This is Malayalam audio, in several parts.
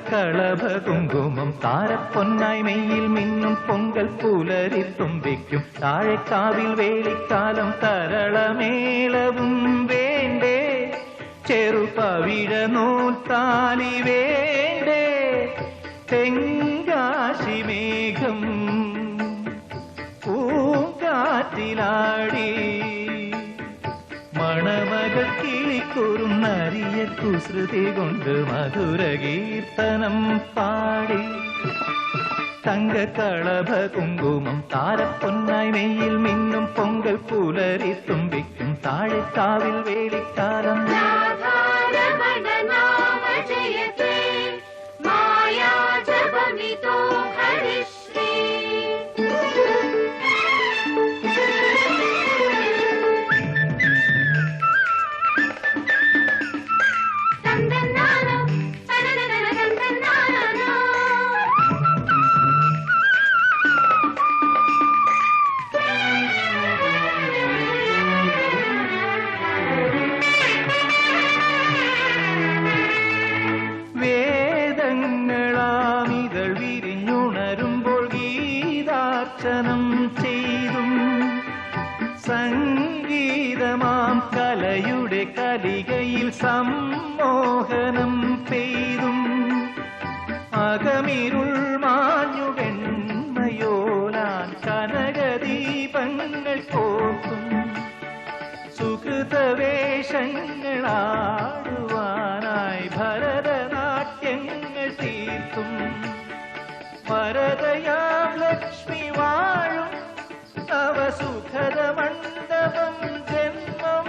തങ്കക്കളഭ കുങ്കുമം താരപ്പൊന്നായി മെയ്യിൽ മിന്നും പൊങ്കൽ പുലരി തുമ്പിക്കും താഴെക്കാവിൽ വേലിക്കാലം തരളമേളവും വേണ്ടേ ചെറുപവിഴ നൂത്താലി വേണ്ടേ തെങ്കാശി മേഘം പൂങ്കാറ്റിലാടി മണമകൾ കിളിക്കുറുന്നറിയ കുസൃതി കൊണ്ട് മധുര കീർത്തനം പാടി തങ്കക്കളഭ കുങ്കുമം താരപ്പൊന്നായി മെയ്യിൽ മിന്നും പൊങ്കൽ പുലരി തുമ്പിക്കും താഴെക്കാവിൽ വേലിക്കാലം സംഗീതമാം കലയുടെ കലികയിൽ സമ്മോഹനം പെയ്തും അകമിരുൾ മാഞ്ഞു വെണ്മയോലാൻ കനകദീപങ്ങൾ കോർക്കും സുഹൃതവേഷങ്ങളാടുവാനായി ഭരതനാട്യങ്ങൾ തീർക്കും വരദയാം ലക്ഷ്മി വാഴും തവ സുഖദ മണ്ഡപം ജന്മം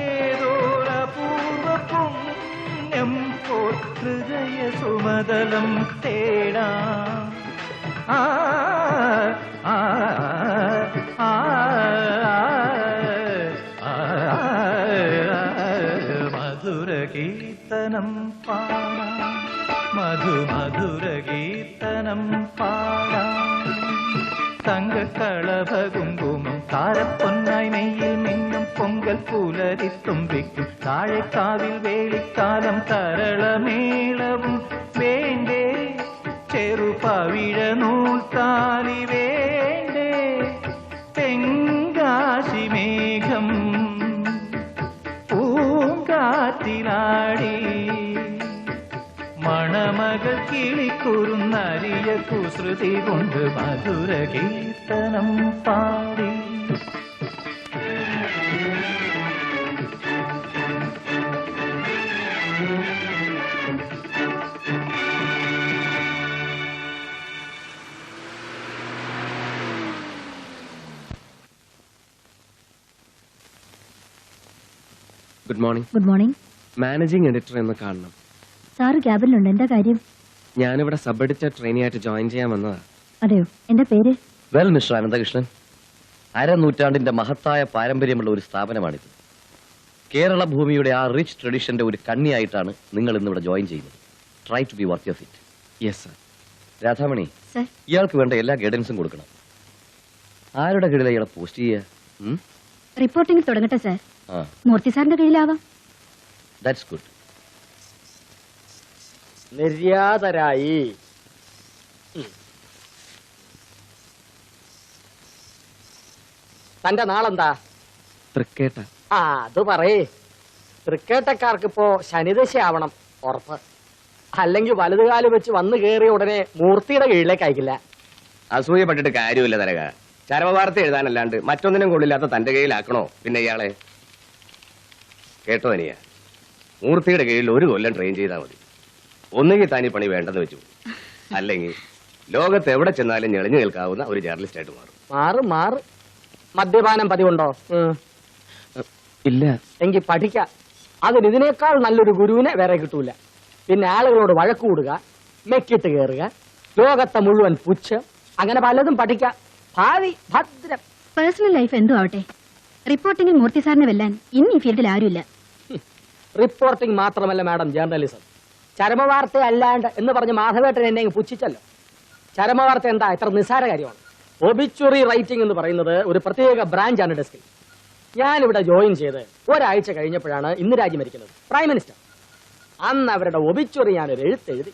ഏതോരപൂർവ പുണ്യം പോൽ ഹൃദയ സുമതലം തേടാം ആ ആ ആ മധുര കീർത്തനം പാടാം മധുര കീർത്തനം പാടാം തങ്കക്കളഭ കുങ്കുമം താരപ്പൊന്നായി മെയ്യിൽ മിന്നും പൊങ്കൽ പുലരി തുമ്പിക്കും താഴെക്കാവിൽ വേലിക്കാലം തരളമേളവും വേണ്ടേ ചെറുപവിഴ നൂൽത്താലി വേണ്ടേ തെങ്കാശി മേഘം പൂങ്കാറ്റിലാടി മണമകൾ കിളിക്കുറുന്നറിയ കുസൃതി കൊണ്ട് മധുര കീർത്തനം പാടി good morning. Good morning. Managing editor എന്ന് കാണണം. സാറ് ക്യാബിനിലുണ്ട്. എന്താ കാര്യം? ഞാനിവിടെ സബ് എഡിറ്റർ ട്രെയിനി ആയിട്ട് ജോയിൻ ചെയ്യാൻ വന്നതാ. അതെയോ? എന്താ പേര്? വെൽ മിസ്റ്റർ അനന്തകൃഷ്ണൻ, അരനൂറ്റാണ്ടിന്റെ മഹത്തായ പാരമ്പര്യമുള്ള ഒരു സ്ഥാപനമാണിത്. കേരള ഭൂമിയുടെ ആ റിച്ച് ട്രഡീഷന്റെ ഒരു കണ്ണിയായിട്ടാണ് നിങ്ങൾ ഇന്നിവിടെ ജോയിൻ ചെയ്യുന്നത്. Try to be worth of it. Yes sir. Radhamani, sir, ഇയാൾക്ക് വേണ്ട എല്ലാ ഗൈഡൻസും കൊടുക്കണം. ആരുടെ കീഴിലാണ് ഇയാളെ പോസ്റ്റ് ചെയ്യുക? റിപ്പോർട്ടിംഗ് തുടങ്ങട്ടെ സാർ. മൂർത്തി സാറിന്റെ കീഴിലാവാം. That's good. നിര്യാതരായി. തന്റെ നാളെന്താ? തൃക്കേട്ട. അത് പറയേ. തൃക്കേട്ടക്കാർക്ക് ഇപ്പോ ശനിദശയാവണം ഉറപ്പ്. അല്ലെങ്കിൽ വലതുകാല് വെച്ച് വന്നു കയറിയ ഉടനെ മൂർത്തിയുടെ കീഴിലേക്ക് അയക്കില്ല. അസൂയപ്പെട്ടിട്ട് കാര്യമില്ല തരക. ചരമവാർത്ത എഴുതാനല്ലാണ്ട് മറ്റൊന്നിനും കൊള്ളില്ലാത്ത തന്റെ കയ്യിലാക്കണോ പിന്നെ ഇയാളെ? കേട്ടോ അനിയ, മൂർത്തിയുടെ കീഴിൽ ഒരു കൊല്ലം ട്രെയിൻ ചെയ്താൽ മതി. ഒന്നുകിൽ താനീ പണി വേണ്ടെന്ന് വെച്ചു, അല്ലെങ്കിൽ ലോകത്ത് എവിടെ ചെന്നാലും ഞെളിഞ്ഞു നിൽക്കാവുന്ന ഒരു ജേർണലിസ്റ്റ് ആയിട്ട് മാറും. മാറ്. മദ്യപാനം പതിവുണ്ടോ? ഇല്ല. എങ്കിൽ പഠിക്കാം. അതിന് ഇതിനേക്കാൾ നല്ലൊരു ഗുരുവിനെ വേറെ കിട്ടൂല. പിന്നെ ആളുകളോട് വഴക്കു കൂടുക, മെക്കിട്ട് കയറുക, ലോകത്തെ മുഴുവൻ പുച്ഛം, അങ്ങനെ പലതും പഠിക്കാം. ഭാവി ഭദ്രം. പേഴ്സണൽ ലൈഫ് എന്തോ ആവട്ടെ, റിപ്പോർട്ടിംഗിൽ മൂർത്തി സാറിനെ വെല്ലാൻ ഇന്ന് ഈ ഫീൽഡിൽ ആരുമില്ല. റിപ്പോർട്ടിംഗ് മാത്രമല്ല മാഡം ജേർണലിസം. ചരമവാർത്ത അല്ലാണ്ട് എന്ന് പറഞ്ഞ് മാധവേട്ടൻ എന്നെ പുച്ഛിച്ചല്ലോ. ചരമവാർത്ത എന്താ ഇത്ര നിസ്സാര കാര്യമാണ്? ഒബിച്വറി റൈറ്റിംഗ് എന്ന് പറയുന്നത് ഒരു പ്രത്യേക ബ്രാഞ്ചാണ് ഡെസ്കിൽ. ഞാനിവിടെ ജോയിൻ ചെയ്ത് ഒരാഴ്ച കഴിഞ്ഞപ്പോഴാണ് ഇന്ദിരാജി മരിക്കുന്നത്, പ്രൈം മിനിസ്റ്റർ. അന്ന് അവരുടെ ഒബിച്ചുറി ഞാനൊരു എഴുത്തെഴുതി.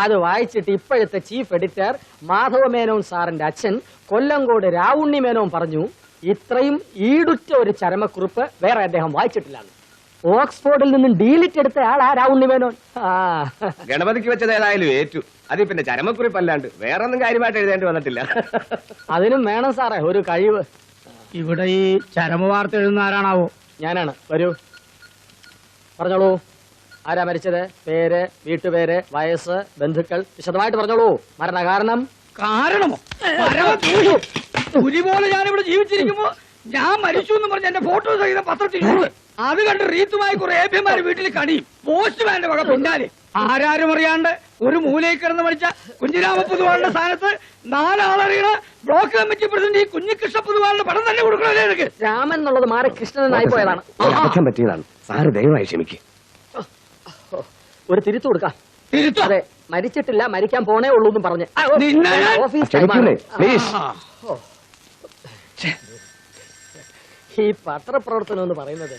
അത് വായിച്ചിട്ട് ഇപ്പോഴത്തെ ചീഫ് എഡിറ്റർ മാധവ മേനോൻ സാറിന്റെ അച്ഛൻ കൊല്ലങ്കോട് രാവുണ്ണി മേനോൻ പറഞ്ഞു, ഇത്രയും ഈടുറ്റ ഒരു ചരമക്കുറിപ്പ് വേറെ അദ്ദേഹം വായിച്ചിട്ടില്ലാന്ന്. ഓക്സ്ഫോർഡിൽ നിന്നും ഡീലിറ്റ് എടുത്ത ആളാ രാവുണ്ണി മേനോൻ. ഗണപതിക്ക് വെച്ചത് ഏതായാലും ഏറ്റു. അത് പിന്നെ ചരമക്കുറിപ്പല്ലാണ്ട് വേറെ ഒന്നും കാര്യമായിട്ട് എഴുതേണ്ടി വന്നിട്ടില്ല. അതിനും വേണം സാറേ ഒരു കഴിവ്. ഇവിടെ ഈ ചരമവാർത്ത എഴുതുന്ന ആരാണാവോ? ഞാനാണ്. വരൂ, പറഞ്ഞോളൂ. ആരാ മരിച്ചത്? പേര്, വീട്ടുപേര്, വയസ്സ്, ബന്ധുക്കൾ വിശദമായിട്ട് പറഞ്ഞോളൂ. മരണകാരണം? കാരണമോ? പുലി പോലെ ഞാനിവിടെ ജീവിച്ചിരിക്കുമ്പോ ഞാൻ മരിച്ചു എന്ന് പറഞ്ഞ് എന്റെ ഫോട്ടോ സഹിതം പത്രത്തിൽ അത് കണ്ട് റീത്തുമായി കുറെ ഏഭ്യന്മാര് വീട്ടിൽ കണിയും. പോസ്റ്റ്മാന്റെ വക പിന്നാലെ ആരാരും അറിയാണ്ട് ഒരു മൂലയിൽ കിടന്ന് മരിച്ച കുഞ്ഞിരാമ പൊതുവാളുടെ സ്ഥാനത്ത് 4 ആളറിയണ ബ്ലോക്ക് കമ്മിറ്റി പ്രസിഡന്റ് ഈ കുഞ്ഞികൃഷ്ണ പൊതുവാളുടെ പടം തന്നെ കൊടുക്കണല്ലേ എനിക്ക്? രാമൻ എന്നുള്ളത് മാറി കൃഷ്ണനായി പോയതാണ്. അബദ്ധം പറ്റിയതാണ്. സാറ് ദയവായി ക്ഷമിക്കും. ഒരു തിരുത്തു കൊടുക്കാം. അതെ, മരിച്ചിട്ടില്ല, മരിക്കാൻ പോണേ ഉള്ളൂ എന്നും പറഞ്ഞ് നിന്നെ ഞാൻ- ഓഫീസ് ക്ഷമിക്കൂലേ? പ്ലീസ്. ഈ പത്രപ്രവർത്തനം എന്ന് പറയുന്നത്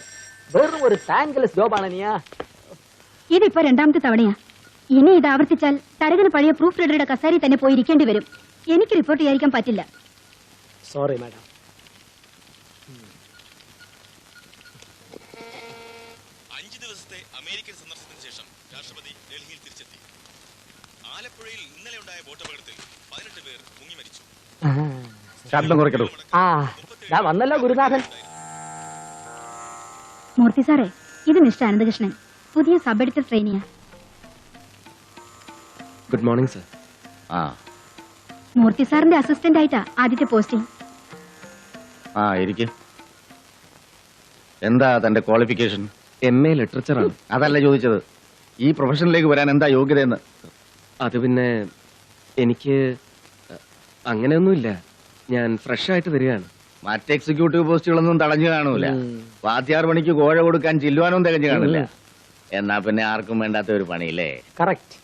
വെറും ഒരു താങ്ക്ലെസ് ജോബാണ്. നീയാ ഇതിപ്പോ 2ാമത്തെ തവണയാ. ഇനി ഇത് ആവർത്തിച്ചാൽ തരകന് പഴയ പ്രൂഫ് റീഡറുടെ കസേരയിൽ തന്നെ പോയി ഇരിക്കേണ്ടി വരും. എനിക്ക് റിപ്പോർട്ട് ചെയ്യാതിരിക്കാൻ പറ്റില്ല. Sorry madam. 5 ദിവസത്തെ അമേരിക്കൻ സന്ദർശനത്തിന് ശേഷം രാഷ്ട്രപതി ഡൽഹിയിൽ തിരിച്ചെത്തി. ആലപ്പുഴയിൽ ഇന്നലെ ഉണ്ടായ ബോട്ടപകടത്തിൽ 18 പേർ മുങ്ങി മരിച്ചു. ശബ്ദം കുറയ്ക്കണോ? ഞാൻ വന്നല്ലോ ഗുരുനാഥൻ. മൂർത്തി സാറേ, ഇത് മിസ്റ്റർ അനന്തകൃഷ്ണൻ, പുതിയ സബ് എഡിറ്റർ ട്രെയിനിയാ. Good morning sir. മൂർത്തി സാറിന്റെ അസിസ്റ്റന്റ് ആയിട്ടാ ആദ്യത്തെ പോസ്റ്റിംഗ്. എന്താ തന്റെ ക്വാളിഫിക്കേഷൻ? MA ലിറ്ററേച്ചറാണ്. അതല്ല ചോദിച്ചത്, ഈ പ്രൊഫഷനിലേക്ക് വരാൻ എന്താ യോഗ്യതയെന്ന്. അത് പിന്നെ എനിക്ക് അങ്ങനെയൊന്നുമില്ല. ഞാൻ ഫ്രഷ് ആയിട്ട് വരികയാണ്. മറ്റ് എക്സിക്യൂട്ടീവ് പോസ്റ്റുകളൊന്നും തടഞ്ഞു കാണൂല. വാദ്യാർ പണിക്ക് കോഴ കൊടുക്കാൻ ചില്ലുവാനും തികഞ്ഞു കാണില്ല. എന്നാ പിന്നെ ആർക്കും വേണ്ടാത്ത ഒരു പണിയില്ലേ? കറക്റ്റ്.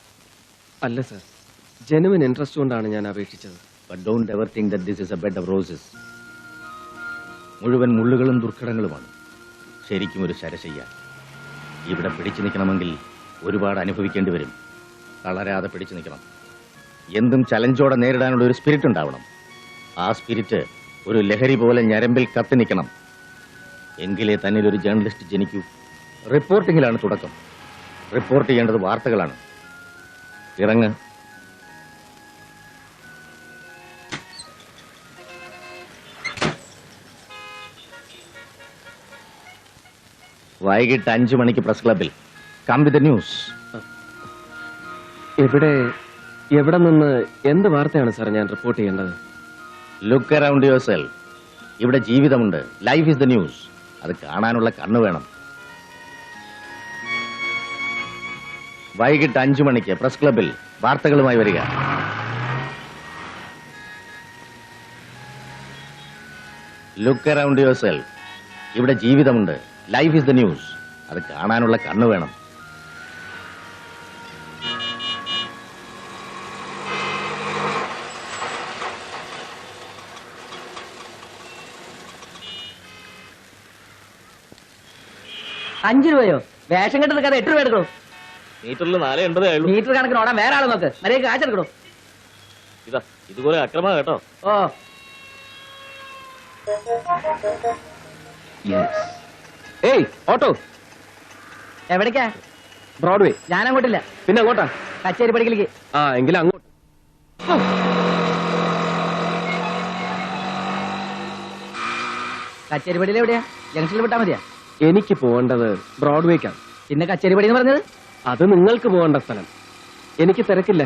അല്ല സർ, ജെനുവിൻ ഇൻട്രസ്റ്റ് കൊണ്ടാണ് ഞാൻ അപേക്ഷിച്ചത്. But don't ever think that this is a bed of roses. മുഴുവൻ മുള്ളുകളും ദുർഘടങ്ങളുമാണ്. ശരിക്കും ഒരു ശരശയ്യ. ഇവിടെ പിടിച്ചു നിൽക്കണമെങ്കിൽ ഒരുപാട് അനുഭവിക്കേണ്ടി വരും. തളരാതെ പിടിച്ചു നിൽക്കണം. എന്തും ചലഞ്ചോടെ നേരിടാനുള്ള ഒരു സ്പിരിറ്റ് ഉണ്ടാവണം. ആ സ്പിരിറ്റ് ഒരു ലഹരി പോലെ ഞരമ്പിൽ കത്തി നിൽക്കണം. എങ്കിലേ തന്നിൽ ഒരു ജേർണലിസ്റ്റ് ജനിക്കൂ. റിപ്പോർട്ടിങ്ങിലാണ് തുടക്കം. റിപ്പോർട്ട് ചെയ്യേണ്ടത് വാർത്തകളാണ്. ഇറങ്ങ്. വൈകിട്ട് 5 മണിക്ക് പ്രസ് ക്ലബിൽ. Come with news. എവിടെ നിന്ന് എന്ത് വാർത്തയാണ് സാർ ഞാൻ റിപ്പോർട്ട് ചെയ്യേണ്ടത്? Look around yourself. ഇവിടെ ജീവിതമുണ്ട്. Life is the news. അത് കാണാനുള്ള കണ്ണ് വേണം. വൈകിട്ട് 5 മണിക്ക് പ്രസ് ക്ലബിൽ വാർത്തകളുമായി വരിക. Look around yourself. ഇവിടെ ജീവിതമുണ്ട്. Life is the news. അത് കാണാനുള്ള കണ്ണ് വേണം. $5 രൂപയോ? വേഷം കെട്ട് നിൽക്കാതെ 8 രൂപ എടുക്കണോ? മീറ്ററിൽ 4.80 ആയുള്ളൂ. മീറ്റർ കണക്കിന് ഓടാൻ വേറെ ആളെ നോക്ക്. മര്യാദ കാശെടുക്കണോ? ഇതാ ഇതുപോലെ അക്രമ കേട്ടോ. ഓ, ഏയ് ഓട്ടോ, എവിടേക്കാ? ബ്രോഡ്വേ. ഞാൻ അങ്ങോട്ടില്ല. പിന്നെ അങ്ങോട്ടാ? കച്ചേരി പടിക്കലേക്ക്. എങ്കിലും അങ്ങോട്ട്. കച്ചേരി പടിയിൽ എവിടെയാ? ജംഗ്ഷനിൽ വിട്ടാ മതിയാ? എനിക്ക് പോകേണ്ടത് ബ്രോഡ്വേക്കാണ്. പിന്നെ കച്ചേരി പടി എന്ന് പറഞ്ഞത്? അത് നിങ്ങൾക്ക് പോകേണ്ട സ്ഥലം. എനിക്ക് തിരക്കില്ല.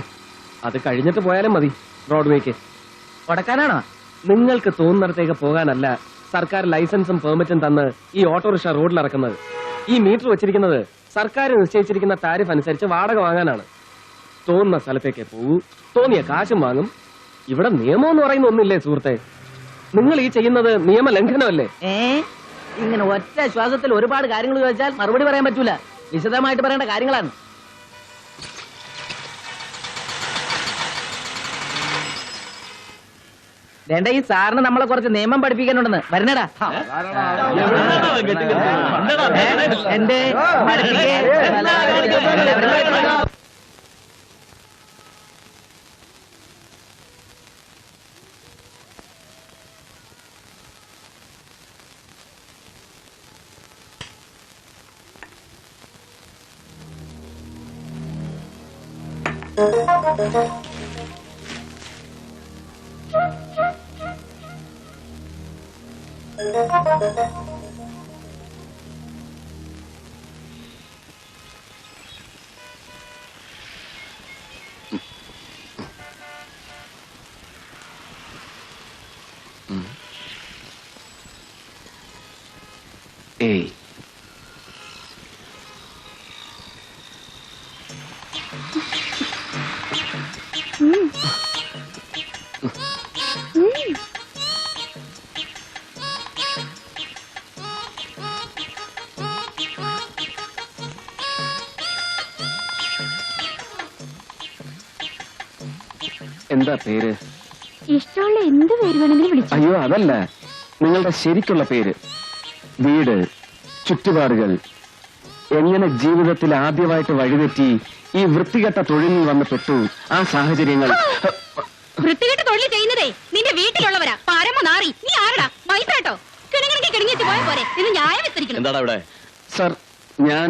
അത് കഴിഞ്ഞിട്ട് പോയാലും മതി. ബ്രോഡ്വേക്ക് കൊടക്കാനാണോ? നിങ്ങൾക്ക് തോന്നുന്നിടത്തേക്ക് പോകാനല്ല സർക്കാർ ലൈസൻസും പെർമിറ്റും തന്ന് ഈ ഓട്ടോറിക്ഷ റോഡിലിറക്കുന്നത്. ഈ മീറ്റർ വെച്ചിരിക്കുന്നത് സർക്കാർ നിശ്ചയിച്ചിരിക്കുന്ന താരിഫ് അനുസരിച്ച് വാടക വാങ്ങാനാണ്. തോന്നുന്ന സ്ഥലത്തേക്ക് പോകൂ, തോന്നിയ കാശും വാങ്ങും. ഇവിടെ നിയമം എന്ന് പറയുന്ന ഒന്നില്ലേ സുഹൃത്തെ? നിങ്ങൾ ഈ ചെയ്യുന്നത് നിയമലംഘനമല്ലേ? ഇങ്ങനെ ഒറ്റ ശ്വാസത്തിൽ ഒരുപാട് കാര്യങ്ങൾ ചോദിച്ചാൽ മറുപടി പറയാൻ പറ്റൂല. വിശദമായിട്ട് പറയേണ്ട കാര്യങ്ങളാണ്. വേണ്ട ഈ സാറിന് നമ്മളെ കുറച്ച് നിയമം പഠിപ്പിക്കാനുണ്ടെന്ന് വരണടാ എന്റെ ഏയ് എന്താ പേര്? ഇഷ്ടമുള്ള എന്ത് പേര് വേണമെങ്കിലും വിളിച്ചു. അയ്യോ അതല്ല, നിങ്ങളുടെ ശരിക്കുള്ള പേര്, വീട്, ചുറ്റുപാടുകൾ, എങ്ങനെ ജീവിതത്തിൽ ആദ്യമായിട്ട് വഴിതെറ്റി ഈ വൃത്തികെട്ട തൊഴിലിൽ വന്ന് പെട്ടു, ആ സാഹചര്യങ്ങൾ. വൃത്തികെട്ട തൊഴിൽ ചെയ്യുന്നതേ നിന്റെ വീട്ടിലുള്ളവരാ. പരമ നാറി. നീ ആരടാ? മൈസാട്ടോ കിണങ്ങിണക്കി കിണങ്ങിച്ച് പോയ പോരെ എന്ന് ന്യായം വെച്ചിരിക്കുന്നു. എന്താടാ ഇവിടെ? സർ ഞാൻ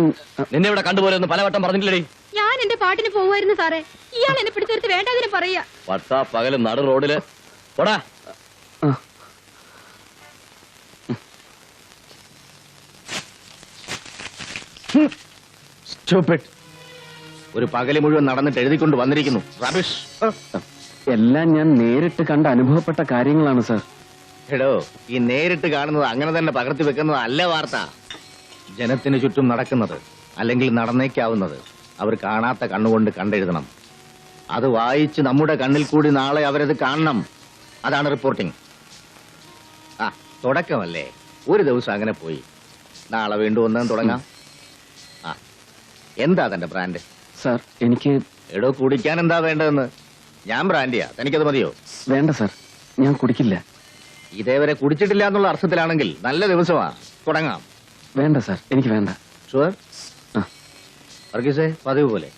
നിന്നെ ഇവിടെ കണ്ടുപോലെ ഒന്ന് പലവട്ടം പറഞ്ഞിട്ടില്ലേ? ഞാൻ എന്റെ പാട്ടിന് പോവായിരുന്നു സാറേ. ഇയാൾ എന്നെ പിടിച്ചെടുത്ത് വേണ്ടതിന് പറയാ. പട്ടാ പകലും നടു റോഡില് പോടാ. ഒരു പകല് മുഴുവൻ നടന്നിട്ട് എഴുതിക്കൊണ്ട് വന്നിരിക്കുന്നു. റബിഷ്. എല്ലാം ഞാൻ നേരിട്ട് കണ്ട് അനുഭവപ്പെട്ട കാര്യങ്ങളാണ് സർ. എടോ, ഈ നേരിട്ട് കാണുന്നത് അങ്ങനെ തന്നെ പകർത്തി വെക്കുന്നത് അല്ല വാർത്ത. ജനത്തിന് ചുറ്റും നടക്കുന്നത് അല്ലെങ്കിൽ നടന്നേക്കാവുന്നത് അവർ കാണാത്ത കണ്ണുകൊണ്ട് കണ്ടെഴുതണം. അത് വായിച്ച് നമ്മുടെ കണ്ണിൽ കൂടി നാളെ അവരത് കാണണം. അതാണ് റിപ്പോർട്ടിംഗ്. ആ തുടക്കമല്ലേ, ഒരു ദിവസം അങ്ങനെ പോയി. നാളെ വീണ്ടും ഒന്നും തുടങ്ങാം. ആ എന്താ തന്റെ ബ്രാൻഡ്? സർ എനിക്ക് എടോ, കുടിക്കാൻ എന്താ വേണ്ടതെന്ന്? ഞാൻ ബ്രാൻഡിയാ, തനിക്കത് മതിയോ? വേണ്ട സർ, ഞാൻ കുടിക്കില്ല. ഇതേവരെ കുടിച്ചിട്ടില്ല എന്നുള്ള അർത്ഥത്തിലാണെങ്കിൽ നല്ല ദിവസമാ, തുടങ്ങാം. വേണ്ട സർ, എനിക്ക് വേണ്ട. ഷുവർ? വർഗീസേ, പതിവ് പോലെ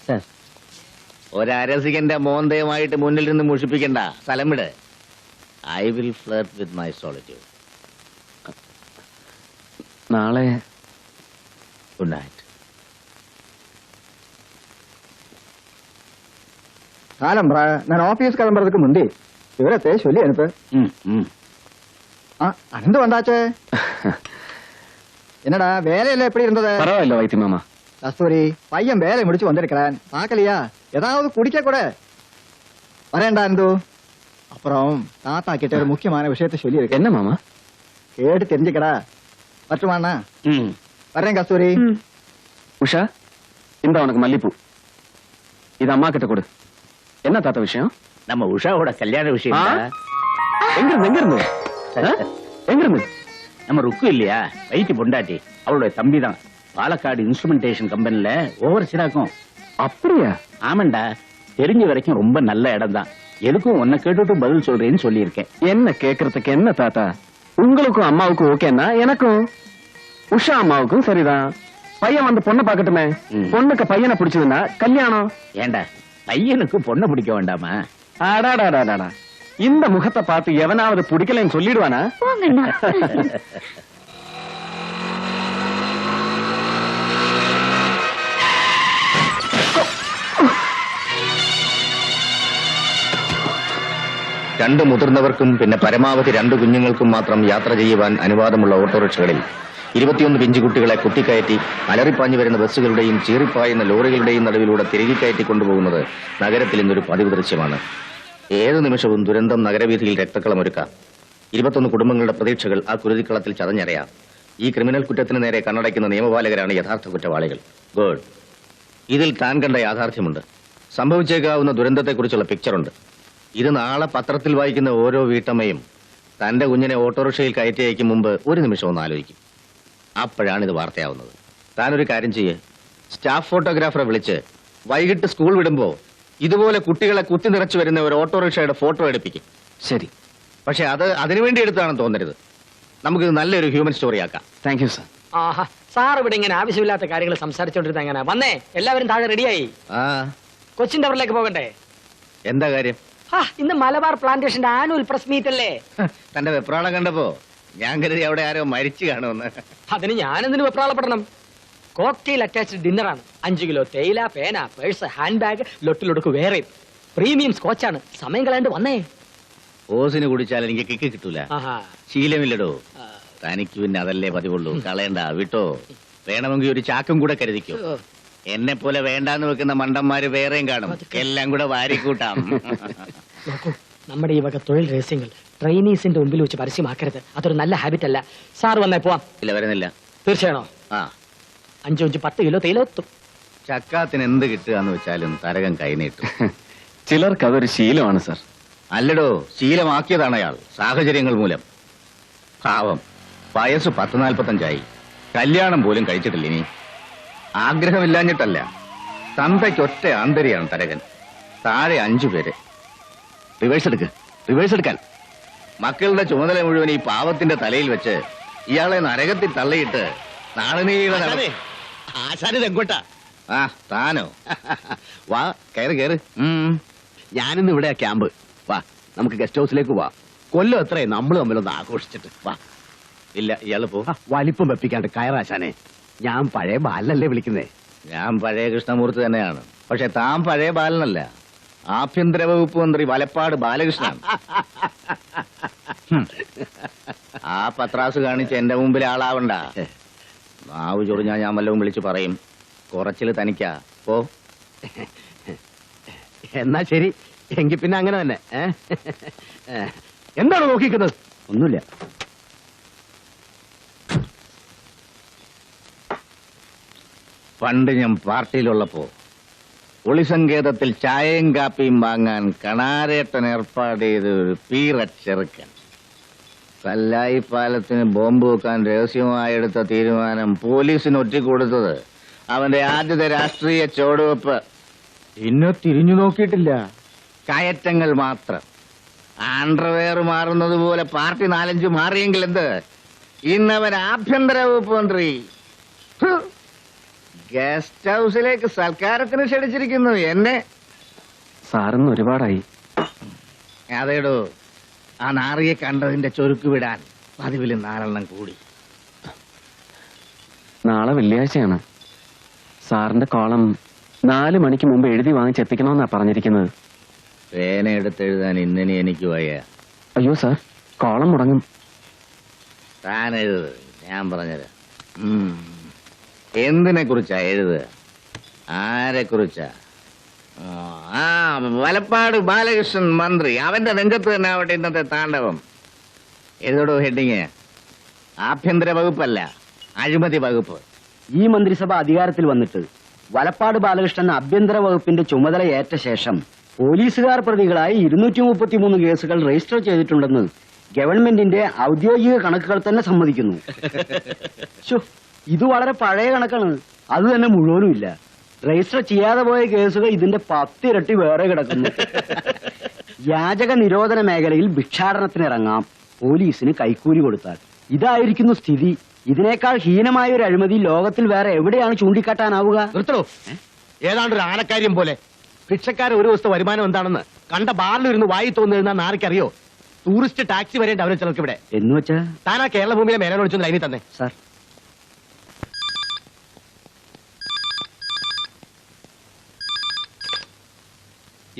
ഒരരസികന്റെ മോന്തയുമായിട്ട് മുന്നിൽ നിന്ന് മുഷിപ്പിക്കണ്ട. സ്ഥലം വിട്. I will flirt with my solitude. നാളെ ഗുഡ് നൈറ്റ്. காலம்பா நான் ஆபீஸ் கிளம்புறதுக்கு முந்தி விவரத்தை சொல்லி அனுப்பு. அனந்து வந்தாச்சே. என்னடா வேலையில எப்படி இருந்தது? பரவாயில்ல வைத்தி மாமா. கஸ்தூரி, பையன் வேலை முடிச்சு வந்திருக்கிறான். பார்க்கலையா? ஏதாவது குடிக்க கூட வரேன்டா அந்து. அப்புறம் தாத்தா கிட்ட ஒரு முக்கியமான விஷயத்தை சொல்லி இருக்கேன். என்ன மாமா? கேட்டு தெரிஞ்சுக்கடா. வரட்டுமாண்ணா? வரேன் கஸ்தூரி. உஷா, இந்த உனக்கு மல்லிப்பூ. இது அம்மா கிட்ட கொடு. என்ன தாத்தா விஷயம்? நம்ம உஷாவோட கல்யாண விஷயம். எங்க இருந்து நம்ம ருக்கு இல்லையா, வைத்தி பொண்டாட்டி, அவளோட தம்பி தான். பாலக்காடு இன்ஸ்ட்ருமெண்டேஷன் கம்பெனில ஓவர் சிராக்கும். அப்படியா? ஆமாண்டா, தெரிஞ்ச வரைக்கும் ரொம்ப நல்ல இடம் தான். எதுக்கும் உன்னை கேட்டுட்டு பதில் சொல்றேன்னு சொல்லியிருக்கேன். என்ன கேக்குறதுக்கு என்ன தாத்தா, உங்களுக்கும் அம்மாவுக்கும் ஓகேன்னா எனக்கும் உஷா அம்மாவுக்கும் சரிதான். பையன் வந்து பொண்ணை பாக்கட்டுமே. பொண்ணுக்கு பையனை பிடிச்சதுன்னா கல்யாணம். ஏண்டா, பையனுக்கு பொண்ணை பிடிக்க வேண்டாமா? ஆடாடாடாடா, இந்த முகத்தை பார்த்து எவனாவது பிடிக்கலன்னு சொல்லிடுவானா? രണ്ട് മുതിർന്നവർക്കും പിന്നെ പരമാവധി 2 കുഞ്ഞുങ്ങൾക്കും മാത്രം യാത്ര ചെയ്യുവാൻ അനുവാദമുള്ള ഓട്ടോറിക്ഷകളിൽ 21 പിഞ്ചുകുട്ടികളെ കുത്തിക്കയറ്റി അലറിപ്പാഞ്ഞു വരുന്ന ബസ്സുകളുടെയും ചീറിപ്പായുന്ന ലോറികളുടെയും നടുവിലൂടെ തിരികെ കയറ്റി കൊണ്ടുപോകുന്നത് നഗരത്തിൽ ഇന്നൊരു പതിവ് ദൃശ്യമാണ്. ഏതു നിമിഷവും ദുരന്തം നഗരവീഥിയിൽ രക്തക്കളമൊരുക്കാം. 21 കുടുംബങ്ങളുടെ പ്രതീക്ഷകൾ ആ കുരുതിക്കളത്തിൽ ചതഞ്ഞറിയാം. ഈ ക്രിമിനൽ കുറ്റത്തിന് നേരെ കണ്ണടയ്ക്കുന്ന നിയമപാലകരാണ് യഥാർത്ഥ കുറ്റവാളികൾ. ഗുഡ്. ഇതിൽ താൻ കണ്ട യാഥാർത്ഥ്യമുണ്ട്. സംഭവിച്ചേക്കാവുന്ന ദുരന്തത്തെക്കുറിച്ചുള്ള പിക്ചറുണ്ട്. ഇത് നാളെ പത്രത്തിൽ വായിക്കുന്ന ഓരോ വീട്ടമ്മയും തന്റെ കുഞ്ഞിനെ ഓട്ടോറിക്ഷയിൽ കയറ്റി അയക്കും മുമ്പ് ഒരു നിമിഷം ഒന്ന് ആലോചിക്കും. അപ്പോഴാണ് ഇത് വാർത്തയാവുന്നത്. താനൊരു കാര്യം ചെയ്യേ, സ്റ്റാഫ് ഫോട്ടോഗ്രാഫറെ വിളിച്ച് വൈകിട്ട് സ്കൂൾ വിടുമ്പോ ഇതുപോലെ കുട്ടികളെ കുത്തി നിറച്ചു വരുന്ന ഒരു ഓട്ടോറിക്ഷയുടെ ഫോട്ടോ എടുപ്പിക്കും. ശരി. പക്ഷെ അത് അതിനുവേണ്ടി എടുത്താണെന്ന് തോന്നരുത്. നമുക്ക് നല്ലൊരു ഹ്യൂമൻ സ്റ്റോറി ആക്കാം. Thank you sir. Aaha, sir ഇവിടെ ഇങ്ങനെ ആവശ്യമില്ലാത്ത കാര്യങ്ങൾ സംസാരിച്ചോണ്ടിരുന്ന എങ്ങനെ വന്നേ? എല്ലാവരും താഴെ റെഡിയായി. ആ, കൊച്ചിൻ ടവറിലേക്ക് പോകണ്ടേ? എന്താ കാര്യം? ഇന്ന് മലബാർ പ്ലാന്റേഷന്റെ ആനുവൽ പ്രസ് മീറ്റ് അല്ലേ? തന്റെ വെപ്രാളം കണ്ടപ്പോ ഞാൻ കരുതി അവിടെ ആരോ മരിച്ചു കാണുമെന്ന്. അതിന് ഞാനെന്തിനു വെപ്രാളപ്പെടണം? കോക്ടെയിൽ അറ്റാച്ച്ഡ് ഡിന്നറാണ്. 5 കിലോ തേയില, പേന, പേഴ്സ്, ഹാൻഡ് ബാഗ്, ലൊട്ടിലൊടുക്ക് വേറെ. പ്രീമിയം സ്കോച്ചാണ്. സമയം കളയാണ്ട് വന്നേ. ഓസിന് കുടിച്ചാൽ എനിക്ക് കിക്ക് കിട്ടൂല. ആഹാ. ശീലമില്ലടോ. തനിക്ക് പിന്നെ അതല്ലേ പതിവുള്ളൂ. കളയണ്ട, വിട്ടോ. വേണമെങ്കിൽ ഒരു ചാക്കും കൂടെ കരുതിക്കോ. എന്നെ പോലെ വേണ്ടാന്ന് വെക്കുന്ന മണ്ടന്മാര് വേറെയും കാണും. എല്ലാം കൂടെ വാരിക്കൂട്ടാം. നോക്കൂ, നമ്മുടെ ഈ വക തൊഴിൽ രഹസ്യങ്ങൾ ട്രെയിനീസിന്റെ മുമ്പിൽ വെച്ച് പരസ്യമാക്കരുത്. അതൊരു നല്ല ഹാബിറ്റ് അല്ല. സാർ വന്നേ പോവാം. ഇല്ല, വരുന്നില്ല. തീർച്ചയാണോ? ആ, 5-10 കിലോ തേയില എത്തും. ചക്കാത്തിന് എന്ത് കിട്ടുകയെന്ന് വെച്ചാലും തരകൻ കൈനീട്ടും. ചിലർക്ക് അതൊരു ശീലമാണ് സർ. അല്ലടോ, ശീലമാക്കിയതാണ് അയാൾ സാഹചര്യങ്ങൾ മൂലം. പാവം, വയസ്സ് 10-45 കല്യാണം പോലും കഴിച്ചിട്ടില്ല. ഇനി ആഗ്രഹമില്ലാഞ്ഞിട്ടല്ല, തന്തയ്ക്കൊറ്റ ആന്തരിയാണ് തരകൻ. താഴെ 5 പേര്. റിവേഴ്സ് എടുക്കാൻ മക്കളുടെ ചുമതല മുഴുവൻ ഈ പാവത്തിന്റെ തലയിൽ വെച്ച് ഇയാളെ നരകത്തിൽ തള്ളിയിട്ട് നാളെ ആശാനെങ്ങോട്ടാ? ആ, താനോ? വാ, കയറ്. ഞാനിന്ന് ഇവിടെ ക്യാമ്പ്. വാ, നമുക്ക് ഗസ്റ്റ് ഹൗസിലേക്ക് വാ. കൊല്ലം എത്രേ നമ്മൾ തമ്മിലൊന്ന് ആഘോഷിച്ചിട്ട്. വാ. ഇല്ല, ഇയാള് പോ. വലിപ്പം വെപ്പിക്കാണ്ട് കയറാശാനെ. ഞാൻ പഴയ ബാലനല്ലേ വിളിക്കുന്നേ. ഞാൻ പഴയ കൃഷ്ണമൂർത്തി തന്നെയാണ്. പക്ഷെ താൻ പഴയ ബാലനല്ല. ആഭ്യന്തര വകുപ്പ് മന്ത്രി വലപ്പാട് ബാലകൃഷ്ണൻ. ആ പത്രാസ് കാണിച്ച് എന്റെ മുമ്പിൽ ആളാവണ്ട. നാവ് ചൊറിഞ്ഞാ ഞാൻ വല്ലതും വിളിച്ചു പറയും. കുറച്ചില് തനിക്കാ. പോ. എന്നാ ശരി, എങ്കിൽ പിന്നെ അങ്ങനെ തന്നെ. എന്താണ് നോക്കിക്കുന്നത്? ഒന്നുമില്ല. പണ്ട് ഞാൻ പാർട്ടിയിലുള്ളപ്പോ ഒളിസങ്കേതത്തിൽ ചായയും കാപ്പിയും വാങ്ങാൻ കണാരേട്ടൻ ഏർപ്പാട് ചെയ്ത ഒരു പീറച്ചെറുക്കൻ കല്ലായി പാലത്തിന് ബോംബ് വെക്കാൻ രഹസ്യമായെടുത്ത തീരുമാനം പോലീസിന് ഒറ്റിക്കൊടുത്തത് അവന്റെ ആദ്യത്തെ രാഷ്ട്രീയ ചുവടുവെപ്പ്. പിന്നെ തിരിഞ്ഞു നോക്കിയിട്ടില്ല. കയറ്റങ്ങൾ മാത്രം. ആൻഡർവെയർ മാറുന്നത് പോലെ പാർട്ടി 4-5 മാറിയെങ്കിൽ എന്ത്? ഇന്നവൻ ആഭ്യന്തര വകുപ്പ് മന്ത്രി. ഗസ്റ്റ് ഹൗസിലേക്ക് സൽക്കാരത്തിന് ക്ഷണിച്ചിരിക്കുന്നു എന്നെ. സാറിന്ന് ഒരുപാടായി. അതേടോ, ആ നാറിയെ കണ്ടതിന്റെ ചൊരുക്ക് വിടാൻ പതിവില് 4 കൂടി. നാളെ വെള്ളിയാഴ്ചയാണ്. സാറിന്റെ കോളം 4 മണിക്ക് മുമ്പ് എഴുതി വാങ്ങിച്ചെത്തിക്കണമെന്നാ പറഞ്ഞിരിക്കുന്നത്. പേന എടുത്തെഴുതാൻ ഇന്നലെ എനിക്ക് വയ്യ. അയ്യോ സാർ, കോളം മുടങ്ങും. താൻ എഴുത്, ഞാൻ പറഞ്ഞുതരാം. എന്തിനെ കുറിച്ചാ എഴുതുക? ആരെ കുറിച്ചാ? ആ, വലപ്പാട് ബാലകൃഷ്ണൻ മന്ത്രി. അവന്റെ നെഞ്ചത്ത് തന്നെ ആവട്ടെ ഇന്നത്തെ താണ്ഡവം. എഴുതോടോ ഹെഡിങ്. ആഭ്യന്തര വകുപ്പല്ല, അഴിമതി വകുപ്പ്. ഈ മന്ത്രിസഭ അധികാരത്തിൽ വന്നിട്ട് വലപ്പാട് ബാലകൃഷ്ണൻ ആഭ്യന്തര വകുപ്പിന്റെ ചുമതല ഏറ്റ ശേഷം പോലീസുകാർ പ്രതികളായി 233 കേസുകൾ രജിസ്റ്റർ ചെയ്തിട്ടുണ്ടെന്ന് ഗവൺമെന്റിന്റെ ഔദ്യോഗിക കണക്കുകൾ തന്നെ സമ്മതിക്കുന്നു. ശ്ശോ, ഇത് വളരെ പഴയ കണക്കാണ്. അത് തന്നെ മുഴുവനും ഇല്ല. രജിസ്റ്റർ ചെയ്യാതെ പോയ കേസുകൾ ഇതിന്റെ 10 ഇരട്ടി വേറെ കിടക്കുന്നു. യാചക നിരോധന മേഖലയിൽ ഭിക്ഷാടനത്തിനിറങ്ങാം, പോലീസിന് കൈക്കൂലി കൊടുത്താൽ. ഇതായിരിക്കുന്നു സ്ഥിതി. ഇതിനേക്കാൾ ഹീനമായ ഒരു അഴിമതി ലോകത്തിൽ വേറെ എവിടെയാണ് ചൂണ്ടിക്കാട്ടാനാവുക? നിർത്തണോ? ഏതാണ്ടൊരു ആനക്കാര്യം പോലെ. ഭിക്ഷക്കാരെ ഒരു ദിവസത്തെ വരുമാനം എന്താണെന്ന് കണ്ട ബാറിലിരുന്ന് വായി തോന്നുന്ന നാറിക്കറിയോ? ടൂറിസ്റ്റ് ടാക്സി വരേണ്ട അവരെ ചിലർക്ക് ഇവിടെ. എന്ന് വെച്ചാ താനാ കേരള ഭൂമിയിലെ മേലോടിച്ചൊന്ന് ലൈനിൽ തന്നെ. Sir,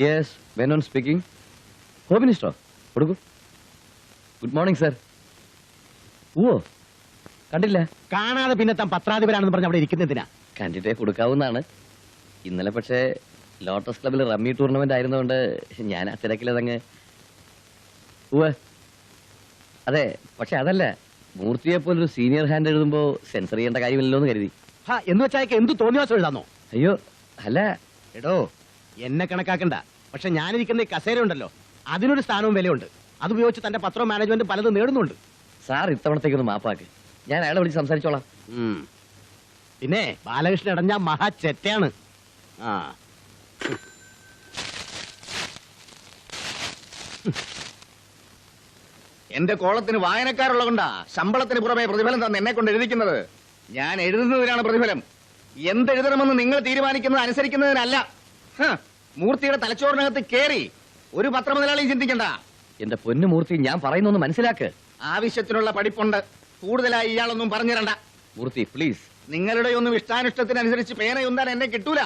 yes, Venon speaking. Home മിനിസ്റ്ററോ? കൊടുക്കൂ. Good morning sir. ഓ, കണ്ടില്ല. കാണാതെ പിന്നെ താൻ പത്രാധിപരാണെന്ന് പറഞ്ഞ് അവിടെ ഇരിക്കുന്നതിനാ? കണ്ടിട്ടേ കൊടുക്കാവുന്നതാണ്. ഇന്നലെ പക്ഷേ ലോട്ടസ് ക്ലബിൽ റമ്മി ടൂർണമെന്റ് ആയിരുന്നുകൊണ്ട് ഞാൻ ആ തിരക്കിലതങ്ങ്. അതെ, പക്ഷെ അതല്ല, മൂർത്തിയെ പോലൊരു സീനിയർ ഹാൻഡ് എഴുതുമ്പോ സെൻസർ ചെയ്യേണ്ട കാര്യമില്ലല്ലോ എന്ന് കരുതി. എന്ന് വെച്ചാൽ എന്ത് തോന്നിയാസം എഴുതാന്നോ? അയ്യോ അല്ല. എടോ, എന്നെ കണക്കാക്കണ്ട. പക്ഷെ ഞാനിരിക്കുന്ന ഈ കസേര ഉണ്ടല്ലോ, അതിനൊരു സ്ഥാനവും വിലയുണ്ട്. അത് ഉപയോഗിച്ച് തന്റെ പത്രവും മാനേജ്മെന്റും പലതും നേടുന്നുണ്ട്. സാർ ഇത്തവണത്തേക്കൊന്ന് മാപ്പാക്ക്. ഞാൻ അയാളെ വിളിച്ച് സംസാരിച്ചോളാം. പിന്നെ ബാലകൃഷ്ണൻ ഇടഞ്ഞ മഹാ ചെറ്റയാണ്. ആ, എന്റെ കോളത്തിന് വായനക്കാരുള്ളതുകൊണ്ടാ ശമ്പളത്തിന് പുറമെ പ്രതിഫലം തന്നെ എന്നെ കൊണ്ട് എഴുതിക്കുന്നത്. ഞാൻ എഴുതുന്നതിനാണ് പ്രതിഫലം. എന്തെഴുതണമെന്ന് നിങ്ങൾ തീരുമാനിക്കുന്നത് അനുസരിക്കുന്നതിനല്ല. മൂർത്തിയുടെ തലച്ചോറിനകത്ത് കേറി ഒരു പത്രമുതലാളിയും ചിന്തിക്കണ്ട. എന്റെ പൊന്നുമൂർത്തി, ഞാൻ പറയുന്നൊന്ന് മനസ്സിലാക്ക്. ആവശ്യത്തിനുള്ള പഠിപ്പുണ്ട്. കൂടുതലായി ഇയാളൊന്നും പറഞ്ഞു തരണ്ട. മൂർത്തി പ്ലീസ്. നിങ്ങളുടെ ഒന്നും ഇഷ്ടാനിഷ്ടത്തിനനുസരിച്ച് പേനയൊന്നാൻ എന്നെ കിട്ടൂല.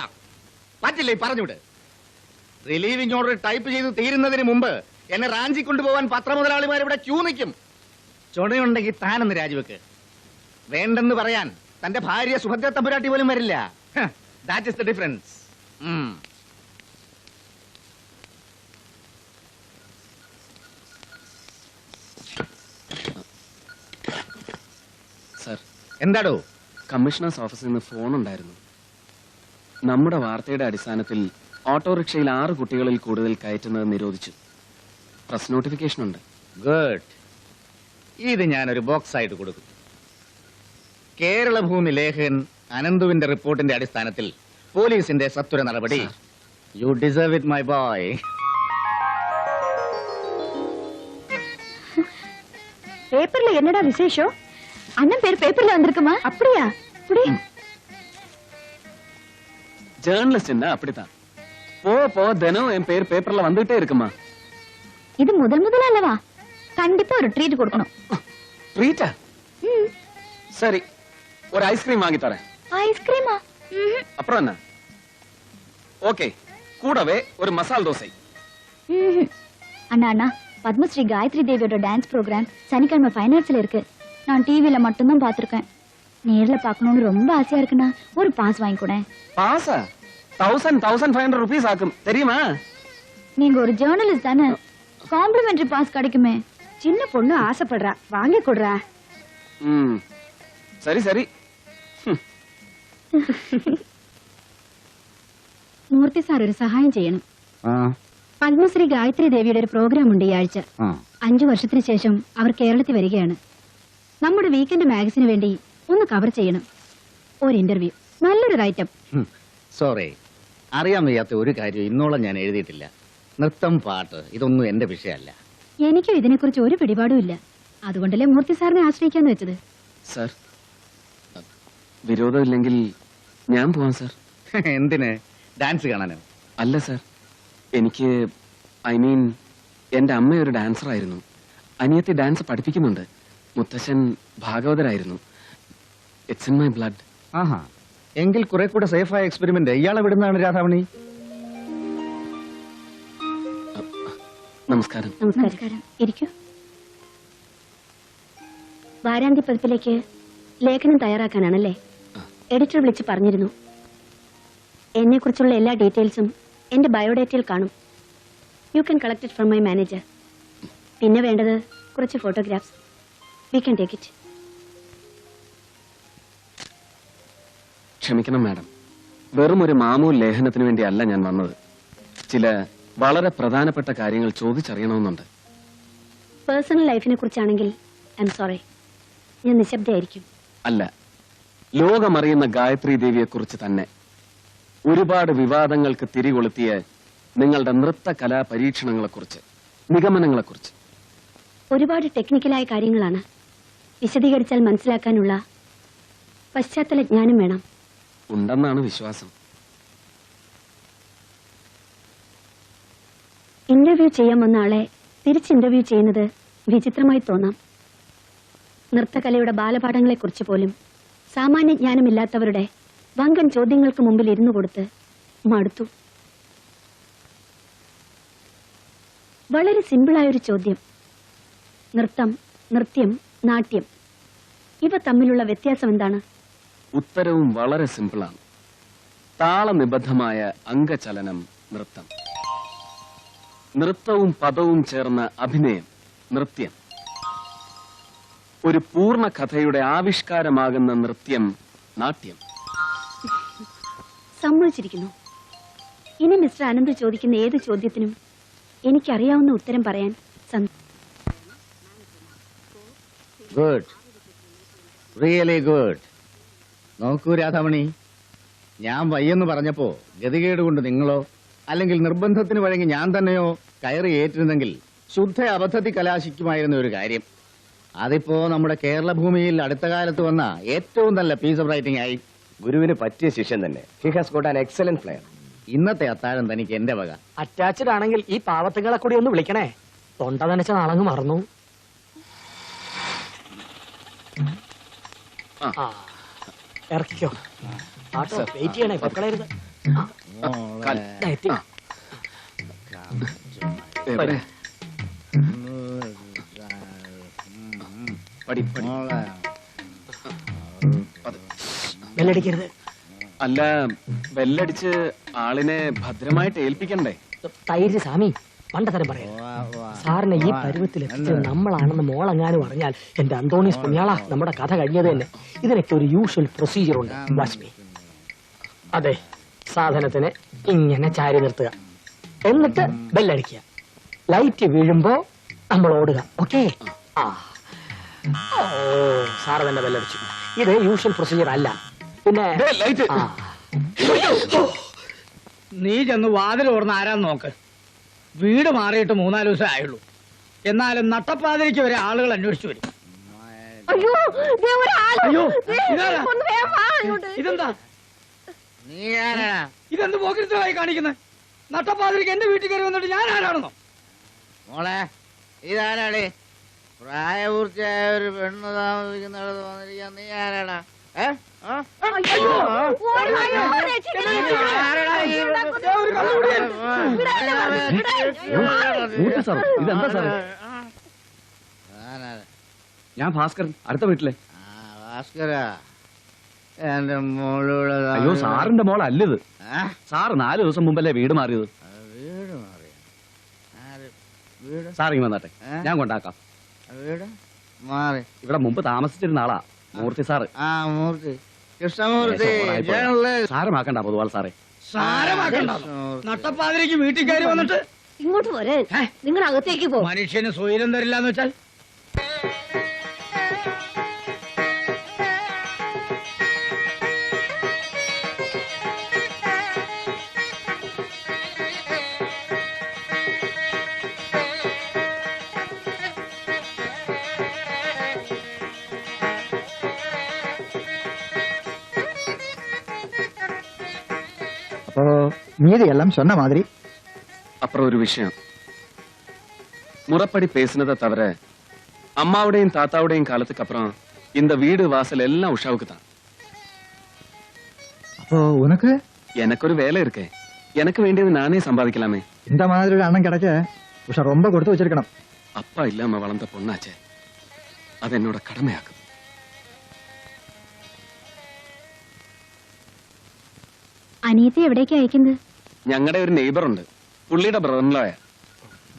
പറ്റില്ലേ, പറഞ്ഞുവിട്. റിലീവിംഗ് ഓർഡർ ടൈപ്പ് ചെയ്ത് തീരുന്നതിന് മുമ്പ് എന്നെ റാഞ്ചി കൊണ്ടുപോകാൻ പത്രമുതലാളിമാർ ഇവിടെ ക്യൂ നിൽക്കും. ചുണയുണ്ടെങ്കിൽ താനെന്ന് രാജിവെക്ക്. വേണ്ടെന്ന് പറയാൻ തന്റെ ഭാര്യ സുഭദ്ര തമ്പുരാട്ടി പോലും വരില്ല. That is the difference. Sir, എന്താടോ? കമ്മീഷണേഴ്സ് ഓഫീസിൽ നിന്ന് ഫോൺ ഉണ്ടായിരുന്നു. നമ്മുടെ വാർത്തയുടെ അടിസ്ഥാനത്തിൽ ഓട്ടോറിക്ഷയിൽ 6 കുട്ടികളിൽ കൂടുതൽ കയറ്റുന്നത് നിരോധിച്ചു. പ്രസ് നോട്ടിഫിക്കേഷൻ ഉണ്ട്. ഗുഡ്. ഇത് ഞാനൊരു ബോക്സ് ആയിട്ട് കൊടുക്കും. കേരള ഭൂമി ലേഖകൻ അനന്തുവിന്റെ റിപ്പോർട്ടിന്റെ അടിസ്ഥാനത്തിൽ പോലീസിന്റെ സത്വര നടപടി. U deserve it my boy. பேப்பர்ல என்னடா விசேஷம்? அண்ணன் பேர் பேப்பர்ல வந்திருக்குமா? அப்படியா? ஜேர்னலிஸ்ட் அப்படித்தான். போ தினம் என் பேர் பேப்பர்ல வந்துட்டே இருக்குமா. இது முதல் அல்லவா? கண்டிப்பா ஒரு ட்ரீட் கொடுக்கணும். ட்ரீட்டா? சரி, ஒரு ஐஸ்கிரீம் வாங்கி தரேன். ஐஸ்கிரீமா? அப்புறம் என்ன? ஓகே, கூடவே ஒரு மசால் தோசை. அண்ணா அண்ணா, பத்மஸ்ரீ காயத்ரி தேவியோட டான்ஸ் ப்ரோக்ராம் சனிக்கிழமை ஃபைனான்ஸ்ல இருக்கு. நான் டிவில மட்டும்தான் பாத்திருக்கேன். நேர்ல பார்க்கணும்னு ரொம்ப ஆசையா இருக்குண்ணா. ஒரு பாஸ் வாங்கி கூட. பாஸா? 1500 ரூபீஸ் ஆகும், தெரியுமா? நீங்க ஒரு ஜேர்னலிஸ்ட் தானே, காம்ப்ளிமெண்டரி பாஸ் கிடைக்குமே. சின்ன பொண்ணு ஆசைப்படுறா, வாங்கி கொடுறா. சரி சரி. മൂർത്തി സാർ ഒരു സഹായം ചെയ്യണം. പത്മശ്രീ ഗായത്രി ദേവിയുടെ ഒരു പ്രോഗ്രാം ഉണ്ട് ഈ ആഴ്ച. 5 വർഷത്തിന് ശേഷം അവർ കേരളത്തിൽ വരികയാണ്. നമ്മുടെ വീക്കെൻഡ് മാഗസിന് വേണ്ടി ഒന്ന് കവർ ചെയ്യണം. ഒരു ഇന്റർവ്യൂ, നല്ലൊരു റൈറ്റപ്പ്. സോറി, അറിയാൻ വയ്യാത്ത ഒരു കാര്യം ഇന്നോളം ഞാൻ എഴുതിയിട്ടില്ല. നൃത്തം, പാട്ട് ഇതൊന്നും എന്റെ വിഷയമല്ല. എനിക്കും ഇതിനെക്കുറിച്ച് ഒരു പിടിപാടും ഇല്ല. അതുകൊണ്ടല്ലേ മൂർത്തി സാറിനെ ആശ്രയിക്കാന്ന് വെച്ചത്. സർ, വിരോധമില്ലെങ്കിൽ ഞാൻ പോവാം സർ. എന്തിന്? ഡാൻസ് കാണാനോ? അല്ല സർ, എനിക്ക് എന്റെ അമ്മ ഒരു ഡാൻസർ ആയിരുന്നു. അനിയത്തി ഡാൻസ് പഠിപ്പിക്കുന്നുണ്ട്. മുത്തശ്ശൻ ഭാഗവതരായിരുന്നു. It's in my blood. ആഹാ, എങ്കിൽ കുറെ കൂടെ സേഫായ എക്സ്പെരിമെന്റ്. ഇയാളെ വിടുന്നതാണ് രാധാമണി. നമസ്കാരം. നമസ്കാരം. ഇരിക്കൂ. വാരാന്ത്യ പതിപ്പിലേക്ക് ലേഖനം തയ്യാറാക്കാനാണല്ലേ? എഡിറ്റർ വിളിച്ച് പറഞ്ഞിരുന്നു. എന്നെ കുറിച്ചുള്ള എല്ലാ ഡീറ്റെയിൽസും എന്റെ ബയോഡേറ്റയിൽ കാണും. You can collect it from my manager. പിന്നെ വേണ്ടത് കുറച്ച് photographs. We can take it. ക്ഷമിക്കണം മാഡം, വെറും ഒരു മാമൂൽ ലേഖനത്തിന് വേണ്ടിയല്ല ഞാൻ വന്നത്. ചില വളരെ പ്രധാനപ്പെട്ട കാര്യങ്ങൾ ചോദിച്ചറിയണമെന്നുണ്ട്. പേഴ്സണൽ ലൈഫിനെ കുറിച്ചാണെങ്കിൽ ഐ എം സോറി, ഞാൻ നിശബ്ദയായിരിക്കും. അല്ല, ലോകമറിയുന്ന ഗായത്രി ദേവിയെ കുറിച്ച് തന്നെ. ഒരുപാട് വിവാദങ്ങൾക്ക് തിരികൊളുത്തിയ നിങ്ങളുടെ നൃത്ത കലാ പരീക്ഷണങ്ങളെക്കുറിച്ച്, നിഗമനങ്ങളെക്കുറിച്ച്. ഒരുപാട് ടെക്നിക്കലായ കാര്യങ്ങളാണ്. വിശദീകരിച്ചാൽ മനസ്സിലാക്കാനുള്ള പശ്ചാത്തല ജ്ഞാനം വേണം. ഉണ്ടെന്നാണ് വിശ്വാസം. ഇന്റർവ്യൂ ചെയ്യാൻ വന്ന ആളെ തിരിച്ച് ഇന്റർവ്യൂ ചെയ്യുന്നത് വിചിത്രമായി തോന്നാം. നൃത്തകലയുടെ ബാലപാഠങ്ങളെക്കുറിച്ച് പോലും സാമാന്യ ജ്ഞാനമില്ലാത്തവരുടെ വങ്കൻ ചോദ്യങ്ങൾക്ക് മുമ്പിൽ ഇരുന്നു കൊടുത്ത് മടുത്തു. വളരെ സിമ്പിളായൊരു ചോദ്യം. നൃത്തം, നൃത്യം, നാട്യം ഇവ തമ്മിലുള്ള വ്യത്യാസം എന്താണ്? ഉത്തരവും വളരെ സിമ്പിളാണ്. താളനിബദ്ധമായ അംഗചലനം നൃത്തം. നൃത്തവും പദവും ചേർന്ന അഭിനയം നൃത്യം. ഒരു പൂർണ്ണ കഥയുടെ ആവിഷ്കാരമാകുന്ന നൃത്യം നാട്യം. സമ്മതിച്ചിരിക്കുന്നു. ഇനി മിസ്റ്റർ അനന്ത് ചോദിക്കുന്ന ഏത് ചോദ്യത്തിനും എനിക്കറിയാവുന്ന ഉത്തരം പറയാൻ ഗുഡ്, റിയലി ഗുഡ്. നോക്കൂ രാധാമണി, ഞാൻ വയ്യെന്ന് പറഞ്ഞപ്പോ ഗതികേട് കൊണ്ട് നിങ്ങളോ അല്ലെങ്കിൽ നിർബന്ധത്തിന് വഴങ്ങി ഞാൻ തന്നെയോ കയറി ഏറ്റിരുന്നെങ്കിൽ ശുദ്ധ അബദ്ധത്തിൽ കലാശിക്കുമായിരുന്ന ഒരു കാര്യം അതിപ്പോ നമ്മുടെ കേരള ഭൂമിയിൽ അടുത്ത കാലത്ത് വന്ന ഏറ്റവും നല്ല പീസ് ഓഫ് റൈറ്റിംഗ് ആയി. ഗുരുവിന് പറ്റിയ ശിഷ്യൻ തന്നെ. He has got an excellent flair. ഇന്നത്തെ അത്താഴം തനിക്ക് എന്റെ വക. അറ്റാച്ച്ഡ് ആണെങ്കിൽ ഈ പാവത്തുങ്ങളെ കൂടി ഒന്ന് വിളിക്കണേ. തൊണ്ട നനച്ച നാളങ്ങ് മറന്നു. ഇറക്കിക്കോ. ആട്ടോ വെയിറ്റ് ചെയ്യണേ, പൊക്കളരുത്. ബെല്ലടിക്കരുത്. അല്ല, ബെല്ലടിച്ച് ആളിനെ ഭദ്രമായിട്ട് ഏൽപ്പിക്കണ്ടേ? തൈര് സ്വാമി പണ്ടത്തരം പറയാം. സാറിനെ ഈ പരുവത്തിൽ എത്തിച്ചത് നമ്മളാണെന്ന് മോളെങ്ങാനും അറിഞ്ഞാൽ എന്റെ അന്തോണീസ് പുണ്യാള, നമ്മുടെ കഥ കഴിഞ്ഞത് തന്നെ. ഇതിനൊക്കെ ഒരു യൂഷ്വൽ പ്രൊസീജിയർ ഉണ്ട്. വാച്ച്മി. അതെ, സാധനത്തിന് ഇങ്ങനെ ചാരി നിർത്തുക, എന്നിട്ട് ബെല്ലടിക്കുക. ലൈറ്റ് വീഴുമ്പോ നമ്മൾ ഓടുക. ഓക്കെ? ആ, ഓ, സാറ് തന്നെ ബെല്ലടിച്ചു. ഇത് യൂഷ്വൽ പ്രൊസീജിയർ അല്ല. പിന്നെ ആ. നീ ചെന്ന് വാതിൽ ഓർന്ന് ആരാന്ന് നോക്ക്. വീട് മാറിയിട്ട് 3-4 ദിവസം ആയുള്ളൂ. എന്നാലും നട്ടപ്പാതിരിക്ക് വരെ ആളുകൾ അന്വേഷിച്ചു വരും. അയ്യോ, ഇതാരാ? ഇതെന്താ? ഇതെന്ത് പോക്കിരിത്തമായി കാണിക്കുന്നത്? നട്ടപ്പാതിരിക്ക് എന്റെ വീട്ടിൽ കയറി വന്നിട്ട് ഞാൻ ആരാണെന്നോ? മോളെ, ഇതാരാടേ? പ്രായപൂർത്തിയായ ഒരു പെണ്ണ് താമസിക്കുന്നിടത്ത് വന്നിരിക്കാൻ നീ ആരാടാ? ഇതെന്താ സാറേ? ഞാൻ ഭാസ്കരൻ, അടുത്ത വീട്ടിലെ. ഭാസ്കര, എന്റെ മോളൂടെ. അയ്യോ, സാറിന്റെ മോളല്ലത്. സാറ് 4 ദിവസം മുമ്പല്ലേ വീട് മാറിയത്. വീട് മാറിയ? വീട് സാറിങ്ങി വന്നാട്ടെ, ഞാൻ കൊണ്ടാക്കാം. വീട് മാറി ഇവിടെ മുമ്പ് താമസിച്ചിരുന്ന ആളാ മൂർത്തി സാറ്. ആ, മൂർത്തി, കൃഷ്ണമൂർത്തി. സാരമാക്കണ്ട പൊതുവാൾ സാറേ. സാരമാക്കണ്ട. നട്ടപ്പാതിരിക്ക് വീട്ടിൽ കയറി വന്നിട്ട് ഇങ്ങോട്ട് പോരെ, നിങ്ങൾ അകത്തേക്ക് പോ. മനുഷ്യന് സ്വൈരം തരില്ലാന്ന് വെച്ചാൽ அப்போ மீதி எல்லாம் சொன்ன மாதிரி. அப்புறம் ஒரு விஷயம், முறைப்படி பேசினதை தவிர அம்மாவுடையும் தாத்தாவுடையும் காலத்துக்கு அப்புறம் இந்த வீடு வாசல் எல்லாம் உஷாவுக்கு தான். அப்போ உனக்கு? எனக்கு ஒரு வேலை இருக்கு. எனக்கு வேண்டியது நானே சம்பாதிக்கலாமே. இந்த மாதிரி ஒரு அண்ணன் கிடைச்ச உஷா ரொம்ப கொடுத்து வச்சிருக்கணும். அப்பா இல்லாம வளர்ந்த பொண்ணாச்சே, அது என்னோட கடமையாக்கும். അനിയത്തെ എവിടേക്ക് അയക്കുന്നത്? ഞങ്ങളുടെ ഒരു നെയ്ബർ ഉണ്ട്, പുള്ളിയുടെ ബ്രദറിൻലോയ.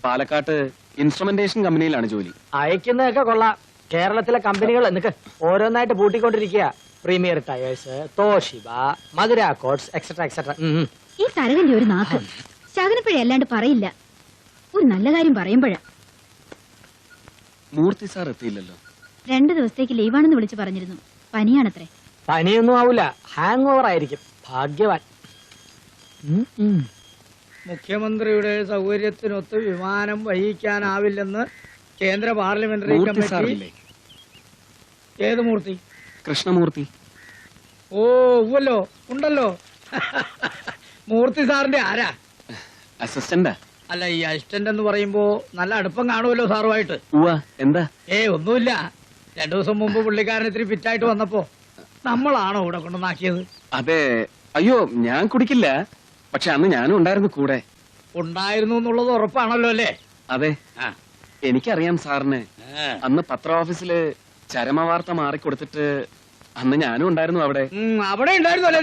പാലക്കാട്ട് ഇൻസ്ട്രുമെന്റേഷൻ കമ്പനിയിലാണ് ജോലി. അയക്കുന്നതൊക്കെ കൊള്ളാം. കേരളത്തിലെ കമ്പനികൾ എന്നൊക്കെ ഓരോന്നായിട്ട് പൂട്ടിക്കൊണ്ടിരിക്കുക. പ്രീമിയർ ടയേഴ്സ്, തോഷിബ, മധുര കോട്സ്, എക്സെട്രാ എക്സെട്രാ. ഈ തരകന്റെ ഒരു നാക്ക് ശകനപ്പഴ അല്ലാണ്ട് പറയില്ല. ഒരു നല്ല കാര്യം പറയുമ്പോഴാ. മൂർത്തി സാർ എത്തിയില്ലല്ലോ. 2 ദിവസത്തേക്ക് ലീവാണെന്ന് വിളിച്ചു പറഞ്ഞിരുന്നു. പനിയാണത്രേ. പനിയൊന്നും ആവൂല, ഹാങ് ഓവർ ആയിരിക്കും. ഭാഗ്യവാൻ. മുഖ്യമന്ത്രിയുടെ സൗകര്യത്തിനൊത്ത് വിമാനം വഹിക്കാനാവില്ലെന്ന് കേന്ദ്ര പാർലമെന്ററി കമ്മിറ്റി. ഏത് മൂർത്തി? കൃഷ്ണമൂർത്തി. ഓ, ഉവ്വല്ലോ, ഉണ്ടല്ലോ. മൂർത്തി സാറിന്റെ ആരാ? അസിസ്റ്റന്റാ. അല്ല, ഈ അസിസ്റ്റന്റ് എന്ന് പറയുമ്പോ നല്ല അടുപ്പം കാണുമല്ലോ സാറുമായിട്ട്. എന്താ? ഒന്നുമില്ല. 2 ദിവസം മുമ്പ് പുള്ളിക്കാരൻ ഇത്തിരി ഫിറ്റായിട്ട് വന്നപ്പോ നമ്മളാണോ ഇവിടെ കൊണ്ടുവന്നാക്കിയത്? അതെ. അയ്യോ, ഞാൻ കുടിക്കില്ല. പക്ഷെ അന്ന് ഞാനും ഉണ്ടായിരുന്നു കൂടെ. ഉണ്ടായിരുന്നു എന്നുള്ളത് ഉറപ്പാണല്ലോ അല്ലേ? അതെ, എനിക്കറിയാം സാറിന്. അന്ന് പത്ര ഓഫീസില് ചരമവാർത്ത മാറിക്കൊടുത്തിട്ട് അന്ന് ഞാനും ഉണ്ടായിരുന്നു അവിടെ. അവിടെ ഉണ്ടായിരുന്നു അല്ലേ?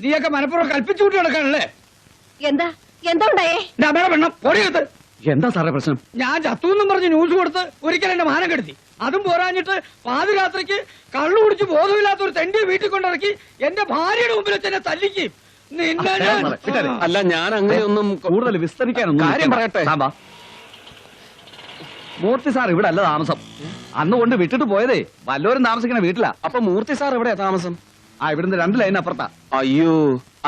നീയൊക്കെ മനപ്പുറം കൽപ്പിച്ചു കൂട്ടി നടക്കാനല്ലേ? എന്താ എന്താ ഉണ്ടായേ? പെണ്ണം പൊടിയെടുത്ത്. എന്താ സാറേ പ്രശ്നം? ഞാൻ ചത്തുവെന്നും പറഞ്ഞ് ന്യൂസ് കൊടുത്ത് ഒരിക്കൽ എന്റെ മാനം കെടുത്തി. അതും പോരാഞ്ഞിട്ട് പാതിരാത്രിക്ക് കള്ളു കുടിച്ച് ബോധമില്ലാത്ത ഒരു തെണ്ടി വീട്ടിൽ കൊണ്ടിറക്കി എന്റെ ഭാര്യയുടെ മുമ്പിൽ വെച്ച് എന്നെ തല്ലിക്കും. അല്ല, ഞാൻ അങ്ങനെയൊന്നും കൂടുതൽ വിസ്തരിക്കാനൊന്നും. കാര്യം പറയട്ടെ. മൂർത്തി സാർ ഇവിടെ അല്ല താമസം. അന്ന് കൊണ്ട് വിട്ടിട്ട് പോയതേ വല്ലവരും താമസിക്കണ വീട്ടിലാ. അപ്പൊ മൂർത്തി സാർ എവിടെയാ താമസം? ഇവിടുന്ന് 2 ലൈൻ അപ്പുറത്താ. അയ്യോ,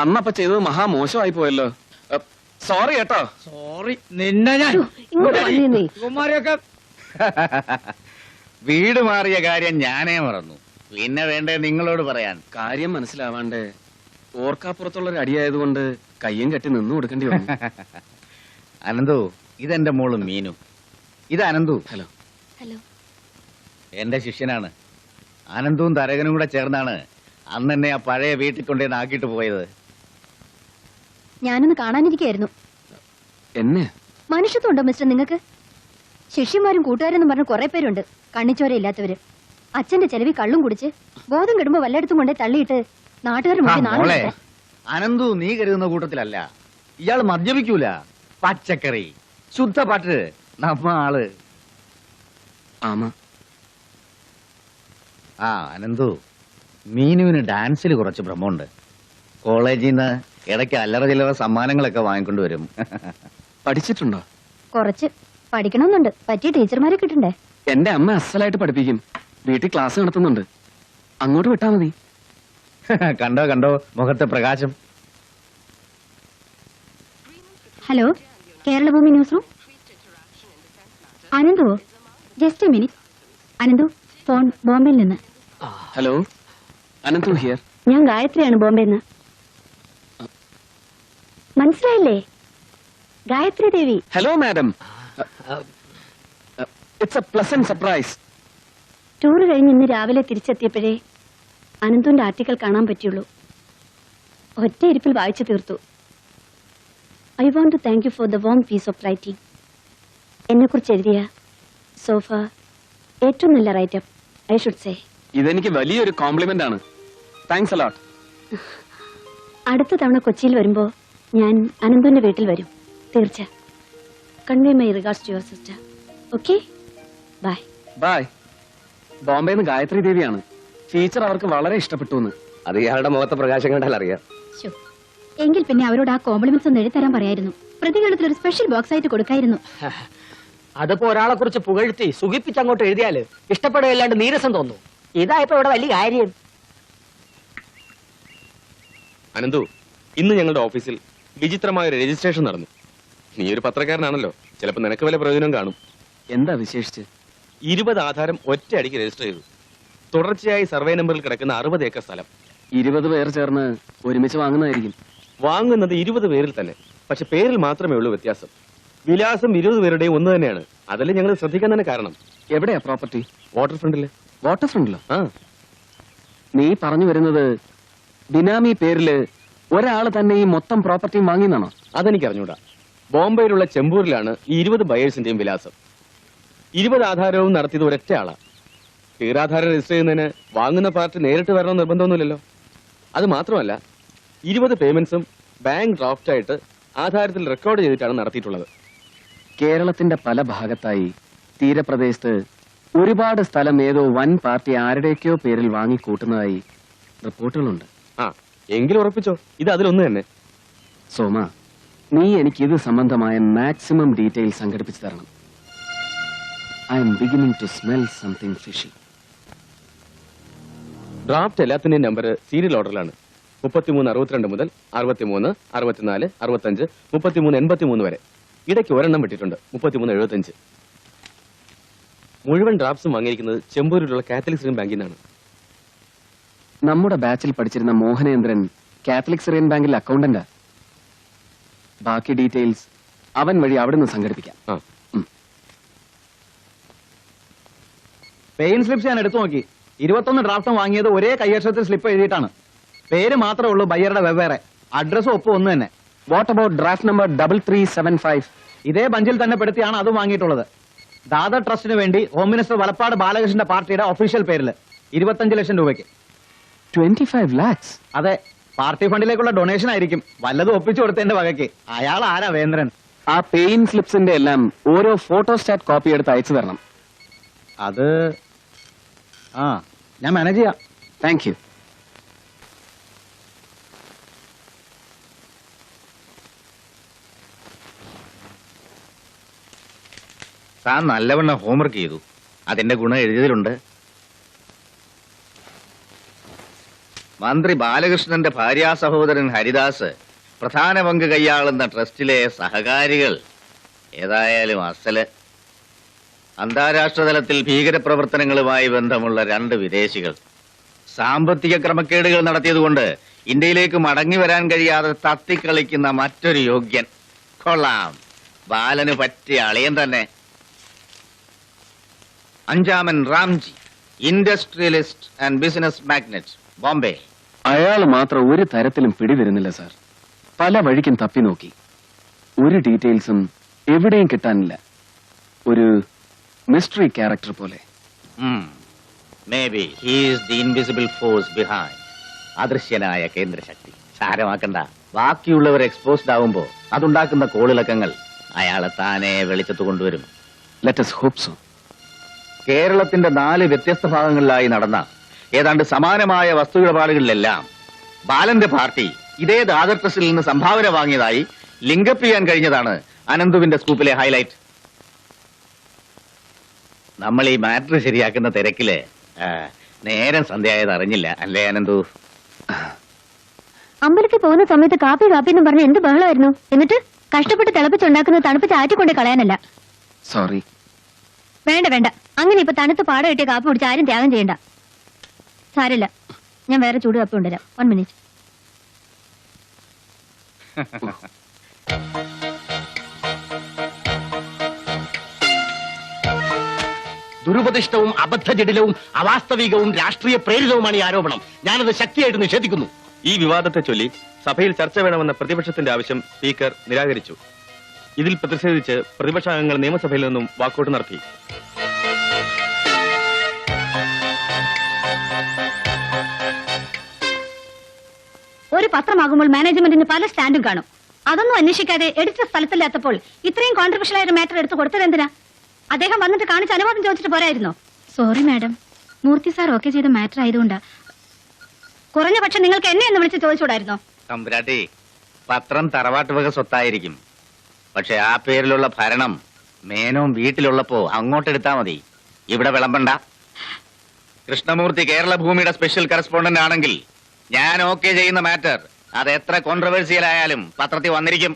അന്നപ്പ ചെയ്തത് മഹാമോശമായി പോയല്ലോ. സോറി കേട്ടോ. സോറി നിന്നെ ഞാൻ ഇങ്ങോട്ട് വന്നേ. കുമാരിയൊക്കെ വീട് മാറിയ കാര്യം ഞാനേ മറന്നു. പിന്നെ വേണ്ടേ നിങ്ങളോട് പറയാൻ? കാര്യം മനസ്സിലാവാണ്ട് ഓർക്കാപ്പുറത്തുള്ള ഒരു അടിയായതുകൊണ്ട് കയ്യും കെട്ടി നിന്നു കൊടുക്കേണ്ടി വന്നു. അനന്തു, ഇതെന്റെ മോള് മീനു. ഇത് അനന്തു. ഹലോ. ഹലോ. എന്റെ ശിഷ്യനാണ്. അനന്തും തരകനും കൂടെ ചേർന്നാണ് അന്ന് എന്നെ ആ പഴയ വീട്ടിൽ കൊണ്ടുവന്ന് ആക്കിയിട്ട് പോയത്. ഞാനൊന്ന് കാണാനിരിക്കായിരുന്നു. എന്നെ മനുഷ്യത്വം ഉണ്ടോ മിസ്റ്റർ നിങ്ങൾക്ക്? ശിഷ്യന്മാരും കൂട്ടുകാരെന്നും പറഞ്ഞ കുറെ പേരുണ്ട്, കണ്ണിച്ചോരയില്ലാത്തവര്. അച്ഛന്റെ ചെലവി കള്ളും കുടിച്ച് ബോധം കെടുമ്പോ വല്ലയിടത്തും കൊണ്ടേ തള്ളിയിട്ട് നാട്ടുകാർ ആ, മുഖ്യ മോളെ, നാളെ. അനന്തു നീ കരുതുന്ന കൂട്ടത്തിലല്ല. ഇയാൾ മദ്യപിക്കൂല, പച്ചക്കറി, ശുദ്ധ പാട്ട്, നമ്മ ആള്. ആമാ. ആ അനന്തു, മീനുവിന് ഡാൻസിൽ കുറച്ച് ഭ്രമമുണ്ട്. കോളേജിൽ നിന്ന് ഇടയ്ക്ക് അല്ലറ ചില്ലറ സമ്മാനങ്ങളൊക്കെ വാങ്ങിക്കൊണ്ടുവരും. പഠിച്ചിട്ടുണ്ടോ? കുറച്ച് പഠിക്കണമെന്നുണ്ട്, പറ്റിയ ടീച്ചർമാരെ കിട്ടണ്ടേ. എന്റെ അമ്മ അസലായിട്ട് പഠിപ്പിക്കും. വീട്ടിൽ ക്ലാസ് നടത്തുന്നുണ്ട്, അങ്ങോട്ട് വിട്ടാ മതി. കണ്ടോ കണ്ടോ മുഖത്തെ പ്രകാശം. Hello, Keralabhoomi news room. Ananthu, just a minute. Ananthu, phone ബോംബെയിൽ നിന്ന്. Hello, Ananthu here. ഞാൻ ഗായത്രിയാണ്, ബോംബെയിൽ നിന്ന്. മനസ്സിലായില്ലേ? Gayathri Devi. Hello madam, it's a pleasant surprise. Tour കഴിഞ്ഞ് ഇന്ന് രാവിലെ തിരിച്ചെത്തിയപ്പോഴേ അനന്തുവിന്റെ ആർട്ടിക്കൽ കാണാൻ പറ്റുള്ളൂ. ഒറ്റ ഇരിപ്പിൽ വായിച്ചു തീർത്തു. I want to thank you for the warm piece of writing. എന്നെക്കുറിച്ച് എഴുതിയ സോഫ ഏറ്റവും നല്ല റൈറ്റപ്പ്, ഐ ഷുഡ് സേ. ഇതെനിക്ക് വലിയൊരു കോംപ്ലിമെന്റ് ആണ്. Thanks a lot. അടുത്ത തവണ കൊച്ചിയിൽ വരുമ്പോ ഞാൻ അനന്തുവിന്റെ വീട്ടിൽ വരും, തീർച്ച. Convey my regards to your sister. Okay, bye. Bye. ബോംബെന്ന് ഗായത്രി ദേവിയാണ്. ടീച്ചർ അവർക്ക് വളരെ ഇഷ്ടപ്പെട്ടു എന്ന്. അത് ഇയാളുടെ മുഖത്തെ പ്രകാശം കണ്ടാൽ അറിയാം. എങ്കിൽ പിന്നെ അവരോട് ആ കോംപ്ലിമെന്റ്സ് ഒന്ന് എഴുതരാൻ പറയായിരുന്നു. പ്രതികരണത്തിൽ ഒരു സ്പെഷ്യൽ ബോക്സ് ആയിട്ട് കൊടുക്കായിരുന്നു. അതിപ്പോ ഒരാളെ കുറിച്ച് പുകഴ്ത്തി സുഖിപ്പിച്ച് അങ്ങോട്ട് എഴുതിയാല് ഇഷ്ടപ്പെടുകയല്ലാണ്ട് നീരസം തോന്നും. ഇതായപ്പോ ഇവിടെ വലിയ കാര്യം. അനന്തു, ഇന്ന് ഞങ്ങളുടെ ഓഫീസിൽ വിചിത്രമായ ഒരു രജിസ്ട്രേഷൻ നടന്നു. നീ ഒരു പത്രക്കാരനാണല്ലോ, ചിലപ്പോൾ നിനക്ക് വല്ല പ്രയോജനം കാണും. എന്താ വിശേഷിച്ച്? 20 ആധാരം ഒറ്റ അടിക്ക് രജിസ്റ്റർ ചെയ്തു. തുടർച്ചയായി സർവേ നമ്പറിൽ കിടക്കുന്ന 60 ഏക്കർ സ്ഥലം. 20 പേർ ചേർന്ന് ഒരുമിച്ച് വാങ്ങുന്നതായിരിക്കും. വാങ്ങുന്നത് 20 പേരിൽ തന്നെ, പക്ഷെ പേരിൽ മാത്രമേ ഉള്ളൂ വ്യത്യാസം. വിലാസം 20 പേരുടെയും ഒന്ന് തന്നെയാണ്. അതല്ലേ ഞങ്ങൾ ശ്രദ്ധിക്കാൻ തന്നെ കാരണം. എവിടെയാ പ്രോപ്പർട്ടി? വാട്ടർ ഫ്രണ്ടില്. വാട്ടർ ഫ്രണ്ടിലോ? ആ, നീ പറഞ്ഞു വരുന്നത് ബിനാമി പേരില് ഒരാള് തന്നെ ഈ മൊത്തം പ്രോപ്പർട്ടിയും വാങ്ങിയെന്നാണോ? അതെനിക്ക് അറിഞ്ഞൂടാ. ബോംബെയിലുള്ള ചെമ്പൂരിലാണ് ഈ 20 ബയേഴ്സിന്റെയും വിലാസം. 20 ആധാരവും നടത്തിയത് ഒരൊറ്റ ആളാ. പേരാധാരം രജിസ്റ്റർ ചെയ്യുന്നതിന് വാങ്ങുന്ന പാർട്ടി നേരിട്ട് വരണമെന്ന് നിർബന്ധമൊന്നുമില്ലല്ലോ. അത് മാത്രമല്ല, 20 പേയ്മെന്റ്സും ബാങ്ക് ഡ്രാഫ്റ്റ് ആയിട്ട് ആധാരത്തിൽ റെക്കോർഡ് ചെയ്തിട്ടാണ് നടത്തിയിട്ടുള്ളത്. കേരളത്തിന്റെ പല ഭാഗത്തായി തീരപ്രദേശത്ത് ഒരുപാട് സ്ഥലം ഏതോ വൻ പാർട്ടി ആരുടെയൊക്കെയോ പേരിൽ വാങ്ങിക്കൂട്ടുന്നതായി റിപ്പോർട്ടുകളുണ്ട്. ആ, എങ്കിലും ഉറപ്പിച്ചോ, ഇത് അതിലൊന്ന് തന്നെ. സോമ, നീ എനിക്ക് ഇത് സംബന്ധമായ മാക്സിമം ഡീറ്റെയിൽ സംഘടിപ്പിച്ചു തരണം. I M beginning to smell something fishy. Draft എല്ലാത്തിന്റെയും നമ്പർ സീരിയൽ ഓർഡറിലാണ്. 3362 മുതൽ 63, 64, 65, 3383 വരെ. ഇടയ്ക്ക് ഒരെണ്ണം വിട്ടിട്ടുണ്ട്, 3375. മുഴുവൻ ഡ്രാഫ്റ്റ്സും വാങ്ങിയിരിക്കുന്നത് ചെമ്പൂരിലുള്ള കാത്തലിക് സിറിയൻ ബാങ്കിൽ നിന്നാണ്. നമ്മുടെ ബാച്ചിൽ പഠിച്ചിരുന്ന മോഹനേന്ദ്രൻ കാത്തലിക് സിറിയൻ ബാങ്കിൽ അക്കൗണ്ടന്റാ. ബാക്കി ഡീറ്റെയിൽസ് അവൻ വഴി അവിടുന്ന് സംഘടിപ്പിക്കാം. ആ, പെയിൻ സ്ലിപ്സ് ഞാൻ എടുത്തു നോക്കി. 21 ഡ്രാഫ്റ്റും വാങ്ങിയത് ഒരേ കയ്യക്ഷരത്തിൽ സ്ലിപ്പ് എഴുതിയിട്ടാണ്. പേര് മാത്രമേ ഉള്ളൂ ബയ്യറുടെ വെവ്വേറെ. അഡ്രസ്സും ഒപ്പം ഒന്ന് തന്നെ. What about draft number 3375? ഇതേ ബഞ്ചിൽ തന്നെ പെടുത്തിയാണ് അത് വാങ്ങിയിട്ടുള്ളത്. ദാദർ ട്രസ്റ്റിന് വേണ്ടി ഹോം മിനിസ്റ്റർ വലപ്പാട് ബാലകൃഷ്ണന്റെ പാർട്ടിയുടെ ഒഫീഷ്യൽ പേരിൽ 25 ലക്ഷം രൂപയ്ക്ക്. 25 lakhs? അതെ, പാർട്ടി ഫണ്ടിലേക്കുള്ള ഡൊണേഷൻ ആയിരിക്കും. വല്ലതും ഒപ്പിച്ചു കൊടുത്തതിന്റെ വകയ്ക്ക്. അയാൾ ആരാ വേന്ദ്രൻ? ആ പെയിൻ സ്ലിപ്സിന്റെ എല്ലാം ഓരോ ഫോട്ടോസ്റ്റാറ്റ് കോപ്പി എടുത്ത് അയച്ചു തരണം. അത് ഞാൻ മാനേജ് ചെയ്യാം. Thank you. താൻ നല്ലവണ്ണം ഹോംവർക്ക് ചെയ്തു. അതിന്റെ ഗുണം എഴുതിയതിലുണ്ട്. മന്ത്രി ബാലകൃഷ്ണന്റെ ഭാര്യാ സഹോദരൻ ഹരിദാസ് പ്രധാന പങ്ക് കൈയാളുന്ന ട്രസ്റ്റിലെ സഹകാരികൾ ഏതായാലും അസല്. അന്താരാഷ്ട്ര തലത്തിൽ ഭീകരപ്രവർത്തനങ്ങളുമായി ബന്ധമുള്ള 2 വിദേശികൾ സാമ്പത്തിക ക്രമക്കേടുകൾ നടത്തിയതുകൊണ്ട് ഇന്ത്യയിലേക്ക് മടങ്ങി വരാൻ കഴിയാതെ തത്തിക്കളിക്കുന്ന മറ്റൊരു യോഗ്യൻ. കൊള്ളാം, ബാലന് പറ്റിയ അളിയൻ തന്നെ. 5-ാമൻ Ramji, industrialist and business magnate, Bombay. അയാൾ മാത്രം ഒരു തരത്തിലും പിടിവരുന്നില്ല സാർ. പല വഴിക്കും തപ്പി നോക്കി, ഒരു ഡീറ്റെയിൽസും എവിടെയും കിട്ടാനില്ല. ഒരു മിസ്റ്ററി ക്യാരക്ടർ പോലെ. Maybe he is the invisible force behind. അദൃശ്യനായ കേന്ദ്രശക്തി. സാരമാക്കണ്ട, ബാക്കിയുള്ളവർ എക്സ്പോസ്ഡ് ആവുമ്പോ അതുണ്ടാക്കുന്ന കോളിളക്കങ്ങൾ അയാളെ താനെ വെളിച്ചത്ത് കൊണ്ടുവരും. Let us hope so. കേരളത്തിന്റെ 4 വ്യത്യസ്ത ഭാഗങ്ങളിലായി നടന്ന ഏതാണ്ട് സമാനമായ വസ്തുവിടപാടുകളിലെല്ലാം ബാലന്റെ പാർട്ടി ഇതേ ദാദർ ട്രസ്റ്റിൽ നിന്ന് സംഭാവന വാങ്ങിയതായി ലിങ്കപ്പ് ചെയ്യാൻ കഴിഞ്ഞതാണ് അനന്തുവിന്റെ സ്കൂപ്പിലെ ഹൈലൈറ്റ്. നമ്മൾ ഈ മാറ്റർ ശരിയാക്കുന്ന തിരക്കില് നേരം സന്ധ്യയായത് അറിഞ്ഞില്ല, അല്ലേ അനന്തു? അമ്പലത്തിൽ പോകുന്ന സമയത്ത് കാപ്പി കാപ്പി എന്ന് പറഞ്ഞ് എന്ത് ബഹളമായിരുന്നു. എന്നിട്ട് കഷ്ടപ്പെട്ട് തിളപ്പിച്ചുണ്ടാക്കുന്ന തണുപ്പ് ചാറ്റിക്കൊണ്ട് കളയാനല്ല. സോറി. വേണ്ട വേണ്ട, അങ്ങനെ ഇപ്പൊ തണുത്ത് പാട കിട്ടിയ കാപ്പി കുടിച്ച് ആരും ത്യാഗം ചെയ്യണ്ട. സാരല്ല, ഞാൻ വേറെ ചൂട് കാപ്പി കൊണ്ടുവരാം. 1 minute. ദുരുപദിഷ്ടവും അബദ്ധജടിലവും അവാസ്തവികവും രാഷ്ട്രീയ പ്രേരിതവുമാണ് ഈ ആരോപണം. ഞാനത് ശക്തിയായിട്ട് നിഷേധിക്കുന്നു. ഈ വിവാദത്തെ ചൊല്ലി സഭയിൽ ചർച്ച വേണമെന്ന പ്രതിപക്ഷത്തിന്റെ ആവശ്യം സ്പീക്കർ നിരാകരിച്ചു. ഇതിൽ പ്രതിഷേധിച്ച് പ്രതിപക്ഷാംഗങ്ങൾ നിയമസഭയിൽ നിന്നും വാക്കൌട്ട് നടത്തി. ഒരു പത്രമാകുമ്പോൾ മാനേജ്മെന്റിന് പല സ്റ്റാൻഡും കാണും. അതൊന്നും അന്വേഷിക്കാതെ എഡിറ്റർ സ്ഥലത്തില്ലാത്തപ്പോൾ ഇത്രയും കോൺട്രവേഴ്ഷ്യൽ ആയ ഒരു മാറ്റർ എടുത്ത് കൊടുത്തത് എന്തിനാ? അദ്ദേഹം വന്നിട്ട് കാണിച്ച് അനുവാദം ചോദിച്ചിട്ട് പോരായിരുന്നോ? സോറി മാഡം, മൂർത്തി സാർ ഓക്കെ ചെയ്ത മാറ്റർ ആയതുകൊണ്ടാ. കുറഞ്ഞ പക്ഷം നിങ്ങൾക്ക് എന്നെ എന്ന് വിളിച്ച് ചോദിച്ചുകൂടായിരുന്നോ? തമ്പുരാട്ടി, പത്രം തറവാട്ട് വക സ്വത്തായിരിക്കും. പക്ഷെ ആ പേരിലുള്ള ഭരണം മേനോൻ വീട്ടിലുള്ളപ്പോ അങ്ങോട്ടെടുത്താ മതി, ഇവിടെ വിളമ്പണ്ട. കൃഷ്ണമൂർത്തി കേരള ഭൂമിയുടെ സ്പെഷ്യൽ കറസ്പോണ്ടന്റ് ആണെങ്കിൽ ഞാൻ ഓക്കെ ചെയ്യുന്ന മാറ്റർ അത് എത്ര കോൺട്രവേഴ്സിയൽ ആയാലും പത്രത്തിൽ വന്നിരിക്കും.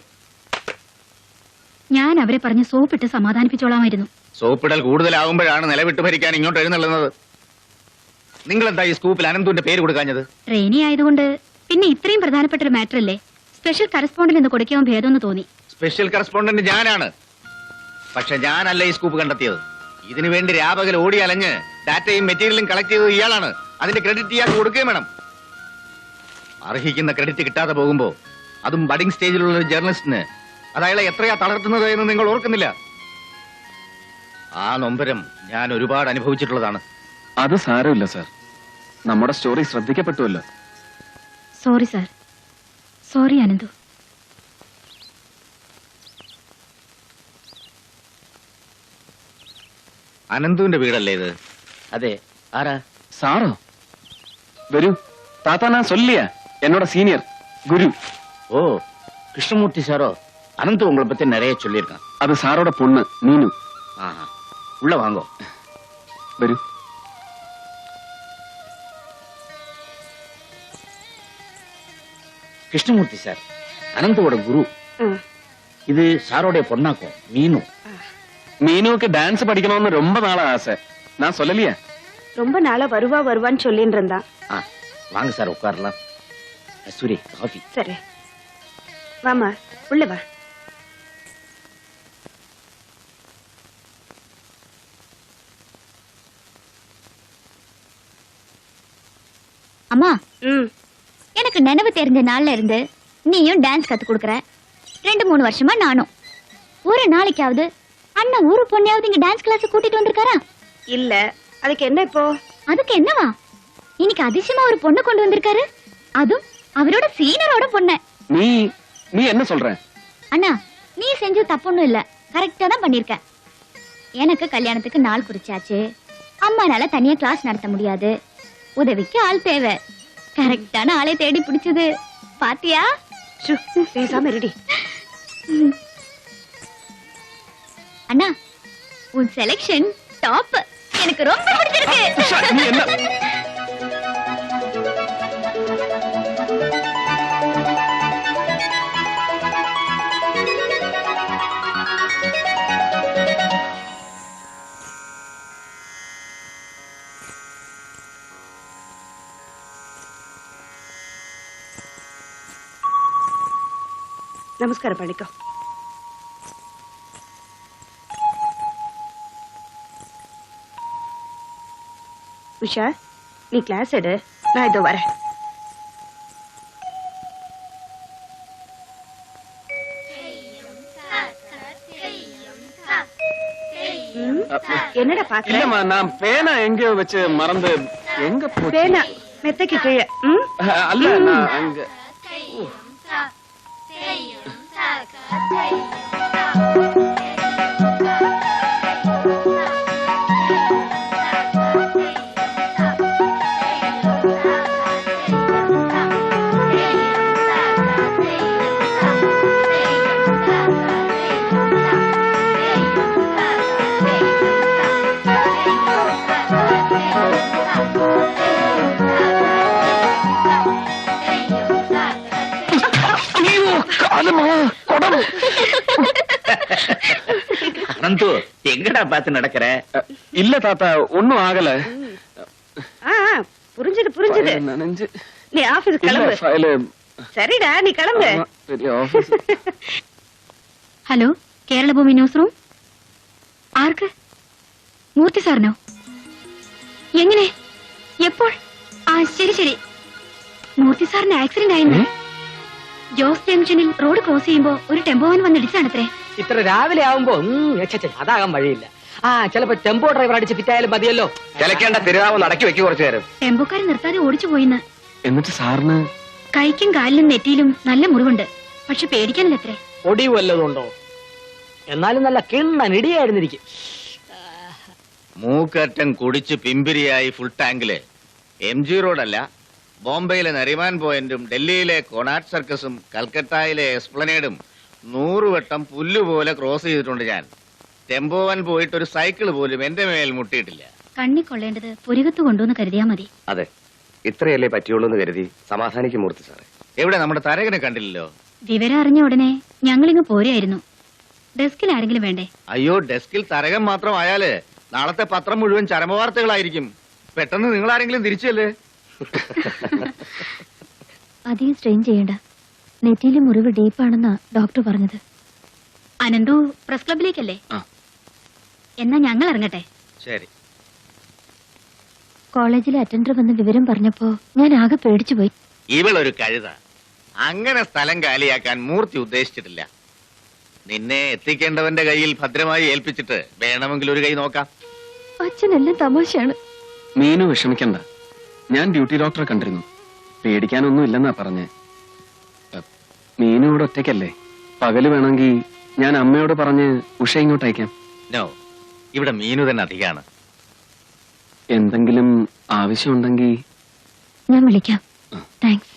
ഞാൻ അവരെ പറഞ്ഞ് സോപ്പിട്ട് സമാധാനിപ്പിച്ചോളാമായിരുന്നു. സോപ്പിടൽ കൂടുതലാവുമ്പോഴാണ് നിലവിട്ട് ഭരിക്കാൻ ഇങ്ങോട്ട് എഴുന്നള്ളുന്നത്. നിങ്ങൾ എന്താ ഈ സ്കൂപ്പിൽ അനന്തുവിന്റെ പേര് കൊടുക്കാഞ്ഞത്? ട്രെയിനി ആയതുകൊണ്ട്, പിന്നെ ഇത്രയും പ്രധാനപ്പെട്ട ഒരു മാറ്റർ അല്ലേ, സ്പെഷ്യൽ കറസ്പോണ്ടന്റ് എന്ന് കൊടുക്കാൻ ഭേദമെന്ന് തോന്നി. സ്പെഷ്യൽ കറസ്പോണ്ടന്റ് ഞാനാണ്, പക്ഷെ ഞാനല്ല ഈ സ്കൂപ്പ് കണ്ടെത്തിയത്. ഇതിനു വേണ്ടി രാപകൽ ഓടി അലഞ്ഞ് ഡാറ്റയും മെറ്റീരിയലും കളക്ട് ചെയ്തത് ഇയാളാണ്. അതിന്റെ ക്രെഡിറ്റ് ഇയാൾക്ക് കൊടുക്കുകയും വേണം. അർഹിക്കുന്ന ക്രെഡിറ്റ് കിട്ടാതെ പോകുമ്പോ, അതും ബഡിംഗ് സ്റ്റേജിലുള്ള ഒരു ജേർണലിസ്റ്റിന്, അതയാളെ എത്രയാ തളർത്തുന്നത് എന്ന് നിങ്ങൾ ഓർക്കുന്നില്ല? ആ നൊമ്പരം ഞാൻ ഒരുപാട് അനുഭവിച്ചിട്ടുള്ളതാണ്. അത് സാരമില്ല സാർ, നമ്മുടെ സ്റ്റോറി ശ്രദ്ധിക്കപ്പെട്ടുവല്ലോ. Sorry sir. സോറി അനന്തു. അനന്തുവിന്റെ വീടല്ലേ ഇത്? അതെ. ആരാ? സാറോ? വരൂ താത്ത, ഞാൻ சொல்லியா എന്നോட സീനിയർ ഗുരു. ஓ, கிருஷ்ணமூர்த்தி சாரோ? அனந்து உங்களை பத்தி நிறைய சொல்லியிருக்கான். அது சாரோட பொண்ணு மீனு. உள்ள வாங்கோ. വരൂ. கிருஷ்ணமூர்த்தி சார் அனந்தோட குரு. இது சாரோடைய பொண்ணாக்கும் மீனு. மீனுக்கு டான்ஸ் படிக்கணும்னு ரொம்ப நாளா ஆசை. நான் சொல்லலையா? ரொம்ப நாளா வருவான்னு சொல்லிட்டு இருந்தா. வாங்க சார், உட்காரலாம். கஸ்தூரி, காஃபி. சரி வாமா, உள்ள வா. அம்மா, எனக்கு நினைவு தெரிஞ்ச நாள்ல இருந்து நீயும் டான்ஸ் கத்து கொடுக்கற. 2-3 வருஷமா நானும். ஒரு நாளைக்காவது அண்ணா ஊரு பொண்ணையாவது இங்க டான்ஸ் கிளாஸ் கூட்டிட்டு வந்திருக்காரா? இல்ல. அதுக்கு என்ன இப்போ? அதுக்கு என்னவா? இன்னைக்கு அதிசயமா ஒரு பொண்ணு கொண்டு வந்திருக்காரு. அதுவும் அவரோட சீனியரோட பொண்ணு. நீ என்ன சொல்ற? அண்ணா, நீ செஞ்ச தப்புன்னு இல்ல, கரெக்டா தான் பண்ணிருக்க. எனக்கு கல்யாணத்துக்கு நாள் குறிச்சாச்சு. அம்மானால தனியா கிளாஸ் நடத்த முடியாது. உதவிக்கு ஆள் தேவை. கரெக்டான ஆளை தேடி பிடிச்சது. பாத்தியா? பேசாம ரெடி. அண்ணா, உன் செலக்ஷன் டாப். எனக்கு ரொம்ப பிடிச்சிருக்கு. நமஸ்காரம் பண்ணிக்கோ. உஷா, நீ கிளாஸ் எடு, நான் இதோ வரேன். என்னடா பாக்குற? இல்லம்மா, நான் பேனா எங்கேயோ வச்சு மறந்து எங்க போச்சு? பேனா மெத்தைக்கு கீழே. அல்ல, நான் அங்க அனந்து, எங்கடா பார்த்து நடக்கிற? இல்ல தாத்தா, ஒண்ணும் ஆகல. புரிஞ்சுது புரிஞ்சுது. நனைஞ்சு. நீ ஆபீஸ் கிளம்பு. சரிடா, நீ கிளம்பு. ഹലോ, കേരള ഭൂമി ന്യൂസ് റൂം. ആർക്ക്? മൂർത്തി സാറിനോ? എങ്ങനെ? എപ്പോൾ? ആ, ശരി ശരി. മൂർത്തി സാറിന് ആക്സിഡന്റ് ആയിരുന്നു. ജോസ് ജംഗ്ഷനിൽ റോഡ് ക്രോസ് ചെയ്യുമ്പോ ഒരു ടെമ്പോവാൻ വന്നിടിച്ചാണത്രേ. ഇത്ര രാവിലെ ആവുമ്പോ അതാകാൻ വഴിയില്ല. ചിലപ്പോ ടെമ്പോ ഡ്രൈവർ അടിച്ച് ഫിറ്റായാലും മതിയല്ലോ. ചിലക്കേണ്ട തിരുനാവ് നടക്കി വെക്കി കുറച്ചു നേരം. ടെമ്പോക്കാരൻ നിർത്താതെ ഓടിച്ചു പോയിന്ന്. എന്നിട്ട് സാറിന് കൈക്കും കാലിലും നെറ്റിയിലും നല്ല മുറിവുണ്ട്. പക്ഷെ പേടിക്കാനില്ലത്രേ. ഒടിവ് വല്ലതുണ്ടോ? എന്നാലും നല്ല കിണ്ണൻ ഇടിയായിരുന്നിരിക്കും. മൂക്കറ്റം കുടിച്ച് പിമ്പിരിയായി ഫുൾ ടാങ്കില് MG റോഡല്ല, ബോംബെയിലെ നരിമാൻ പോയിന്റും ഡൽഹിയിലെ കൊണാട്ട് സർക്കസും കൽക്കട്ടയിലെ എസ്പ്ലനേഡും 100 വട്ടം പുല്ലുപോലെ ക്രോസ് ചെയ്തിട്ടുണ്ട് ഞാൻ. ടെമ്പോവൻ പോയിട്ട് ഒരു സൈക്കിൾ പോലും എന്റെ മേൽ മുട്ടിയിട്ടില്ല. കണ്ണി കൊള്ളേണ്ടത് പുരികത്ത് കൊണ്ടുവന്ന് കരുതിയാ മതി. അതെ, ഇത്രയല്ലേ പറ്റുള്ളൂ എന്ന് കരുതി സമാധാനിക്കും മൂർത്തി സാറേ. എവിടെ നമ്മുടെ തരകനെ കണ്ടില്ലല്ലോ? വിവരം അറിഞ്ഞ ഉടനെ ഞങ്ങളിങ്ങ് പോരെയായിരുന്നു. ഡെസ്കിൽ ആരെങ്കിലും വേണ്ടേ? അയ്യോ, ഡെസ്കിൽ തരകൻ മാത്രമായാല് നാളത്തെ പത്രം മുഴുവൻ ചരമവാർത്തകളായിരിക്കും. പെട്ടെന്ന് നിങ്ങൾ ആരെങ്കിലും തിരിച്ചല്ലേ? അധികം സ്ട്രെയിൻ ചെയ്യണ്ട. നെറ്റിയിലെ മുറിവ് ഡീപ്പാണെന്നാ ഡോക്ടർ പറഞ്ഞത്. അനന്തു പ്രസ് ക്ലബിലേക്കല്ലേ? എന്നാ ഞങ്ങൾ ഇറങ്ങട്ടെ. ശരി. കോളേജിലെ അറ്റൻഡർ വന്ന് വിവരം പറഞ്ഞപ്പോ ഞാൻ ആകെ പേടിച്ചു പോയി. ഇവളൊരു കഴുത. അങ്ങനെ സ്ഥലം കാലിയാക്കാൻ മൂർത്തി ഉദ്ദേശിച്ചിട്ടില്ല. നിന്നെ എത്തിക്കേണ്ടവന്റെ കയ്യിൽ ഭദ്രമായി ഏൽപ്പിച്ചിട്ട് വേണമെങ്കിൽ ഒരു കൈ നോക്കാം. അച്ഛനെല്ലാം തമാശയാണ്. മീനു വിഷമിക്കണ്ട, ഞാൻ ഡ്യൂട്ടി ഡോക്ടറെ കണ്ടിരുന്നു. പേടിക്കാനൊന്നും ഇല്ലെന്നാ പറഞ്ഞേ. മീനു ഇവിടെ ഒറ്റയ്ക്കല്ലേ? പകല് വേണമെങ്കിൽ ഞാൻ അമ്മയോട് പറഞ്ഞ് ഉഷ ഇങ്ങോട്ട് അയക്കാം. നോ, ഇവിടെ മീനു തന്നെ അധികമാണ്. എന്തെങ്കിലും ആവശ്യമുണ്ടെങ്കിൽ ഞാൻ വിളിക്കാം. Thanks.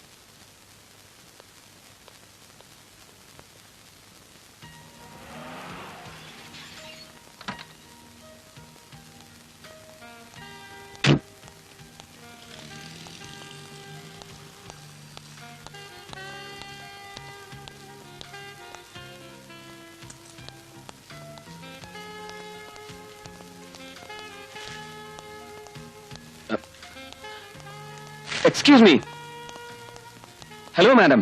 Excuse me. Hello madam,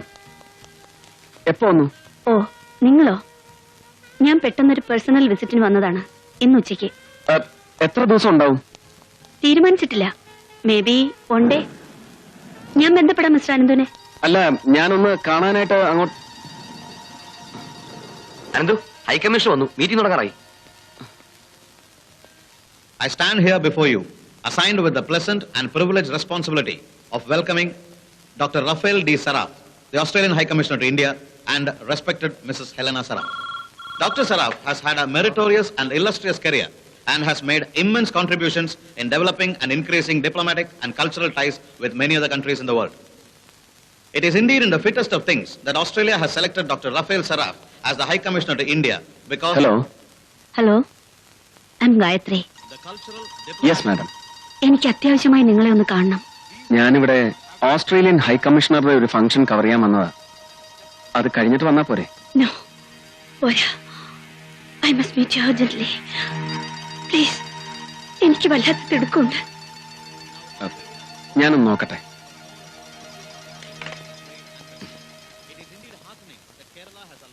എപ്പോ വന്നു? ഓ, നിങ്ങളോ? ഞാൻ പെട്ടെന്നൊരു പേഴ്സണൽ വിസിറ്റിന് വന്നതാണ്. ഇന്ന് ഉച്ചയ്ക്ക്. എത്ര ദിവസം ഉണ്ടാവും? തീരുമാനിച്ചിട്ടില്ല. May be 1 day. ഞാൻ ബന്ധപ്പെടാം മിസ്റ്റർ അനന്തുവിനെ. അല്ല, ഞാനൊന്ന് കാണാനായിട്ട് അങ്ങോട്ട്. അനന്തു, ഹൈക്കമ്മീഷൻ വന്നു. Meeting തുടങ്ങാറായി. I stand here before you, assigned with the pleasant and privileged responsibility of welcoming Dr. Rafael D. Saraf, the Australian High Commissioner to India, and respected Mrs. Helena Saraf. Dr. Saraf has had a meritorious and illustrious career and has made immense contributions in developing and increasing diplomatic and cultural ties with many other countries in the world. It is indeed in the fittest of things that Australia has selected Dr. Rafael Saraf as the High Commissioner to India because hello, I'm Gayathri. the cultural, yes madam. എനിക്ക് അത്യാവശ്യമായി നിങ്ങളെ ഒന്ന് കാണണം. ഞാനിവിടെ ഓസ്ട്രേലിയൻ ഹൈ കമ്മീഷണറുടെ ഒരു ഫംഗ്ഷൻ കവർ ചെയ്യാൻ വന്നതാ. അത് കഴിഞ്ഞിട്ട് വന്നാ പോരെ? നോ, പോരാ. I must meet you urgently. Please, എനിക്ക് വല്ലാത്ത തിടുക്കുണ്ട്. ഞാനൊന്ന് നോക്കട്ടെ. it is indeed heartening that Kerala has a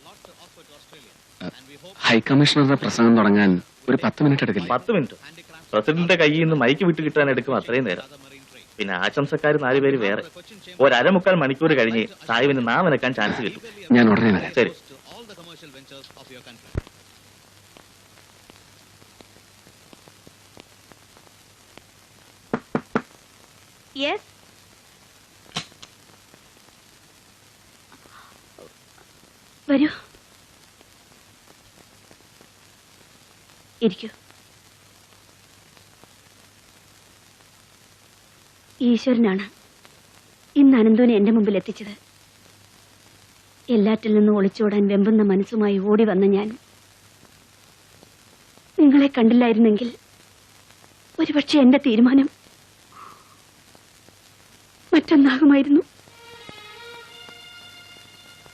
ഹൈക്കമ്മീഷണറുടെ പ്രസംഗം തുടങ്ങാൻ ഒരു 10 മിനിറ്റ് എടുക്കില്ല. 10 മിനിറ്റ് പ്രസിഡന്റിന്റെ കയ്യിൽ നിന്ന് മൈക്ക് വിട്ട് കിട്ടാൻ എടുക്കും അത്രയും നേരം. പിന്നെ ആശംസക്കാർ 4 പേര് വേറെ. 1.25 മണിക്കൂർ കഴിഞ്ഞ് സാഹിബിന് നാം വെക്കാൻ ചാൻസ് കിട്ടും. ഞാൻ ഉടനെ വരാം. ശരി. യെസ്, വരൂ, ഇരിക്കൂ. ഈശ്വരനാണ് ഇന്ന് അനന്തുവിനെ എന്റെ മുമ്പിൽ എത്തിച്ചത്. എല്ലാറ്റിൽ നിന്നും ഒളിച്ചോടാൻ വെമ്പുന്ന മനസ്സുമായി ഓടി വന്ന ഞാൻ നിങ്ങളെ കണ്ടില്ലായിരുന്നെങ്കിൽ ഒരുപക്ഷെ എന്റെ തീരുമാനം മറ്റൊന്നാകുമായിരുന്നു.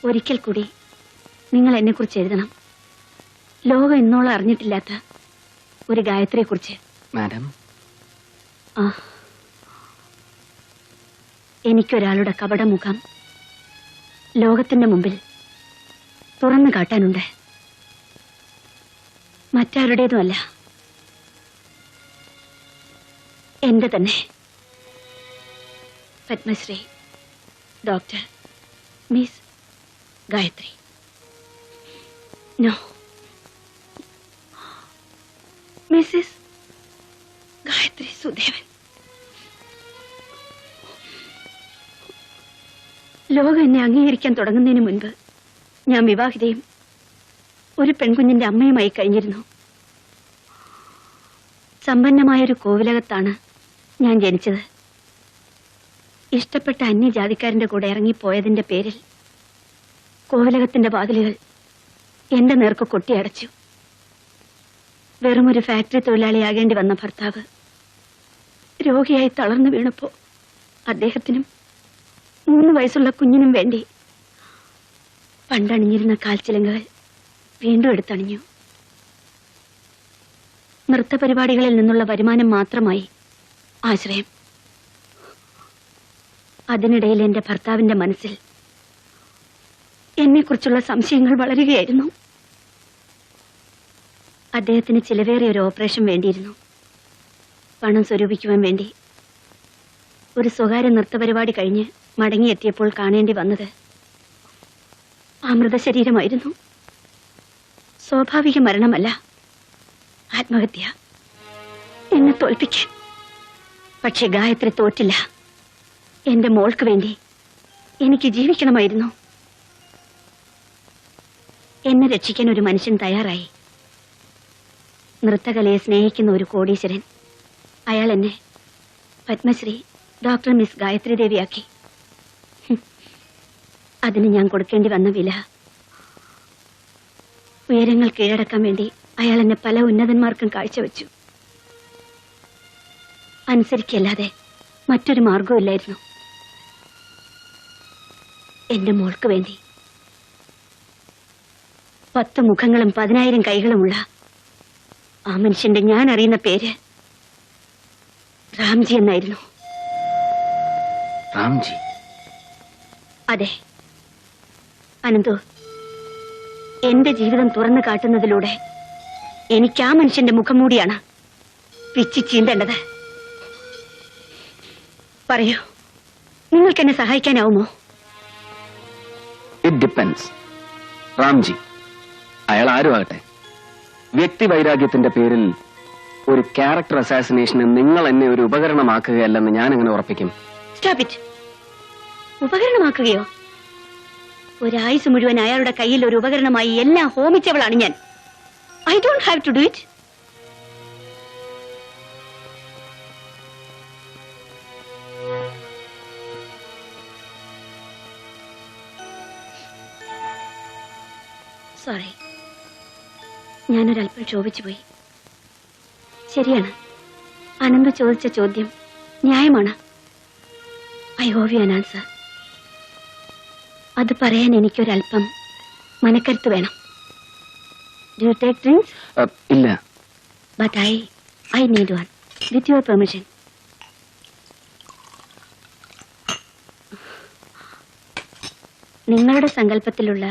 ഒരിക്കൽ കൂടി നിങ്ങൾ എന്നെക്കുറിച്ച് എഴുതണം. ലോകം ഇന്നോളം അറിഞ്ഞിട്ടില്ലാത്ത ഒരു ഗായത്രിയെക്കുറിച്ച്. മാഡം, ആ, എനിക്കൊരാളുടെ കപടമുഖം ലോകത്തിന്റെ മുമ്പിൽ തുറന്നു കാട്ടാനുണ്ട്. മറ്റാരുടേതുമല്ല, എന്റെ തന്നെ. Padmashri doctor miss Gayathri. No, Mrs Gayathri Sudevan. ലോകം എന്നെ അംഗീകരിക്കാൻ തുടങ്ങുന്നതിന് മുൻപ് ഞാൻ വിവാഹിതയും ഒരു പെൺകുഞ്ഞിന്റെ അമ്മയുമായി കഴിഞ്ഞിരുന്നു. സമ്പന്നമായൊരു കോവിലകത്താണ് ഞാൻ ജനിച്ചത്. ഇഷ്ടപ്പെട്ട അന്യജാതിക്കാരന്റെ കൂടെ ഇറങ്ങിപ്പോയതിന്റെ പേരിൽ കോവിലകത്തിന്റെ വാതിലുകൾ എന്റെ നേർക്ക് കൊട്ടിയടച്ചു. വെറുമൊരു ഫാക്ടറി തൊഴിലാളിയാകേണ്ടി വന്ന ഭർത്താവ് രോഗിയായി തളർന്നു വീണപ്പോ അദ്ദേഹത്തിനും 3 വയസ്സുള്ള കുഞ്ഞിനും വേണ്ടി പണ്ടണിഞ്ഞിരുന്ന കാൽച്ചിലങ്കകൾ വീണ്ടും എടുത്തണിഞ്ഞു. നൃത്തപരിപാടികളിൽ നിന്നുള്ള വരുമാനം മാത്രമായി ആശ്രയം. അതിനിടയിൽ എന്റെ ഭർത്താവിന്റെ മനസ്സിൽ എന്നെക്കുറിച്ചുള്ള സംശയങ്ങൾ വളരുകയായിരുന്നു. അദ്ദേഹത്തിന് ചിലവേറിയ ഒരു ഓപ്പറേഷൻ വേണ്ടിയിരുന്നു. പണം സ്വരൂപിക്കുവാൻ വേണ്ടി ഒരു സ്വകാര്യ നൃത്തപരിപാടി കഴിഞ്ഞ് മടങ്ങിയെത്തിയപ്പോൾ കാണേണ്ടി വന്നത് ആ മൃതശരീരമായിരുന്നു. സ്വാഭാവിക മരണമല്ല, ആത്മഹത്യ. എന്നെ തോൽപ്പിക്കാൻ. പക്ഷെ ഗായത്രി തോറ്റില്ല. എന്റെ മോൾക്ക് വേണ്ടി എനിക്ക് ജീവിക്കണമായിരുന്നു. എന്നെ രക്ഷിക്കാൻ ഒരു മനുഷ്യൻ തയ്യാറായി. നൃത്തകലയെ സ്നേഹിക്കുന്ന ഒരു കോടീശ്വരൻ. അയാൾ എന്നെ പത്മശ്രീ ഡോക്ടർ മിസ് ഗായത്രി ദേവിയാക്കി. അതിന് ഞാൻ കൊടുക്കേണ്ടി വന്ന വില. ഉയരങ്ങൾ കീഴടക്കാൻ വേണ്ടി അയാൾ എന്നെ പല ഉന്നതന്മാർക്കും കാഴ്ചവെച്ചു. അനുസരിക്കല്ലാതെ മറ്റൊരു മാർഗവുമില്ലായിരുന്നു. എന്റെ മോൾക്ക് വേണ്ടി 10 മുഖങ്ങളും 10,000 കൈകളുമുള്ള ആ മനുഷ്യന്റെ ഞാൻ അറിയുന്ന പേര് റാംജി എന്നായിരുന്നു. റാംജി? അതെ അനന്തു, എന്റെ ജീവിതം തുറന്നു കാട്ടുന്നതിലൂടെ എനിക്ക് ആ മനുഷ്യന്റെ മുഖം മൂടിയാണ് പിച്ചി ചീന്തേണ്ടത്. പറയൂ, നിങ്ങൾക്ക് എന്നെ സഹായിക്കാനാവുമോ? It depends. റാംജി അയാൾ ആരും ആകട്ടെ, വ്യക്തി വൈരാഗ്യത്തിന്റെ പേരിൽ ഒരു ക്യാരക്ടർ അസാസിനേഷന് നിങ്ങൾ എന്നെ ഒരു ഉപകരണമാക്കുകയല്ലെന്ന് ഞാൻ എങ്ങനെ ഉറപ്പിക്കും? Stop it. ഉപകരണമാക്കുകയോ? ഒരായുസ് മുഴുവൻ അയാളുടെ കയ്യിൽ ഒരു ഉപകരണമായി എല്ലാം ഹോമിച്ചവളാണ് ഞാൻ. I don't have to do it. Sorry, ഞാനൊരല്പം ക്ഷോഭിച്ചുപോയി. ശരിയാണ്, അനന്ത് ചോദിച്ച ചോദ്യം ന്യായമാണ്. I owe you an answer. അത് പറയാൻ എനിക്കൊരല്പം മനക്കരുത്ത് വേണം. Do you take drinks? ഇല്ല. But I need one with your permission. നിങ്ങളുടെ സങ്കല്പത്തിലുള്ള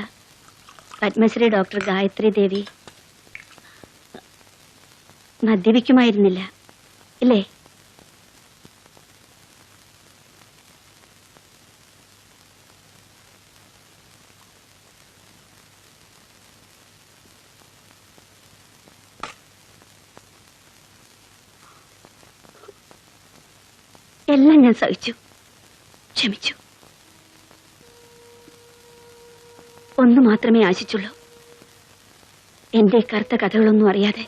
പത്മശ്രീ ഡോക്ടർ ഗായത്രി ദേവി മദ്യപിക്കുമായിരുന്നില്ല ഇല്ലേ? എല്ലാം ഞാൻ സഹിച്ചു, ക്ഷമിച്ചു. ഒന്നു മാത്രമേ ആശിച്ചുള്ളൂ, എന്റെ കറുത്ത കഥകളൊന്നും അറിയാതെ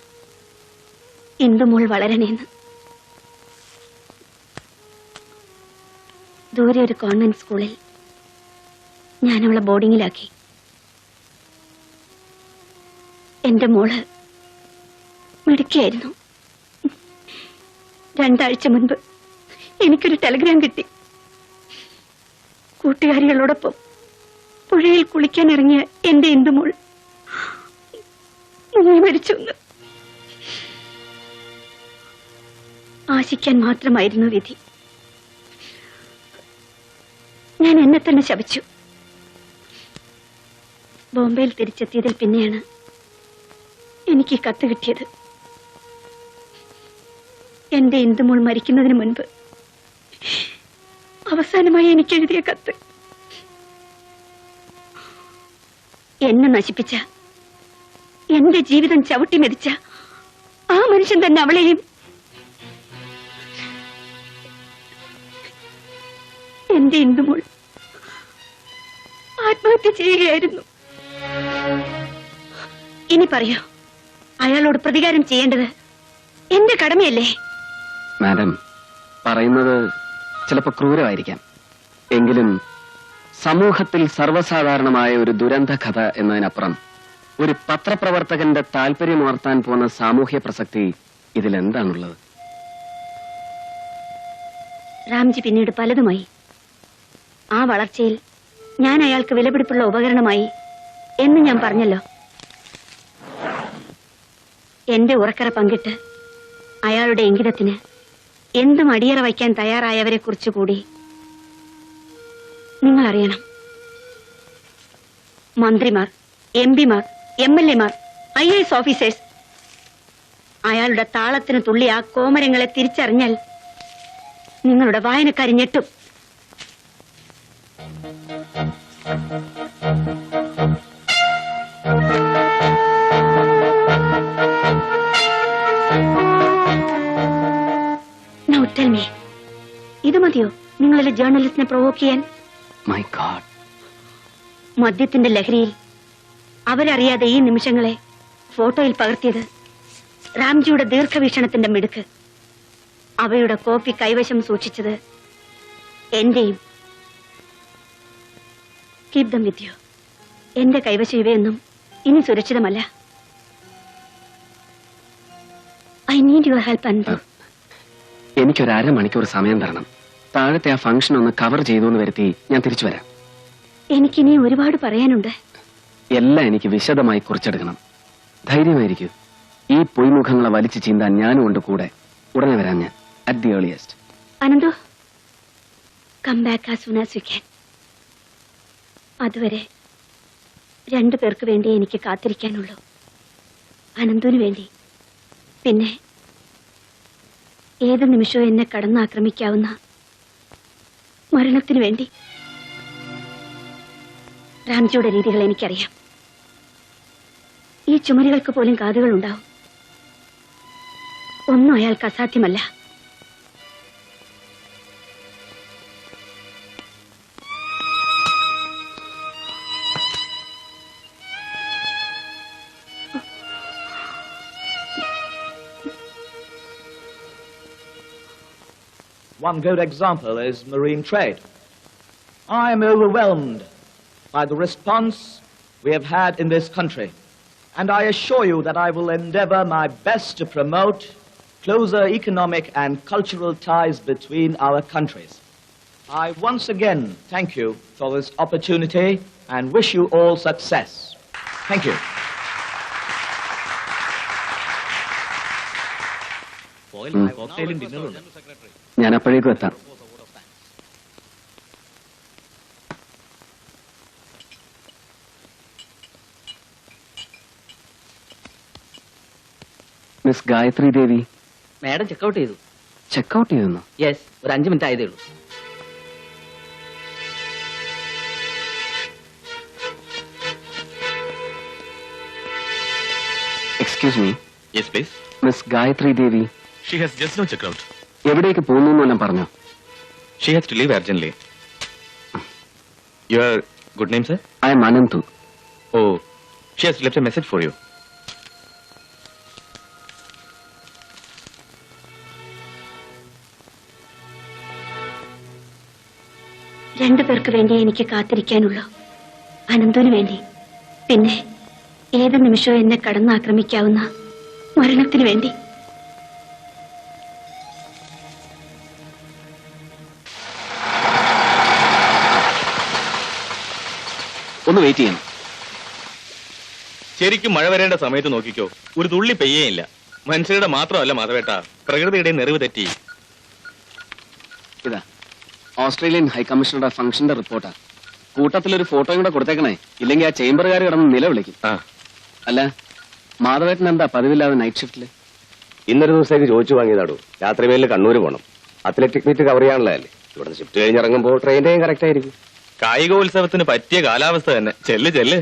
ഇന്ദുമോൾ വളരണേന്ന്. ദൂരെ ഒരു കോൺവെന്റ് സ്കൂളിൽ ഞാൻ അവളെ ബോർഡിങ്ങിലാക്കി. എന്റെ മോള് മിടുക്കിയായിരുന്നു. 2 ആഴ്ച മുൻപ് എനിക്കൊരു ടെലിഗ്രാം കിട്ടി. കൂട്ടുകാരികളോടൊപ്പം പുഴയിൽ കുളിക്കാൻ ഇറങ്ങിയ എന്റെ ഇന്ദുമോൾ മരിച്ചു. ആശിക്കാൻ മാത്രമായിരുന്നു വിധി. ഞാൻ എന്നെ തന്നെ ശപിച്ചു. ബോംബെയിൽ തിരിച്ചെത്തിയതിൽ പിന്നെയാണ് എനിക്ക് കത്ത് കിട്ടിയത്. എന്റെ ഇന്ദുമോൾ മരിക്കുന്നതിന് മുൻപ് അവസാനമായി എനിക്ക് എഴുതിയ കത്ത്. എന്നെ നശിപ്പിച്ച, എന്റെ ജീവിതം ചവിട്ടി മെതിച്ച ആ മനുഷ്യൻ തന്നെ അവളെയും എന്റെ ഇന്ദുമോൾ ആത്മഹത്യ ചെയ്യുകയായിരുന്നു. ഇനി പറയൂ, അയാളോട് പ്രതികാരം ചെയ്യേണ്ടത് എന്റെ കടമയല്ലേ? മാഡം പറയുന്നത് ചിലപ്പോൾ ക്രൂരമായിരിക്കാം, എങ്കിലും സമൂഹത്തിൽ സർവ്വസാധാരണമായ ഒരു ദുരന്ത കഥ എന്നതിനപ്പുറം ഒരു പത്രപ്രവർത്തകന്റെ താല്പര്യമുണർത്താൻ പോകുന്ന സാമൂഹ്യ പ്രസക്തി ഇതിലെന്താണുള്ളത്? രാംജി പിന്നീട് പലതുമായി. ആ വളർച്ചയിൽ ഞാൻ അയാൾക്ക് വിലപിടിപ്പുള്ള ഉപകരണമായി എന്ന് ഞാൻ പറഞ്ഞല്ലോ. എന്റെ ഉറക്കറ പങ്കിട്ട് അയാളുടെ ഇംഗിതത്തിന് എന്തും അടിയറ വയ്ക്കാൻ തയ്യാറായവരെ കുറിച്ച് കൂടി നിങ്ങൾ അറിയണം. മന്ത്രിമാർ, എംപിമാർ, MLA മാർ, IAS ഓഫീസേഴ്സ്. അയാളുടെ താളത്തിന് തുള്ളി ആ കോമരങ്ങളെ തിരിച്ചറിഞ്ഞാൽ നിങ്ങളുടെ വായനക്കാരി ഞെട്ടും. Now tell me, ഇത് മതിയോ നിങ്ങളെ ജേർണലിസ്റ്റിനെ പ്രൊവോക്ക് ചെയ്യാൻ? My God. മദ്യത്തിന്റെ ലഹരിയിൽ അവരറിയാതെ ഈ നിമിഷങ്ങളെ ഫോട്ടോയിൽ പകർത്തിയത് രാംജിയുടെ ദീർഘവീക്ഷണത്തിന്റെ മിടുക്ക്. അവയുടെ കോപ്പി കൈവശം സൂക്ഷിച്ചത് എന്റെയും. Keep them with you. എന്റെ കൈവശം ഇവയൊന്നും ഇനി സുരക്ഷിതമല്ല. ഐ നീഡ് യുവർ ഹെൽപ്പ് അൻപു. എനിക്കൊരു 1/2 മണിക്കൂർ സമയം തരണം. താഴത്തെ ആ ഫംഗ്ഷൻ ഒന്ന് കവർ ചെയ്തു എന്ന് വരുത്തി ഞാൻ തിരിച്ചു വരാം. എനിക്കിനി ഒരുപാട് പറയാനുണ്ട്. എല്ലാം എനിക്ക് വിശദമായി കുറിച്ചെടുക്കണം. ധൈര്യമായിരിക്കും. ഈ പൊയ്മുഖങ്ങളെ വലിച്ചു ചീന്താൻ ഞാനും ഉണ്ട് കൂടെ. ഉടനെ വരാം ഞാൻ, at the earliest. Ananthu, come back as soon as you can. അതുവരെ 2 പേർക്ക് വേണ്ടി എനിക്ക് കാത്തിരിക്കാനുള്ളൂ. അനന്തുവിന് വേണ്ടി, പിന്നെ ഏത് നിമിഷവും എന്നെ കടന്നാക്രമിക്കാവുന്ന മരണത്തിനു വേണ്ടി. രാംജിയുടെ രീതികൾ എനിക്കറിയാം. ഈ ചുമരുകൾക്ക് പോലും കാതുകളുണ്ടാവും. ഒന്നും അയാൾക്ക് അസാധ്യമല്ല. One good example is marine trade. I am overwhelmed by the response we have had in this country, and I assure you that I will endeavor my best to promote closer economic and cultural ties between our countries. I once again thank you for this opportunity and wish you all success. Thank you. കോക്ടെയിലും ഡിന്നറും ഉണ്ട്. ഞാൻ അപ്പോഴേക്കും എത്താം. Miss Gayathri Devi madam check out ചെയ്തു. ചെക്കൗട്ട് ചെയ്യുന്നു? യെസ്, ഒരു 5 മിനിറ്റ് ആയതേ ഉള്ളൂ. Excuse me. Yes please. Miss Gayathri Devi she has just now check out. എവിടേക്ക് പോകുന്നു എന്നെല്ലാം പറഞ്ഞു. She has to leave urgently. Your good name sir? I'm Ananthu. Oh, she has left a message for you. രണ്ടുപേർക്ക് വേണ്ടി എനിക്ക് കാത്തിരിക്കാനുള്ളൂ. അനന്തുവിന് വേണ്ടി, പിന്നെ ഏത് നിമിഷവും എന്നെ കടന്നാക്രമിക്കാവുന്ന മരണത്തിന് വേണ്ടി. ഒന്ന് വെയിറ്റ് ചെയ്യണം. ശരിക്കും മഴ വരേണ്ട സമയത്ത് നോക്കിക്കോ, ഒരു തുള്ളി പെയ്യേയില്ല. മനുഷ്യരുടെ മാത്രമല്ല മാധവേട്ട, പ്രകൃതിയുടെ നെറിവ് തെറ്റി. ഇതാ ഓസ്ട്രേലിയൻ ഹൈക്കമ്മീഷണറുടെ ഫംഗ്ഷന്റെ റിപ്പോർട്ടാ. കൂട്ടത്തിലൊരു ഫോട്ടോയും കൂടെ കൊടുത്തേക്കണേ, ഇല്ലെങ്കിൽ ആ ചേംബറുകാർ കിടന്ന് നിലവിളിക്കും. അല്ല, മാധവേട്ടൻ എന്താ പതിവില്ലാതെ നൈറ്റ് ഷിഫ്റ്റില്? ഇന്നൊരു ദിവസത്തേക്ക് ചോദിച്ചു വാങ്ങിയതാടൂ. രാത്രി മേലിൽ കണ്ണൂര് പോകണം. അത്ലറ്റിക് മീറ്റ് കവർ ചെയ്യാനുള്ളതല്ലേ. ഇവിടെ ഷിഫ്റ്റ് കഴിഞ്ഞിറങ്ങുമ്പോൾ ട്രെയിൻ ടൈം കറക്റ്റ് ആയിരിക്കും. കായികോത്സവത്തിന് പറ്റിയ കാലാവസ്ഥ തന്നെ. ചെല്ല് ചെല്ല്.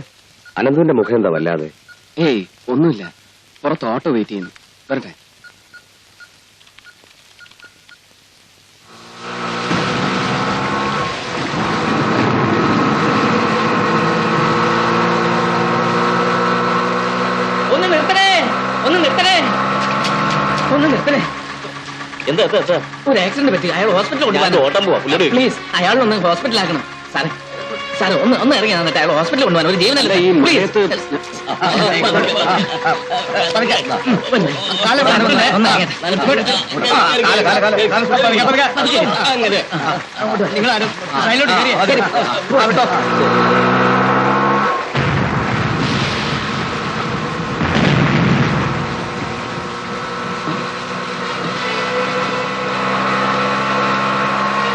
അനന്തുവിന്റെ മുഖം എന്താ വല്ലാതെ? ഏയ് ഒന്നുമില്ല, പുറത്ത് ഓട്ടോ വെയിറ്റ് ചെയ്യുന്നു. വരട്ടെ. ഒന്ന് നിർത്തണേ, ഒന്ന് നിർത്തണേ, ഒന്ന് നിർത്തണേ. എന്താ ഒരു ആക്സിഡന്റ് പറ്റി, അയാൾ ഹോസ്പിറ്റലിൽ കൊണ്ടുപോകാൻ. പ്ലീസ്, അയാൾ ഒന്ന് ഹോസ്പിറ്റലാക്കണം. സാറേ സാറേ, ഒന്ന് ഇറങ്ങി നിന്നിട്ട് അയാൾ ഹോസ്പിറ്റലിൽ കൊണ്ടുപോകാൻ. ഒരു ജീവനല്ലേ. നിങ്ങളാരും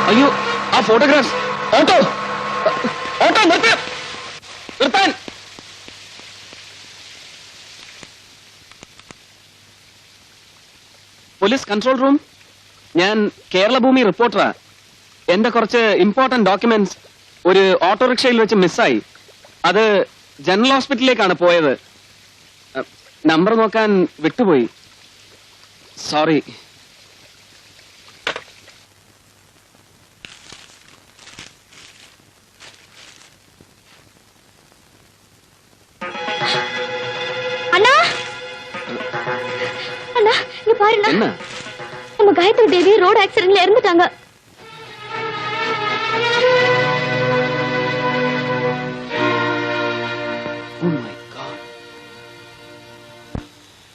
അയ്യോ, ആ ഫോട്ടോഗ്രാഫ്സ്. ഓട്ടോ ഓട്ടോ നിർത്താൻ. പോലീസ് കൺട്രോൾ റൂം, ഞാൻ കേരളഭൂമി റിപ്പോർട്ടറാ. എന്റെ കുറച്ച് ഇമ്പോർട്ടന്റ് ഡോക്യുമെന്റ്സ് ഒരു ഓട്ടോറിക്ഷയിൽ വെച്ച് മിസ്സായി. അത് ജനറൽ ഹോസ്പിറ്റലിലേക്കാണ് പോയത്. നമ്പർ നോക്കാൻ വിട്ടുപോയി. സോറി. பாருங்க, நம்ம காயத்ரி தேவி ரோட் ஆக்சிடென்ட்ல இறந்துட்டாங்க.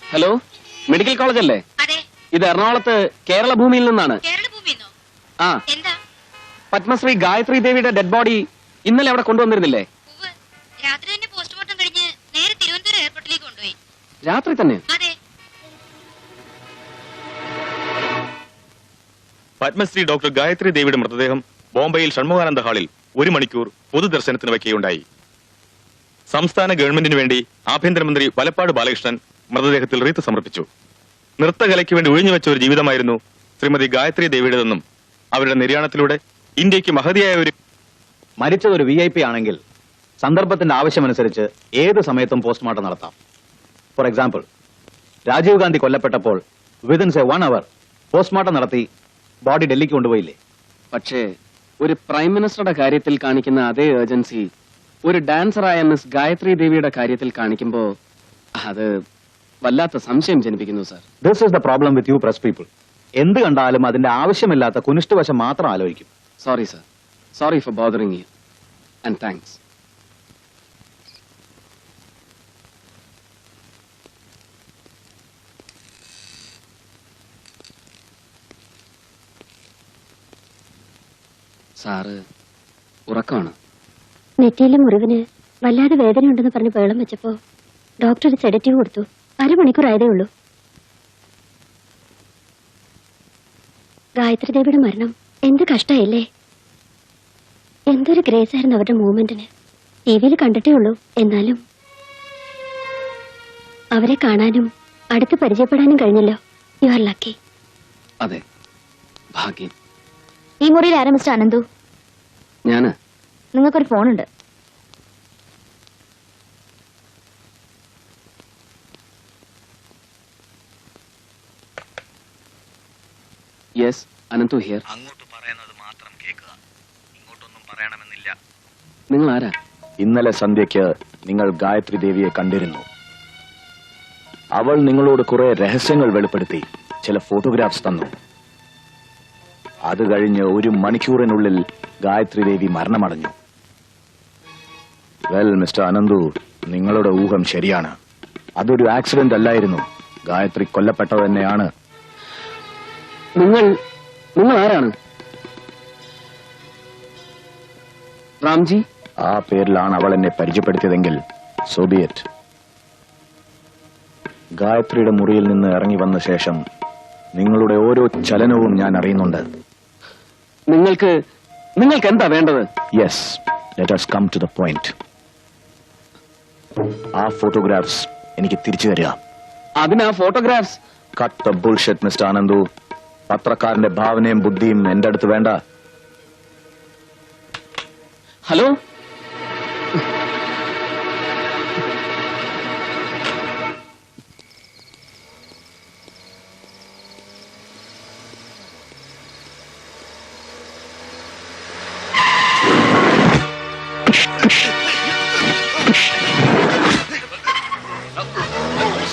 ഹലോ, മെഡിക്കൽ കോളേജ് അല്ലേ? ഇത് എറണാകുളത്ത് കേരളഭൂമിയിൽ നിന്നാണ്. ആ, പത്മശ്രീ ഗായത്രി ദേവിയുടെ ഡെഡ് ബോഡി ഇന്നലെ അവിടെ കൊണ്ടുവന്നിരുന്നില്ലേ? രാത്രി തന്നെ? പത്മശ്രീ ഡോക്ടർ ഗായത്രി ദേവിയുടെ മൃതദേഹം ബോംബെയിൽ ഷൺമുഖാനന്ദ ഹാളിൽ 1 മണിക്കൂർ പൊതുദർശനത്തിന് വയ്ക്കുകയുണ്ടായി. സംസ്ഥാന ഗവൺമെന്റിന് വേണ്ടി ആഭ്യന്തരമന്ത്രി വലപ്പാട് ബാലകൃഷ്ണൻ മൃതദേഹത്തിൽ റീത്ത് സമർപ്പിച്ചു. നൃത്തകലയ്ക്ക് വേണ്ടി ഒഴിഞ്ഞുവെച്ച ഒരു ജീവിതമായിരുന്നു ശ്രീമതി ഗായത്രി ദേവിയുടേതെന്നും അവരുടെ നിര്യാണത്തിലൂടെ ഇന്ത്യക്ക് മഹതിയായ ഒരു മരിച്ചതൊരു VIP ആണെങ്കിൽ സന്ദർഭത്തിന്റെ ആവശ്യമനുസരിച്ച് ഏത് സമയത്തും പോസ്റ്റ്മോർട്ടം നടത്താം. ഫോർ എക്സാമ്പിൾ, രാജീവ് ഗാന്ധി കൊല്ലപ്പെട്ടപ്പോൾ വിതിൻ 1 hour പോസ്റ്റ്മോർട്ടം നടത്തി ബോഡി ഡൽഹിക്ക് കൊണ്ടുപോയില്ലേ? പക്ഷേ ഒരു പ്രൈം മിനിസ്റ്ററുടെ കാര്യത്തിൽ കാണിക്കുന്ന അതേ ഏർജൻസി ഒരു ഡാൻസറായ മിസ് ഗായത്രി ദേവിയുടെ കാര്യത്തിൽ കാണിക്കുമ്പോ അത് വല്ലാത്ത സംശയം ജനിപ്പിക്കുന്നു sir. This is the problem with you press people. എന്ത് കണ്ടാലും അതിന്റെ ആവശ്യമില്ലാത്ത കുനിഷ്ഠവശം മാത്രം ആലോചിക്കും. Sorry sir, sorry for bothering you and thanks. Sir ഉറക്കമാണ്. നെറ്റിയിലെ മുറിവിന് വല്ലാതെ വേദനയുണ്ടെന്ന് പറഞ്ഞ് വെള്ളം വെച്ചപ്പോ ഡോക്ടർ ഒരു സെഡറ്റീവ് കൊടുത്തു. 1/2 മണിക്കൂർ ആയതേ ഉള്ളൂ. ഗായത്രി ദേവിയുടെ മരണം എന്ത് കഷ്ടമായില്ലേ. എന്തൊരു ഗ്രേസ് ആയിരുന്നു അവരുടെ മൂവ്മെന്റിന്. ടിവിയിൽ കണ്ടിട്ടേ ഉള്ളൂ. എന്നാലും അവരെ കാണാനും അടുത്ത് പരിചയപ്പെടാനും കഴിഞ്ഞല്ലോ. You are lucky. അതെ, ഭാഗ്യം. ഈ മുറിയിൽ ആരാ മിസ്റ്റർ അനന്തു? ഞാന്. നിങ്ങൾക്കൊരു ഫോണുണ്ട്. Yes, Ananthu here. അങ്ങോട്ട് പറയുന്നത് മാത്രം കേൾക്കുക, ഇങ്ങോട്ടൊന്നും പറയണമെന്നില്ല. നിങ്ങൾ ആരാ? ഇന്നലെ സന്ധ്യയ്ക്ക് നിങ്ങൾ ഗായത്രി ദേവിയെ കണ്ടിരുന്നു. അവൾ നിങ്ങളോട് കുറെ രഹസ്യങ്ങൾ വെളിപ്പെടുത്തി ചില ഫോട്ടോഗ്രാഫ്സ് തന്നു. അത് കഴിഞ്ഞ് 1 മണിക്കൂറിനുള്ളിൽ ഗായത്രി ദേവി മരണമടഞ്ഞു. വെൽ മിസ്റ്റർ അനന്തു, നിങ്ങളുടെ ഊഹം ശരിയാണ്. അതൊരു ആക്സിഡന്റ് അല്ലായിരുന്നു. ഗായത്രി കൊല്ലപ്പെട്ടത് തന്നെയാണ്. നിങ്ങൾ ആരാണ്? റാംജി? ആ പേരിലാണ് അവൾ എന്നെ പരിചയപ്പെടുത്തിയതെങ്കിൽ സോബിയറ്റ്. ഗായത്രിയുടെ മുറിയിൽ നിന്ന് ഇറങ്ങി വന്ന ശേഷം നിങ്ങളുടെ ഓരോ ചലനവും ഞാൻ അറിയുന്നുണ്ട്. നിങ്ങൾക്ക് എന്താ വേണ്ടത്? Yes, let us come to the point. ആ ഫോട്ടോഗ്രാഫ്സ് എനിക്ക് തിരിച്ചു തരിക. അതിനാ photographs? Cut the bullshit mister Anandu. പത്രക്കാരന്റെ ഭാവനയും ബുദ്ധിയും എന്റെ അടുത്ത് വേണ്ട. ഹലോ,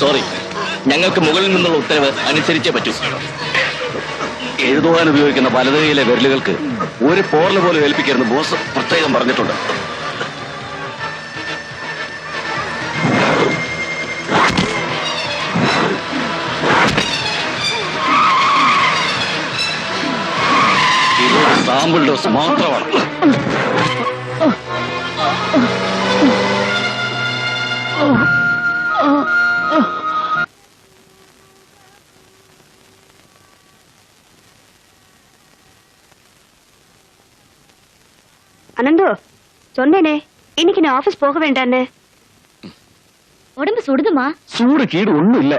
സോറി, ഞങ്ങൾക്ക് മുകളിൽ നിന്നുള്ള ഉത്തരവ് അനുസരിച്ചേ പറ്റൂ. എഴുതുവാൻ ഉപയോഗിക്കുന്ന വലതുകൈയിലെ വിരലുകൾക്ക് ഒരു പോറൽ പോലും ഏൽപ്പിക്കരുത് ബോസ് പ്രത്യേകം പറഞ്ഞിട്ടുണ്ട്. ഇതൊരു സാമ്പിൾ ഡോസ് മാത്രമാണ്. அனந்து சொன்னேனே இன்னைக்கு நான் ஆபீஸ் போக வேண்டான்னு. உடம்பு சுடுதுமா? சூடு கீடு ஒண்ணும் இல்ல.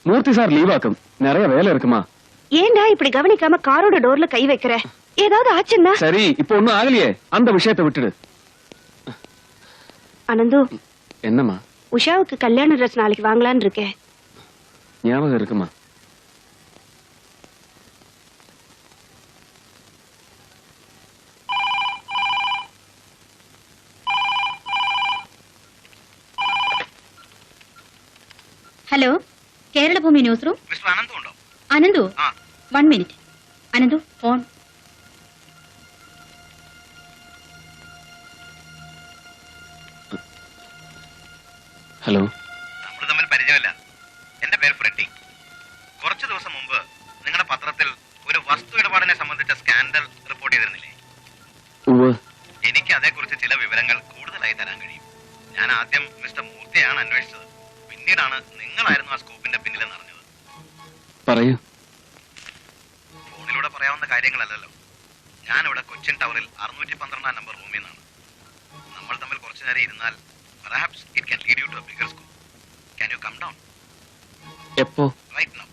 மூர்த்தி சார் லீவ் ஆக்கும், நிறைய வேலை இருக்குமா. ஏண்டா இப்படி கவனிக்காம காரோட டோர்ல கை வைக்கிற? ஏதாவது ஆச்சுன்னா? சரி, இப்போ ஒண்ணும் ஆகலையே, அந்த விஷயத்தை விட்டுடு. அனந்து, என்னம்மா? உஷாவுக்கு கல்யாண ட்ரெஸ் நாளைக்கு வாங்கலான்னு இருக்கேன். ஞாபகம் இருக்குமா? ഹലോ, കേരള ഭൂമി ന്യൂസ് റൂം. മിസ്റ്റർ അനന്തു ഉണ്ടോ? Ananthu, 1 minute. Ananthu, phone. Hello. നമ്മൾ തമ്മിൽ പരിചയമില്ല. എന്റെ പേര് ഫ്രെഡി. കുറച്ചു ദിവസം മുമ്പ് നിങ്ങളുടെ പത്രത്തിൽ ഒരു വസ്തു ഇടപാടിനെ സംബന്ധിച്ച സ്കാൻഡൽ റിപ്പോർട്ട് ചെയ്തിരുന്നില്ലേ? എനിക്ക് അതേക്കുറിച്ച് ചില വിവരങ്ങൾ കൂടുതലായി തരാൻ കഴിയും. ഞാൻ ആദ്യം മിസ്റ്റർ മൂർത്തിയാണ് അന്വേഷിച്ചത്. പിന്നീടാണ് നിങ്ങളായിരുന്നു ആ സ്കൂപ്പിന്റെ പിന്നിലെന്ന് അറിഞ്ഞത്. പറയൂ. ഫോണിലൂടെ പറയാവുന്ന കാര്യങ്ങളല്ലല്ലോ. ഞാനിവിടെ കൊച്ചിൻ ടവറിൽ 612 നമ്പർ റൂമിൽ നിന്നാണ്. നമ്മൾ തമ്മിൽ കുറച്ചു നേരം ഇരുന്നാൽ perhaps it can lead you to a bigger scope. Can you come down? എപ്പോ? Right now.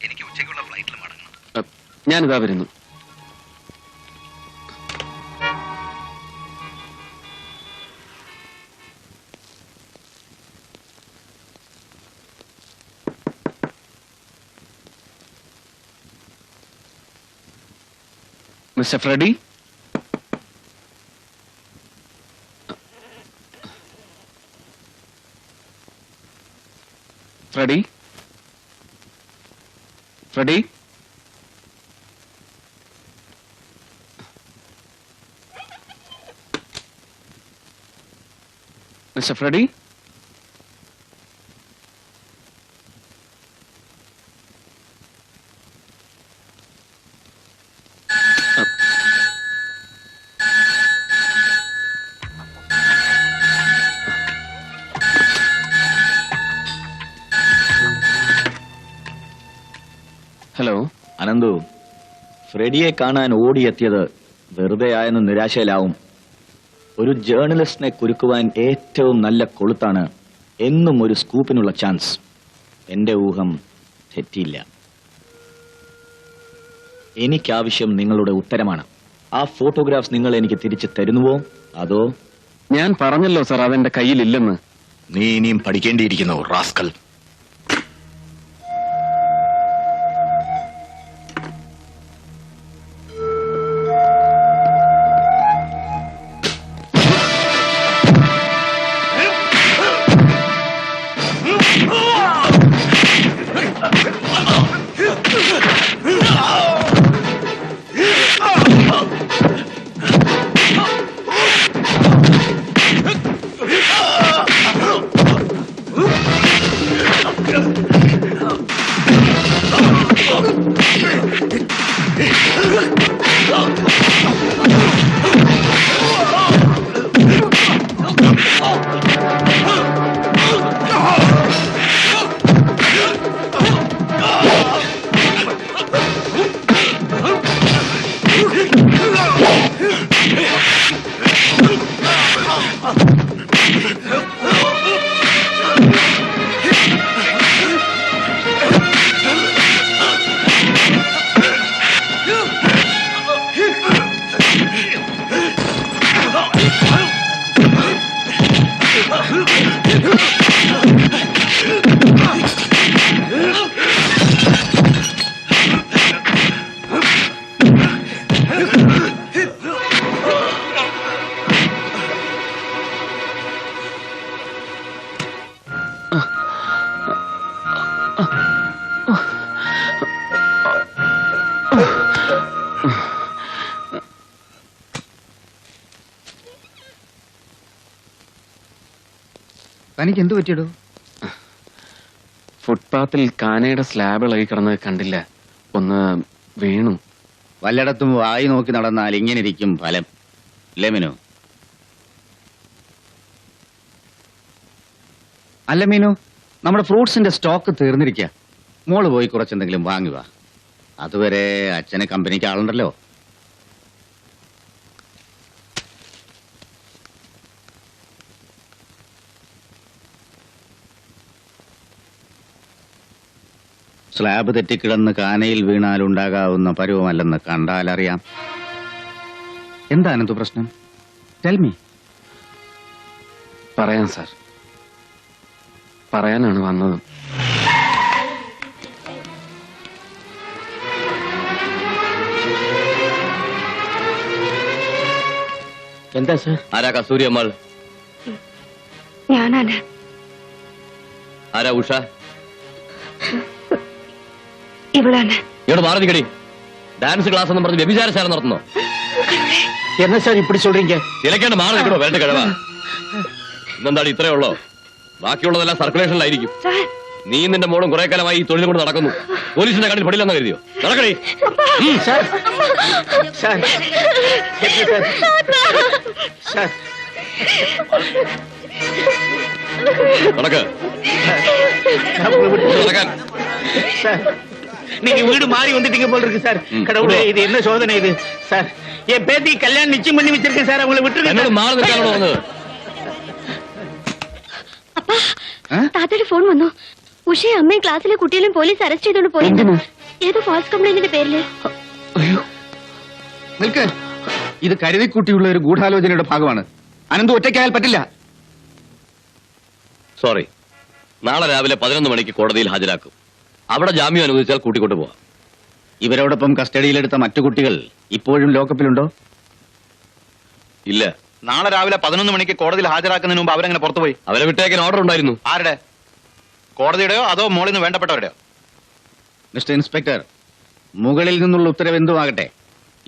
എനിക്ക് ഉച്ചയ്ക്കുള്ള ഫ്ലൈറ്റിൽ മടങ്ങണം. ഞാനിതാ വരുന്നു. Mister Freddy, Freddy, Freddy, mister Freddy, hello. Ananthu, ഫ്രെഡിയെ കാണാൻ ഓടിയെത്തിയത് വെറുതെ ആയെന്ന് നിരാശയിലാവും. ഒരു ജേർണലിസ്റ്റിനെ കുരുക്കുവാൻ ഏറ്റവും നല്ല കൊളുത്താണ് എന്നും ഒരു സ്കൂപ്പിനുള്ള ചാൻസ്. എന്റെ ഊഹം തെറ്റിയില്ല. എനിക്കാവശ്യം നിങ്ങളുടെ ഉത്തരമാണ്. ആ ഫോട്ടോഗ്രാഫ്സ് നിങ്ങൾ എനിക്ക് തിരിച്ചു തരുന്നുവോ അതോ? ഞാൻ പറഞ്ഞല്ലോ സാർ, അതെന്റെ കയ്യിലില്ലെന്ന്. നീ ഇനിയും പഠിക്കേണ്ടിയിരിക്കുന്നു റാസ്കൽ. തനിക്ക് എന്ത് പറ്റിയിടൂ? ഫുട്പാത്തിൽ കാനയുടെ സ്ലാബ് ഇളകി കിടന്നത് കണ്ടില്ല, ഒന്ന് വീണു. വല്ലയിടത്തും വായി നോക്കി നടന്നാൽ ഇങ്ങനെ ഇരിക്കും ഫലം. ലെമിനോ? അല്ല മീനു, നമ്മുടെ ഫ്രൂട്ട്സിന്റെ സ്റ്റോക്ക് തീർന്നിരിക്കുക. മോള് പോയി കുറച്ചെന്തെങ്കിലും വാങ്ങുക. അതുവരെ അച്ഛന് കമ്പനിക്ക് ആളുണ്ടല്ലോ. സ്ലാബ് തെറ്റിക്കിടന്ന് കാനയിൽ വീണാലുണ്ടാകാവുന്ന പരുവമല്ലെന്ന് കണ്ടാലറിയാം. എന്താണെന്തു പ്രശ്നം? Tell me. പറയാം സാർ, പറയാനാണ് വന്നത്. എന്താ സാർ? ആരാ കസ്തൂരി അമ്മാൾ? ഞാനാണ്. ആരാ ഉഷ? ഇവളാണ്. ഇവിടെ മാറി നിൽക്കടി. ഡാൻസ് ക്ലാസ് എന്ന് പറഞ്ഞ് വ്യഭിചാരശാല നടത്തുന്നോ? എന്നാ സാർ ഇപ്പിടി ചൊല്ലിങ്ക? ചിലക്കേണ്ട മാറി നിൽക്കണോ? വേണ്ട കിഴവാ. ഇന്നെന്താണ് ഇത്രയേ ഉള്ളോ? ബാക്കിയുള്ളതെല്ലാം സർക്കുലേഷനിലായിരിക്കും. നീ നിന്റെ മോളും കുറെ കാലമായി ഈ തൊഴിൽ കൊണ്ട് നടക്കുന്നു. പോലീസിന്റെ കണ്ണിൽ പെടില്ലെന്ന് കരുതിയോ? നടക്കണേ. നടക്ക്. നടക്കാൻ. நீங்க வீடு மாறி வந்துட்டீங்க போல இருக்கு சார். கடவுளே, இது என்ன சோதனை இது சார்? என் பேத்தி கல்யாணம் நிச்சயம் பண்ணி வச்சிருக்கேன் சார். அவங்களை விட்டுருங்க. മാറി നിൽക്കാനാണോ പറഞ്ഞത്? താത്തയുടെ ഫോൺ വന്നു. ഉഷയെ അമ്മയും ക്ലാസ്സിലെ കുട്ടികളും പോലീസ് അറസ്റ്റ് ചെയ്തോണ്ട് പോയി. ഏതോ ഫാൾസ് കംപ്ലൈന്റിന്റെ പേരില്. നിൽക്ക്. ഇത് കരുതിക്കൂട്ടിയുള്ള ഒരു ഗൂഢാലോചനയുടെ ഭാഗമാണ്. അനന്ത് ഒറ്റയ്ക്കായാൽ പറ്റില്ല. സോറി. നാളെ രാവിലെ 11 മണിക്ക് കോടതിയിൽ ഹാജരാക്കും. അവിടെ ജാമ്യം അനുവദിച്ചാൽ കൂട്ടിക്കൊണ്ടു പോവാം. ഇവരോടൊപ്പം കസ്റ്റഡിയിലെടുത്ത മറ്റു കുട്ടികൾ ഇപ്പോഴും ലോക്കപ്പിലുണ്ടോ? ഇല്ല. നാളെ രാവിലെ 11 മണിക്ക് കോടതിയിൽ ഹാജരാക്കുന്നതിന് മുമ്പ് അവരെങ്ങനെ പുറത്തുപോയി? അവരെ വിട്ടേക്കാൻ ഓർഡർ ഉണ്ടായിരുന്നു. ആരുടെ? കോടതിയുടെയോ അതോ മോളിൽ നിന്ന് വേണ്ടപ്പെട്ടവരുടെയോ? മിസ്റ്റർ ഇൻസ്പെക്ടർ, മുകളിൽ നിന്നുള്ള ഉത്തരവ് എന്തുമാകട്ടെ,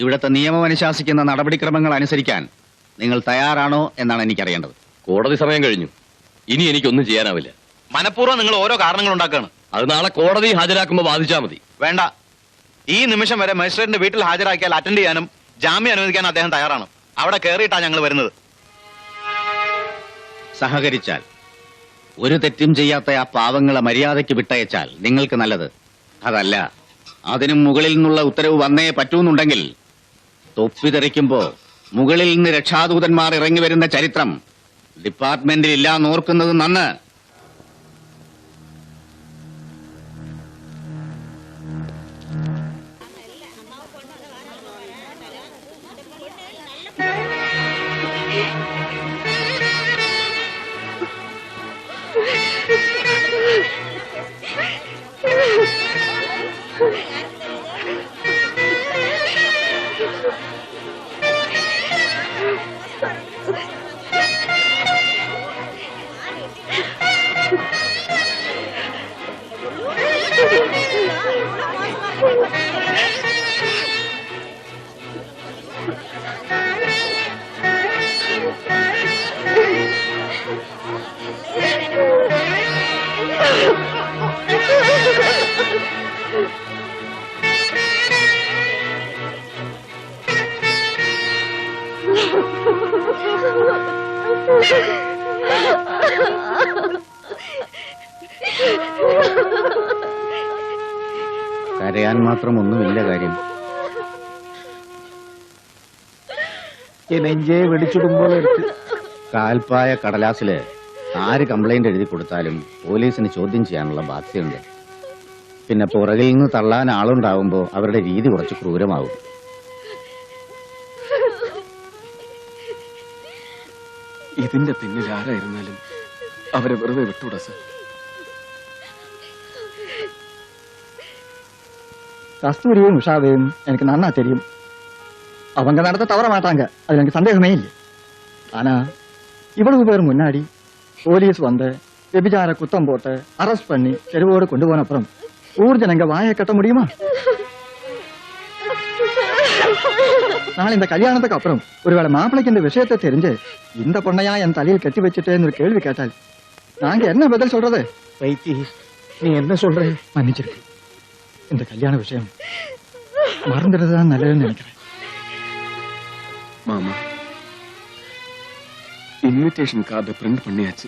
ഇവിടുത്തെ നിയമം അനുശാസിക്കുന്ന നടപടിക്രമങ്ങൾ അനുസരിക്കാൻ നിങ്ങൾ തയ്യാറാണോ എന്നാണ് എനിക്കറിയേണ്ടത്. കോടതി സമയം കഴിഞ്ഞു. ഇനി എനിക്കൊന്നും ചെയ്യാനാവില്ല. മനഃപൂർവ്വം നിങ്ങൾ ഓരോ കാരണങ്ങൾ ഉണ്ടാക്കുകയാണ്. അത് നാളെ കോടതി ഹാജരാക്കുമ്പോൾ വാദിച്ചാൽ മതി. വേണ്ട. ഈ നിമിഷം വരെ മജിസ്ട്രേറ്റിന്റെ വീട്ടിൽ ഹാജരാക്കിയാൽ അറ്റൻഡ് ചെയ്യാനും ജാമ്യം അനുവദിക്കാനും അദ്ദേഹം തയ്യാറാണ്. അവിടെ കയറിയിട്ടാണ് ഞങ്ങൾ വരുന്നത്. സഹകരിച്ചാൽ, ഒരു തെറ്റും ചെയ്യാത്ത ആ പാവങ്ങളെ മര്യാദയ്ക്ക് വിട്ടയച്ചാൽ നിങ്ങൾക്ക് നല്ലത്. അതല്ല, അതിനും മുകളിൽ നിന്നുള്ള ഉത്തരവ് വന്നേ പറ്റൂന്നുണ്ടെങ്കിൽ തൊപ്പി തെറിക്കുമ്പോ മുകളിൽ നിന്ന് രക്ഷാദൂതന്മാർ ഇറങ്ങി വരുന്ന ചരിത്രം ഡിപ്പാർട്ട്മെന്റിൽ ഇല്ലാന്നോർക്കുന്നത് നന്ന്. കരയാൻ മാത്രം ഒന്നുമില്ല കാര്യം. നെഞ്ചേ വെടിച്ചിടുമ്പോൾ കാൽപ്പായ കടലാസില് ആര് കംപ്ലൈന്റ് എഴുതി കൊടുത്താലും പോലീസിന് ചോദ്യം ചെയ്യാനുള്ള ബാധ്യതയുണ്ട്. പിന്നെ പുറകിൽ നിന്ന് തള്ളാൻ ആളുണ്ടാവുമ്പോ അവരുടെ രീതി കുറച്ച് ക്രൂരമാവും. ഇതിന്റെ പിന്നിൽ ആരായിരുന്നാലും അവരെ വെറുതെ വിട്ടുകൂടാ സർ. கஸ்தூரியும் உஷாவையும் எனக்கு நன்னா தெரியும். அவங்க நடத்த தவற மாட்டாங்க, அதுல எனக்கு சந்தேகமே இல்லை. ஆனா இவ்வளவு பேர் முன்னாடி போலீஸ் வந்து விபிச்சார குத்தம் போட்டு அரெஸ்ட் பண்ணி தெருவோடு கொண்டு போன அப்புறம் ஊர் ஜனங்க வாயை கட்ட முடியுமா? நாளை இந்த கல்யாணத்துக்கு அப்புறம் ஒருவேளை மாப்பிளைக்கு இந்த விஷயத்தை தெரிஞ்சு இந்த பொண்ணையா என் தலையில் கட்டி வச்சுட்டேன்னு ஒரு கேள்வி கேட்டால் நாங்க என்ன பதில் சொல்றது? வைத்தி, நீ என்ன சொல்ற? மன்னிச்சிருக்கு, இந்த கல்யாண விஷயம் மறந்துடுறதுதான் நல்லதுன்னு நினைக்கிறேன். மாமா, இன்விடேஷன் கார்டை பிரிண்ட் பண்ணியாச்சு,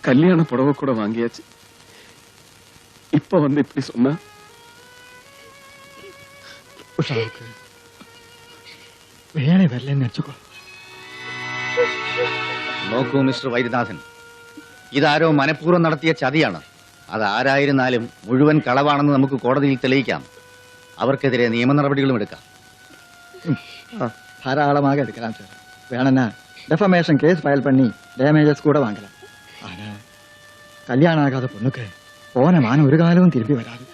கல்யாண புடவை கூட வாங்கியாச்சு. இப்ப வந்து இப்படி சொன்னா உஷாவுக்கு വേണേ വരലെന്ന് വെച്ചുക്കോ. നോക്കൂ മിസ്റ്റർ വൈദ്യനാഥൻ, ഇതാരോ മനഃപൂർവ്വം നടത്തിയ ചതിയാണ്. അതാരായിരുന്നാലും മുഴുവൻ കളവാണെന്ന് നമുക്ക് കോടതിയിൽ തെളിയിക്കാം. അവർക്കെതിരെ നിയമ നടപടികളും എടുക്കാം. தாராளமாக எடுக்கலாம் சார். வேணும்னா டெஃபமேஷன் கேஸ் ஃபைல் பண்ணி டேமேஜஸ் கூட வாங்கலாம். ஆனா கல்யாணம் ஆகாத பொண்ணுக்கு போன மானம் ஒரு காலமும் திரும்பி வராது.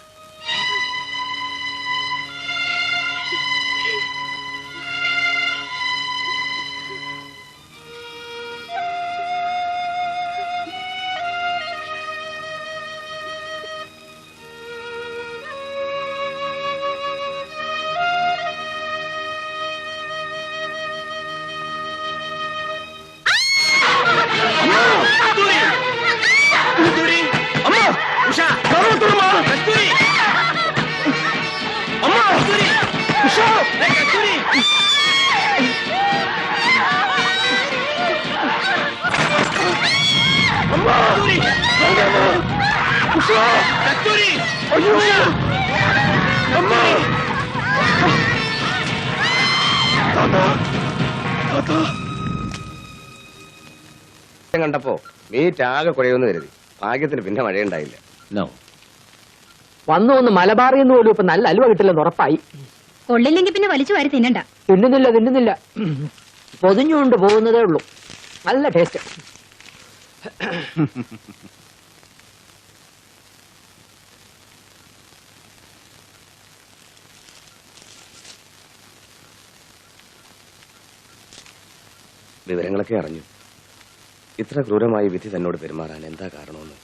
കണ്ടപ്പോ മീറ്റ് ആകെ കുഴയൊന്നു കരുതി. ഭാഗ്യത്തിന് പിന്നെ മഴയുണ്ടായില്ല. വന്നു വന്ന് മലബാറിന്ന് പോലും ഇപ്പൊ നല്ല അലുവ കിട്ടില്ലെന്ന് ഉറപ്പായി. കൊള്ളില്ലെങ്കിൽ പിന്നെ വലിച്ചു വാരി തിന്നണ്ട. തിന്നുന്നില്ല പൊതിഞ്ഞുകൊണ്ട് പോകുന്നതേ ഉള്ളൂ. നല്ല ടേസ്റ്റ്. വിവരങ്ങളൊക്കെ അറിഞ്ഞു. ഇത്ര ക്രൂരമായ വിധി തന്നോട് പെരുമാറാൻ എന്താ കാരണമെന്ന്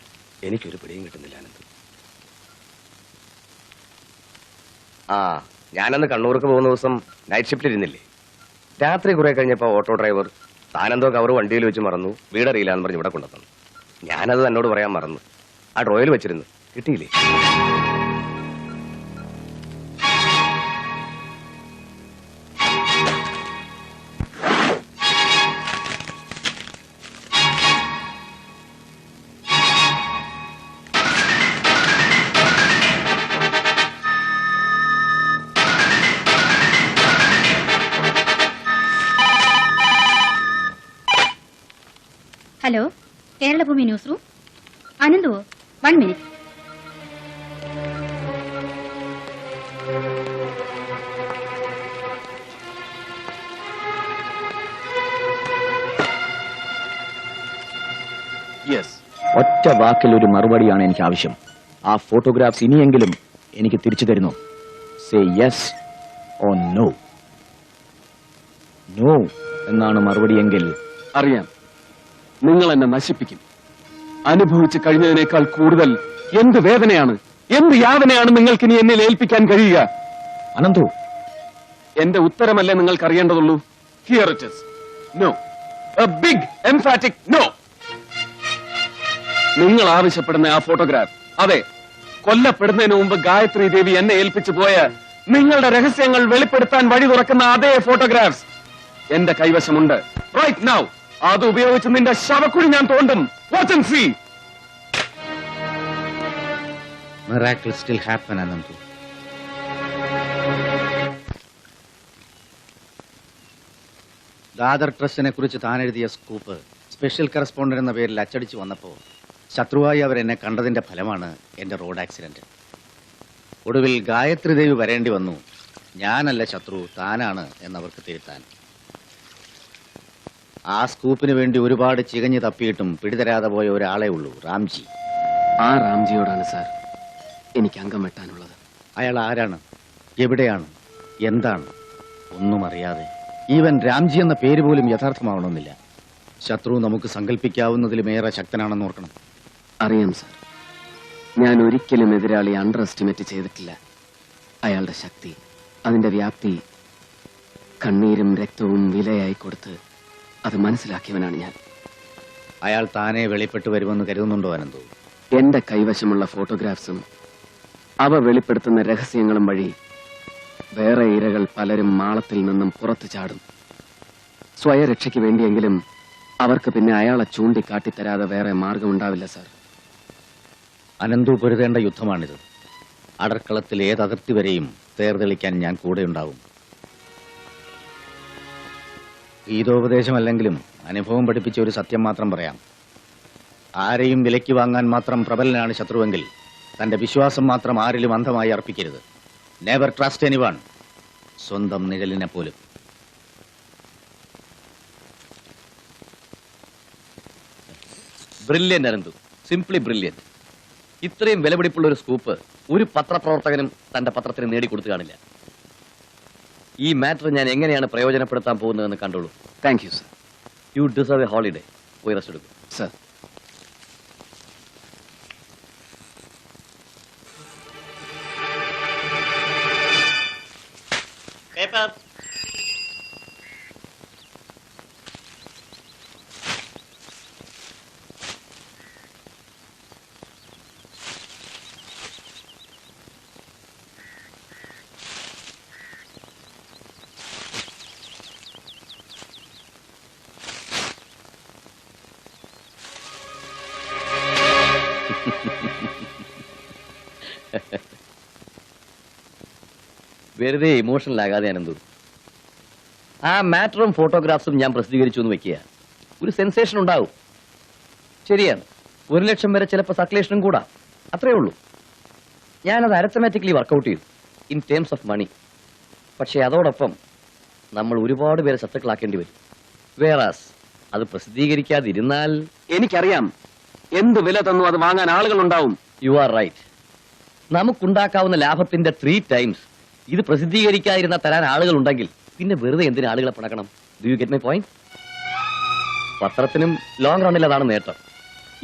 എനിക്കൊരു പിടിയും കിട്ടുന്നില്ല ആനന്ദ്. ഞാനന്ന് കണ്ണൂർക്ക് പോകുന്ന ദിവസം നൈറ്റ് ഷിഫ്റ്റിൽ ഇരുന്നില്ലേ? രാത്രി കുറെ കഴിഞ്ഞപ്പോ ഓട്ടോ ഡ്രൈവർ താനെന്തോ കവർ വണ്ടിയിൽ വെച്ച് മറന്നു, വീടറിയില്ലാന്ന് പറഞ്ഞ് ഇവിടെ കൊണ്ടുവന്നു. ഞാനത് തന്നോട് പറയാൻ മറന്നു. ആ ഡ്രോയിൽ വെച്ചിരുന്നു, കിട്ടിയില്ലേ? Hello, Keralabhoomi news room. അനന്തുവോ? 1 മിനിറ്റ്. യെസ്. ഒറ്റ വാക്കിൽ ഒരു മറുപടിയാണ് എനിക്ക് ആവശ്യം. ആ ഫോട്ടോഗ്രാഫ്സ് ഇനിയെങ്കിലും എനിക്ക് തിരിച്ചു തരുന്നു. Say yes or no. No എന്നാണ് മറുപടിയെങ്കിൽ അറിയാം, നിങ്ങൾ എന്നെ നശിപ്പിക്കും. അനുഭവിച്ചു കഴിഞ്ഞതിനേക്കാൾ കൂടുതൽ എന്ത് വേദനയാണ്, എന്ത് യാതനയാണ് നിങ്ങൾക്ക് ഇനി എന്നിൽ ഏൽപ്പിക്കാൻ കഴിയുക? അനന്തു, എന്റെ ഉത്തരമല്ലേ നിങ്ങൾക്ക് അറിയേണ്ടതുള്ളൂ? Here it is. No. A big emphatic no. നിങ്ങൾ ആവശ്യപ്പെടുന്ന ആ ഫോട്ടോഗ്രാഫ്, അതെ, കൊല്ലപ്പെടുന്നതിന് മുമ്പ് ഗായത്രി ദേവി എന്നെ ഏൽപ്പിച്ചു പോയ നിങ്ങളുടെ രഹസ്യങ്ങൾ വെളിപ്പെടുത്താൻ വഴി തുറക്കുന്ന അതേ ഫോട്ടോഗ്രാഫ്സ് എന്റെ കൈവശമുണ്ട്. Right now. അത് ഉപയോഗിച്ച് നിന്റെ ശവക്കുഴി ഞാൻ തോണ്ടും. Watch and see. Miracles still happen, Anandu. Dadar ട്രസ്റ്റിനെ കുറിച്ച് താൻ എഴുതിയ സ്കൂപ്പ് സ്പെഷ്യൽ കറസ്പോണ്ടന്റ് എന്ന പേരിൽ അച്ചടിച്ചു വന്നപ്പോൾ ശത്രുവായി അവരെന്നെ കണ്ടതിന്റെ ഫലമാണ് എന്റെ റോഡ് ആക്സിഡന്റ്. ഒടുവിൽ ഗായത്രി ദേവി വരേണ്ടി വന്നു. ഞാനല്ല ശത്രു, താനാണ് എന്നവർക്ക് തിരുത്താൻ. ആ സ്കൂപ്പിന് വേണ്ടി ഒരുപാട് ചികഞ്ഞു തപ്പിയിട്ടും പിടിതരാതെ പോയ ഒരാളെ ഉള്ളൂ, റാംജി. ആ റാംജിയോടാണ് സാർ എനിക്ക് അംഗം വെട്ടാനുള്ളത്. അയാൾ ആരാണ്, എവിടെയാണ്, എന്താണ് ഒന്നും അറിയാതെ ഈവൻ രാംജി എന്ന പേര് പോലും യഥാർത്ഥമാവണമെന്നില്ല. ശത്രു നമുക്ക് സങ്കല്പിക്കാവുന്നതിലുമേറെ ശക്തനാണെന്ന് ഓർക്കണം. അറിയാം സാർ, ഞാൻ ഒരിക്കലും എതിരാളി അണ്ടർ എസ്റ്റിമേറ്റ് ചെയ്തിട്ടില്ല. അയാളുടെ ശക്തി, അതിന്റെ വ്യാപ്തി, കണ്ണീരും രക്തവും വിലയായി കൊടുത്ത് അത് മനസ്സിലാക്കിയവനാണ് ഞാൻ. അയാൾ താനെ വെളിപ്പെട്ടു വരുമെന്ന് കരുതുന്നുണ്ടോ അനന്തു? എന്റെ കൈവശമുള്ള ഫോട്ടോഗ്രാഫ്സും അവ വെളിപ്പെടുത്തുന്ന രഹസ്യങ്ങളും വഴി വേറെ ഇരകൾ പലരും മാളത്തിൽ നിന്നും പുറത്തു ചാടും. സ്വയരക്ഷയ്ക്ക് വേണ്ടിയെങ്കിലും അവർക്ക് പിന്നെ അയാളെ ചൂണ്ടിക്കാട്ടിത്തരാതെ വേറെ മാർഗമുണ്ടാവില്ല സാർ. അനന്തു പൊരുതേണ്ട യുദ്ധമാണിത്. അടർക്കളത്തിൽ ഏത് അതിർത്തി വരെയും തേർതെളിക്കാൻ ഞാൻ കൂടെയുണ്ടാവും. ഗീതോപദേശമല്ലെങ്കിലും അനുഭവം പഠിപ്പിച്ച ഒരു സത്യം മാത്രം പറയാം. ആരെയും വിലയ്ക്ക് വാങ്ങാൻ മാത്രം പ്രബലനാണ് ശത്രുവെങ്കിൽ തന്റെ വിശ്വാസം മാത്രം ആരിലും അന്ധമായി അർപ്പിക്കരുത്. നെവർ ട്രസ്റ്റ് എനിവൺ, സ്വന്തം നിഴലിനെ പോലും. Brilliant Ananthu, simply brilliant. ഇത്രയും വിലപിടിപ്പുള്ള ഒരു സ്കൂപ്പ് ഒരു പത്രപ്രവർത്തകനും തന്റെ പത്രത്തിന് നേടിക്കൊടുത്തു കാണില്ല. ഈ മാറ്റർ ഞാൻ എങ്ങനെയാണ് പ്രയോജനപ്പെടുത്താൻ പോകുന്നതെന്ന് കണ്ടോളൂ. Thank you sir. U deserve A holiday. പോയി റെസ്റ്റ് എടുക്കും സർ. വെറുതെ ഇമോഷണൽ ആകാതെ അനന്തു. ആ മാറ്ററും ഫോട്ടോഗ്രാഫ്സും ഞാൻ പ്രസിദ്ധീകരിച്ചു എന്ന് വെക്കുക, ഒരു സെൻസേഷൻ ഉണ്ടാവും. ശരിയാണ്, 1,00,000 വരെ ചിലപ്പോൾ സർക്കുലേഷനും കൂടാ, അത്രേ ഉള്ളൂ. ഞാനത് അരിത്തമാറ്റിക്കലി വർക്കൗട്ട് ചെയ്തു ഇൻ ടേംസ് ഓഫ് മണി. പക്ഷേ അതോടൊപ്പം നമ്മൾ ഒരുപാട് പേരെ ശത്രുക്കളാക്കേണ്ടി വരും. വേറാസ് അത് പ്രസിദ്ധീകരിക്കാതിരുന്നാൽ എനിക്കറിയാം, എന്ത് വില തന്നു അത് വാങ്ങാൻ ആളുകളുണ്ടാവും. You are right. നമുക്കുണ്ടാക്കാവുന്ന ലാഭത്തിന്റെ 3 ടൈംസ് ഇത് പ്രസിദ്ധീകരിക്കാതിരുന്ന തരാൻ ആളുകളുണ്ടെങ്കിൽ പിന്നെ വെറുതെ എന്തിന് ആളുകളെ പണക്കണം? Do you get my point? പത്രത്തിനും ലോങ് റണ്ണിൽ അതാണ് നേട്ടം.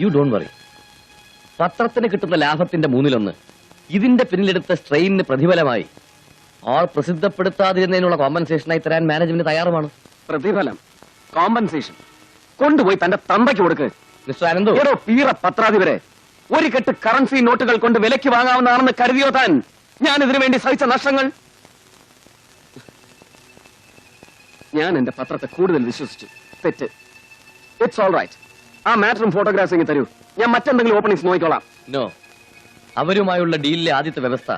You don't worry. പത്രത്തിന് കിട്ടുന്ന ലാഭത്തിന്റെ 1/3 ഇതിന്റെ പിന്നിലെടുത്ത സ്ട്രെയിനിന് പ്രതിഫലമായി ആൾ പ്രസിദ്ധപ്പെടുത്താതിരുന്നതിനുള്ള കോമ്പൻസേഷനായി തരാൻ മാനേജ്മെന്റ് തയ്യാറുമാണ്. പ്രതിഫലം, കോമ്പൻസേഷൻ കൊണ്ടുപോയി തന്റെ തന്തയ്ക്ക് കൊടുക്ക്. മിസ്റ്റർ അനന്തു, ഏതോ പീറ പത്രാധിപരെ ഒരു കെട്ട് കറൻസി നോട്ടുകൾ കൊണ്ട് വിലയ്ക്ക് വാങ്ങാവുന്നതാണെന്ന് കരുതിയോ താൻ? ഞാൻ ഇതിനു വേണ്ടി സഹിച്ച നഷ്ടങ്ങൾ. ഞാൻ എന്റെ പത്രത്തെ കൂടുതൽ വിശ്വസിച്ചു. തെറ്റ്. It's all right. ആ മാറ്ററും ഫോട്ടോഗ്രാഫ്സ് തരൂ, ഞാൻ മറ്റെന്തെങ്കിലും ഓപ്പണിങ്സ് നോക്കിക്കോളാം. നോ, അവരുമായുള്ള ഡീലിലെ ആദ്യത്തെ വ്യവസ്ഥ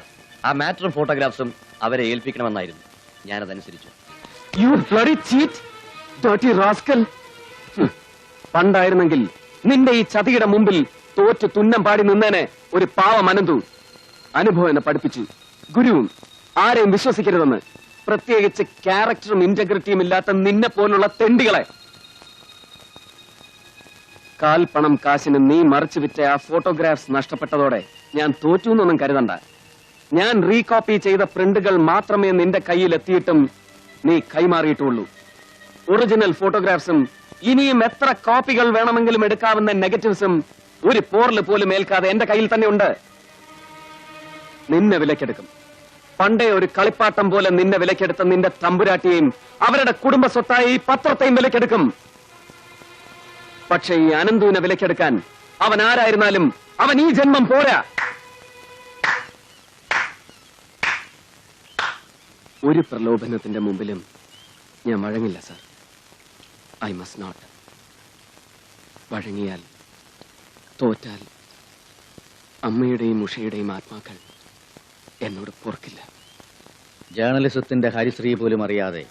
ആ മാറ്ററും ഫോട്ടോഗ്രാഫ്സും അവരെ ഏൽപ്പിക്കണമെന്നായിരുന്നു. ഞാനതനുസരിച്ചു. You bloody cheat, dirty rascal. പണ്ടായിരുന്നെങ്കിൽ നിന്റെ ഈ ചതിയുടെ മുമ്പിൽ തോറ്റ് തുന്നം പാടി നിന്നേനെ ഒരു പാവം അനന്തു. അനുഭവം എന്നെ പഠിപ്പിച്ചു, ഗുരുവും ആരെയും വിശ്വസിക്കരുതെന്ന്. പ്രത്യേകിച്ച് ക്യാരക്ടറും ഇന്റഗ്രിറ്റിയും ഇല്ലാത്ത നിന്നെ പോലുള്ള തെണ്ടികളെ. കാൽ പണം കാശിന് നീ മറിച്ചു വിറ്റ ആ ഫോട്ടോഗ്രാഫ്സ് നഷ്ടപ്പെട്ടതോടെ ഞാൻ തോറ്റു എന്നൊന്നും കരുതണ്ട. ഞാൻ റീകോപ്പി ചെയ്ത പ്രിന്റുകൾ മാത്രമേ നിന്റെ കയ്യിൽ എത്തിയിട്ടും നീ കൈമാറിയിട്ടുള്ളൂ. ഒറിജിനൽ ഫോട്ടോഗ്രാഫ്സും ഇനിയും എത്ര കോപ്പികൾ വേണമെങ്കിലും എടുക്കാവുന്ന നെഗറ്റീവ്സും ഒരു പോറിൽ പോലും ഏൽക്കാതെ എന്റെ കയ്യിൽ തന്നെ ഉണ്ട്. നിന്നെ വിലക്കെടുക്കും. പണ്ടേ ഒരു കളിപ്പാട്ടം പോലെ നിന്നെ വിലക്കെടുത്ത നിന്റെ തമ്പുരാട്ടിയെയും അവരുടെ കുടുംബ സ്വത്തായി ഈ പത്രത്തെയും വിലക്കെടുക്കും. പക്ഷെ ഈ അനന്തുവിനെ വിലക്കെടുക്കാൻ അവൻ ആരായിരുന്നാലും അവൻ ഈ ജന്മം പോരാ. ഒരു പ്രലോഭനത്തിന്റെ മുമ്പിലും ഞാൻ വഴങ്ങില്ല സർ. I must not. വഴങ്ങിയാൽ, തോറ്റാൽ അമ്മയുടെയും ഉഷയുടെയും ആത്മാക്കൾ എന്നോട് പൊറുക്കില്ല. ജേർണലിസത്തിന്റെ ഹരിശ്രീ പോലും അറിയാതെ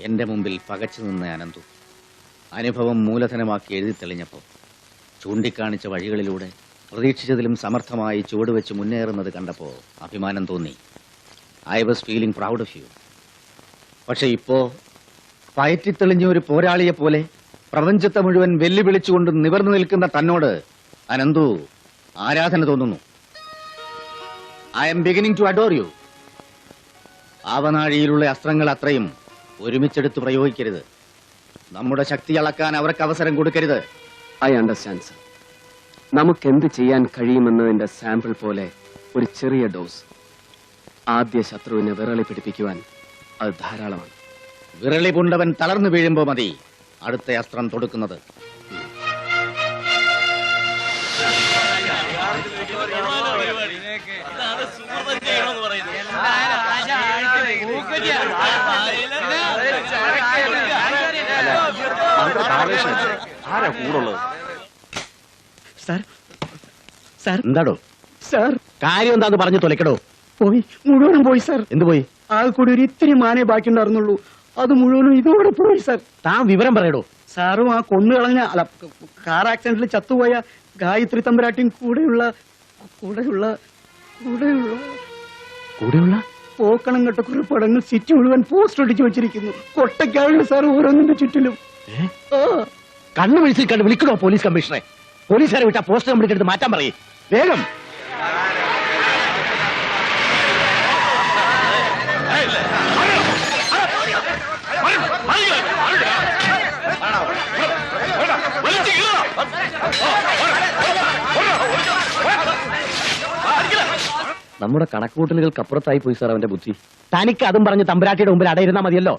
എന്റെ മുമ്പിൽ പകച്ചു നിന്ന അനന്തു അനുഭവം മൂലധനമാക്കി എഴുതി തെളിഞ്ഞപ്പോൾ ചൂണ്ടിക്കാണിച്ച വഴികളിലൂടെ പ്രതീക്ഷിച്ചതിലും സമർത്ഥമായി ചുവടുവെച്ച് മുന്നേറുന്നത് കണ്ടപ്പോൾ അഭിമാനം തോന്നി. I was feeling proud of you. പക്ഷെ ഇപ്പോ പയറ്റിത്തെളിഞ്ഞ ഒരു പോരാളിയെ പോലെ പ്രപഞ്ചത്തെ മുഴുവൻ വെല്ലുവിളിച്ചുകൊണ്ട് നിവർന്നു നിൽക്കുന്ന തന്നോട് അനന്തു ആരാധന തോന്നുന്നു. I M beginning to adore you. ആവനാഴിയിലുള്ള അസ്ത്രങ്ങൾ അത്രയും ഒരുമിച്ചെടുത്ത് പ്രയോഗിക്കരുത്. നമ്മുടെ ശക്തി അളക്കാൻ അവർക്ക് അവസരം കൊടുക്കരുത്. I understand sir. നമുക്കെന്ത് ചെയ്യാൻ കഴിയുമെന്നതിന്റെ സാമ്പിൾ പോലെ ഒരു ചെറിയ ഡോസ് ആദ്യ ശത്രുവിനെ വിറളി പിടിപ്പിക്കുവാൻ അത് ധാരാളമാണ്. വിരളി പൂണ്ടവൻ തളർന്നു വീഴുമ്പോ മതി അടുത്ത അസ്ത്രം തൊടുക്കുന്നത്. ആരാ കൂടുള്ളത്? എന്താടോ സാർ? കാര്യം എന്താന്ന് പറഞ്ഞു തൊലക്കടോ. പോയി, മുഴുവനും പോയി സാർ. എന്ത് പോയി? ആകെ കൂടി ഒരു ഇത്തിരി മാനേ ബാക്കിയുണ്ടായിരുന്നുള്ളൂ. അത് മുഴുവനും ഇതോടെ പോയി സാർ. താൻ വിവരം പറയടോ. സാറും ആ കൊന്നുകളഞ്ഞ അല്ല കാർ ആക്സിഡന്റിൽ ചത്തുപോയ ഗായത്രി തമ്പുരാട്ടിയും കൂടെയുള്ള പോക്കണം കെട്ട കുറിപ്പടങ്ങൾ സിറ്റി മുഴുവൻ പോസ്റ്റ് ഒട്ടിച്ചു വെച്ചിരിക്കുന്നു. കൊട്ടയ്ക്കാളുള്ള സാർ ഓരോന്നിന്റെ ചുറ്റിലും. കണ്ണു വിളിച്ചിൽ കണ്ട് വിളിക്കണോ പോലീസ് കമ്മീഷണറെ? പോലീസുകാരെ വിട്ടാ പോസ്റ്റ് കംപ്ലീറ്റ് എടുത്ത് മാറ്റാൻ പറയേ വേഗം. നമ്മുടെ കണക്കുകൂട്ടലുകൾക്ക് അപ്പുറത്തായി പോയി സാർ അവന്റെ ബുദ്ധി. തനിക്ക് അതും പറഞ്ഞ് തമ്പുരാട്ടിയുടെ മുമ്പിൽ അടയിരുന്നാ മതിയല്ലോ.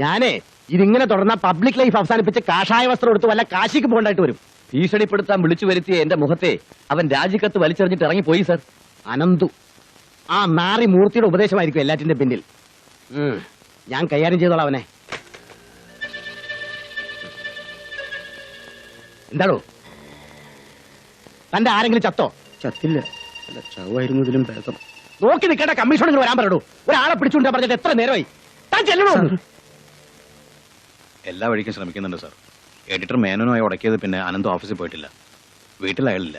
ഞാനേ ഇതിങ്ങനെ തുടർന്ന പബ്ലിക് ലൈഫ് അവസാനിപ്പിച്ച് കാഷായ വസ്ത്രം എടുത്ത് വല്ല കാശിക്ക് പോകണ്ടായിട്ട് വരും. ഭീഷണിപ്പെടുത്താൻ വിളിച്ചു വരുത്തിയ എന്റെ മുഖത്തെ അവൻ രാജിക്കത്ത് വലിച്ചെറിഞ്ഞിട്ട് ഇറങ്ങിപ്പോയി സാർ. അനന്തു ആ നാറി മൂർത്തിയുടെ ഉപദേശമായിരിക്കും എല്ലാറ്റിന്റെ പിന്നിൽ. ഞാൻ കൈകാര്യം ചെയ്തോളാം അവനെ. എന്താണോ തന്റെ ആരെങ്കിലും ചത്തോ? ചത്തില്ല, ചാവായിരുന്നു ഇതിലും ഭേദം. നോക്കി നിൽക്കേണ്ട കമ്മീഷണർ വരാൻ പറയൂ. ഒരാളെ പിടിച്ചുകൊണ്ടാ പറഞ്ഞിട്ട് എത്ര നേരമായി? താൻ ചെല്ലണോ? എല്ലാ വഴിക്കും ശ്രമിക്കുന്നുണ്ട് സാർ. എഡിറ്റർ മേനോനായി ഉടക്കിയത് പിന്നെ അനന്ത് ഓഫീസിൽ പോയിട്ടില്ല. വീട്ടിൽ അയാളില്ല.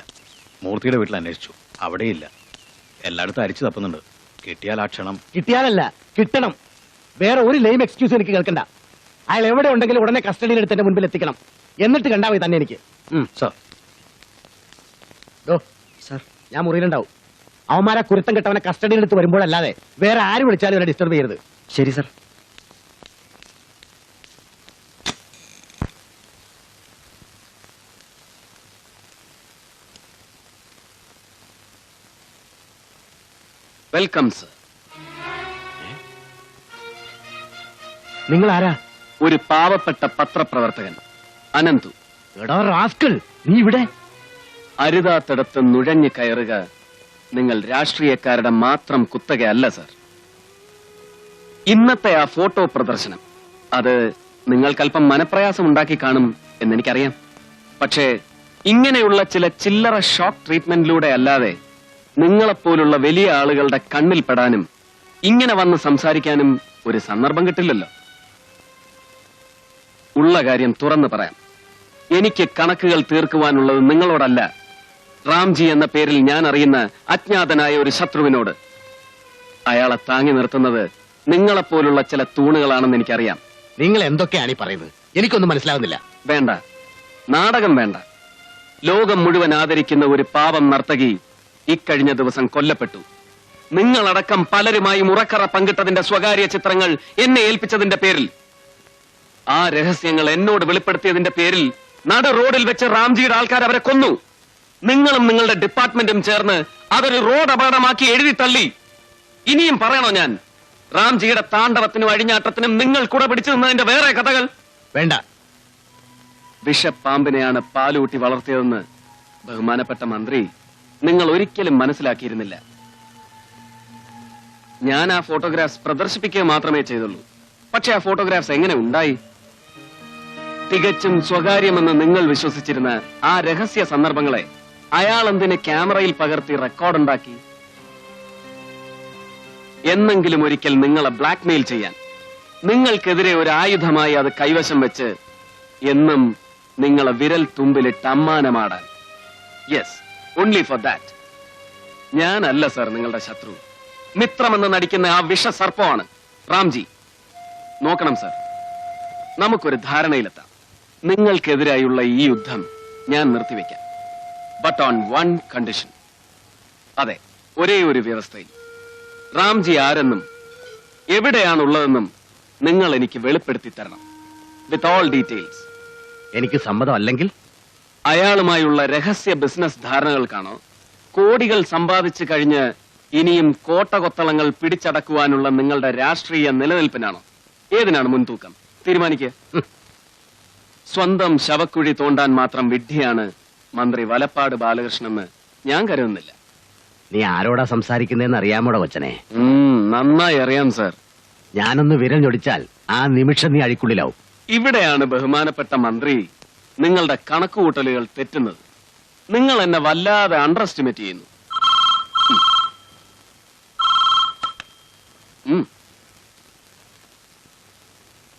മൂർത്തിയുടെ വീട്ടിൽ അന്വേഷിച്ചു, അവിടെയില്ല. എല്ലായിടത്തും അരിച്ചു തപ്പുന്നുണ്ട്. കിട്ടിയാൽ ആ ക്ഷണം. കിട്ടിയാലല്ല, കിട്ടണം. വേറെ ഒരു ലെയിം എക്സ്ക്യൂസ് എനിക്ക് കേൾക്കണ്ട. അയാൾ എവിടെ ഉണ്ടെങ്കിലും ഉടനെ കസ്റ്റഡിയിൽ എടുത്ത് എന്റെ മുൻപിൽ എത്തിക്കണം. എന്നിട്ട് കണ്ടാ മതി തന്നെ എനിക്ക്. സാർ സാർ ഞാൻ മുറിയിലുണ്ടാവും. അവന്മാരെ കുരുത്തം കെട്ടവനെ കസ്റ്റഡിയിൽ എടുത്ത് വരുമ്പോഴല്ലാതെ വേറെ ആര് വിളിച്ചാലും അവരെ ഡിസ്റ്റർബ് ചെയ്യരുത്. ശരി സർ. Welcome sir. നിങ്ങൾ ആരാ? ഒരു പാവപ്പെട്ട പത്രപ്രവർത്തകൻ അനന്തു. എടാ റാസ്കൽ, നീ ഇവിടെ? അരുതാത്തിടത്ത് നുഴഞ്ഞു കയറുക നിങ്ങൾ രാഷ്ട്രീയക്കാരുടെ മാത്രം കുത്തകയല്ല സർ. ഇന്നത്തെ ആ ഫോട്ടോ പ്രദർശനം അത് നിങ്ങൾക്കല്പം മനപ്രയാസം ഉണ്ടാക്കി കാണും എന്നെനിക്കറിയാം. പക്ഷേ ഇങ്ങനെയുള്ള ചില ചില്ലറ ഷോക്ക് ട്രീറ്റ്മെന്റിലൂടെ അല്ലാതെ നിങ്ങളെപ്പോലുള്ള വലിയ ആളുകളുടെ കണ്ണിൽ പെടാനും ഇങ്ങനെ വന്ന് സംസാരിക്കാനും ഒരു സന്ദർഭം കിട്ടില്ലല്ലോ. ഉള്ള കാര്യം തുറന്നു പറയാം. എനിക്ക് കണക്കുകൾ തീർക്കുവാനുള്ളത് നിങ്ങളോടല്ല, റാംജി എന്ന പേരിൽ ഞാൻ അറിയുന്ന അജ്ഞാതനായ ഒരു ശത്രുവിനോട്. അയാളെ താങ്ങി നിർത്തുന്നത് നിങ്ങളെപ്പോലുള്ള ചില തൂണുകളാണെന്ന് എനിക്കറിയാം. നിങ്ങൾ എന്തൊക്കെയാണ് ഈ പറയുന്നത്? എനിക്കൊന്നും മനസ്സിലാവുന്നില്ല. വേണ്ട, നാടകം വേണ്ട. ലോകം മുഴുവൻ ആദരിക്കുന്ന ഒരു പാവം നർത്തകി ഇക്കഴിഞ്ഞ ദിവസം കൊല്ലപ്പെട്ടു. നിങ്ങളടക്കം പലരുമായി മുറക്കറ പങ്കിട്ടതിന്റെ സ്വകാര്യ ചിത്രങ്ങൾ എന്നെ ഏൽപ്പിച്ചതിന്റെ പേരിൽ, ആ രഹസ്യങ്ങൾ എന്നോട് വെളിപ്പെടുത്തിയതിന്റെ പേരിൽ നട റോഡിൽ വെച്ച് റാംജിയുടെ ആൾക്കാർ അവരെ കൊന്നു. നിങ്ങളും നിങ്ങളുടെ ഡിപ്പാർട്ട്മെന്റും ചേർന്ന് അതൊരു റോഡ് അപകടമാക്കി എഴുതി തള്ളി. ഇനിയും പറയണോ ഞാൻ? റാംജിയുടെ താണ്ഡവത്തിനും അഴിഞ്ഞാട്ടത്തിനും നിങ്ങൾ കുട പിടിച്ചു നിന്നതിന്റെ വേറെ കഥകൾ വേണ്ട. വിഷപ്പാമ്പിനെയാണ് പാലൂട്ടി വളർത്തിയതെന്ന് ബഹുമാനപ്പെട്ട മന്ത്രി നിങ്ങൾ ഒരിക്കലും മനസ്സിലാക്കിയിരുന്നില്ല. ഞാൻ ആ ഫോട്ടോഗ്രാഫ്സ് പ്രദർശിപ്പിക്കുക മാത്രമേ ചെയ്തുള്ളൂ. പക്ഷെ ആ ഫോട്ടോഗ്രാഫ്സ് എങ്ങനെ ഉണ്ടായി? തികച്ചും സ്വകാര്യമെന്ന് നിങ്ങൾ വിശ്വസിച്ചിരുന്ന ആ രഹസ്യ സന്ദർഭങ്ങളെ അയാൾ എന്തിന് ക്യാമറയിൽ പകർത്തി റെക്കോർഡുണ്ടാക്കി? എന്നെങ്കിലും ഒരിക്കൽ നിങ്ങളെ ബ്ലാക്ക്മെയിൽ ചെയ്യാൻ, നിങ്ങൾക്കെതിരെ ഒരു ആയുധമായി അത് കൈവശം വെച്ച് എന്നും നിങ്ങളെ വിരൽ തുമ്പിലിട്ട് അമ്മാനമാടാൻ. Yes, only for that. ഞാനല്ല സർ നിങ്ങളുടെ ശത്രു. മിത്രമെന്ന് നടിക്കുന്ന ആ വിഷസർപ്പമാണ് റാംജി. നോക്കണം സർ, നമുക്കൊരു ധാരണയിലെത്താം. നിങ്ങൾക്കെതിരായുള്ള ഈ യുദ്ധം ഞാൻ നിർത്തിവെക്കാം. But on one condition. അതെ, ഒരേ ഒരു വ്യവസ്ഥയിൽ. റാംജി ആരെന്നും എവിടെയാണുള്ളതെന്നും നിങ്ങൾ എനിക്ക് വെളിപ്പെടുത്തി തരണം, വിത്ത് ഓൾ ഡീറ്റെയിൽസ്. എനിക്ക് സമ്മതമല്ലെങ്കിൽ? അയാളുമായുള്ള രഹസ്യ ബിസിനസ് ധാരണകൾക്കാണോ, കോടികൾ സമ്പാദിച്ചു കഴിഞ്ഞ് ഇനിയും കോട്ടകൊത്തളങ്ങൾ പിടിച്ചടക്കുവാനുള്ള നിങ്ങളുടെ രാഷ്ട്രീയ നിലനിൽപ്പിനാണോ? ഏതിനാണ് മുൻതൂക്കം? തീരുമാനിക്കുക. സ്വന്തം ശവക്കുഴി തോണ്ടാൻ മാത്രം വിഡ്ഢിയാണ് മന്ത്രി വലപ്പാട് ബാലകൃഷ്ണനെന്ന് ഞാൻ കരുതുന്നില്ല. നീ ആരോടാ സംസാരിക്കുന്നതെന്ന് അറിയാമോടാ കൊച്ചനെ? നന്നായി അറിയാം സർ. ഞാനൊന്ന് വിരൽ ഞൊടിച്ചാൽ ആ നിമിഷം നീ അഴിക്കുള്ളിലാവും. ഇവിടെയാണ് ബഹുമാനപ്പെട്ട മന്ത്രി നിങ്ങളുടെ കണക്കുകൂട്ടലുകൾ തെറ്റുന്നത്. നിങ്ങൾ എന്നെ വല്ലാതെ അണ്ടർ എസ്റ്റിമേറ്റ് ചെയ്യുന്നു.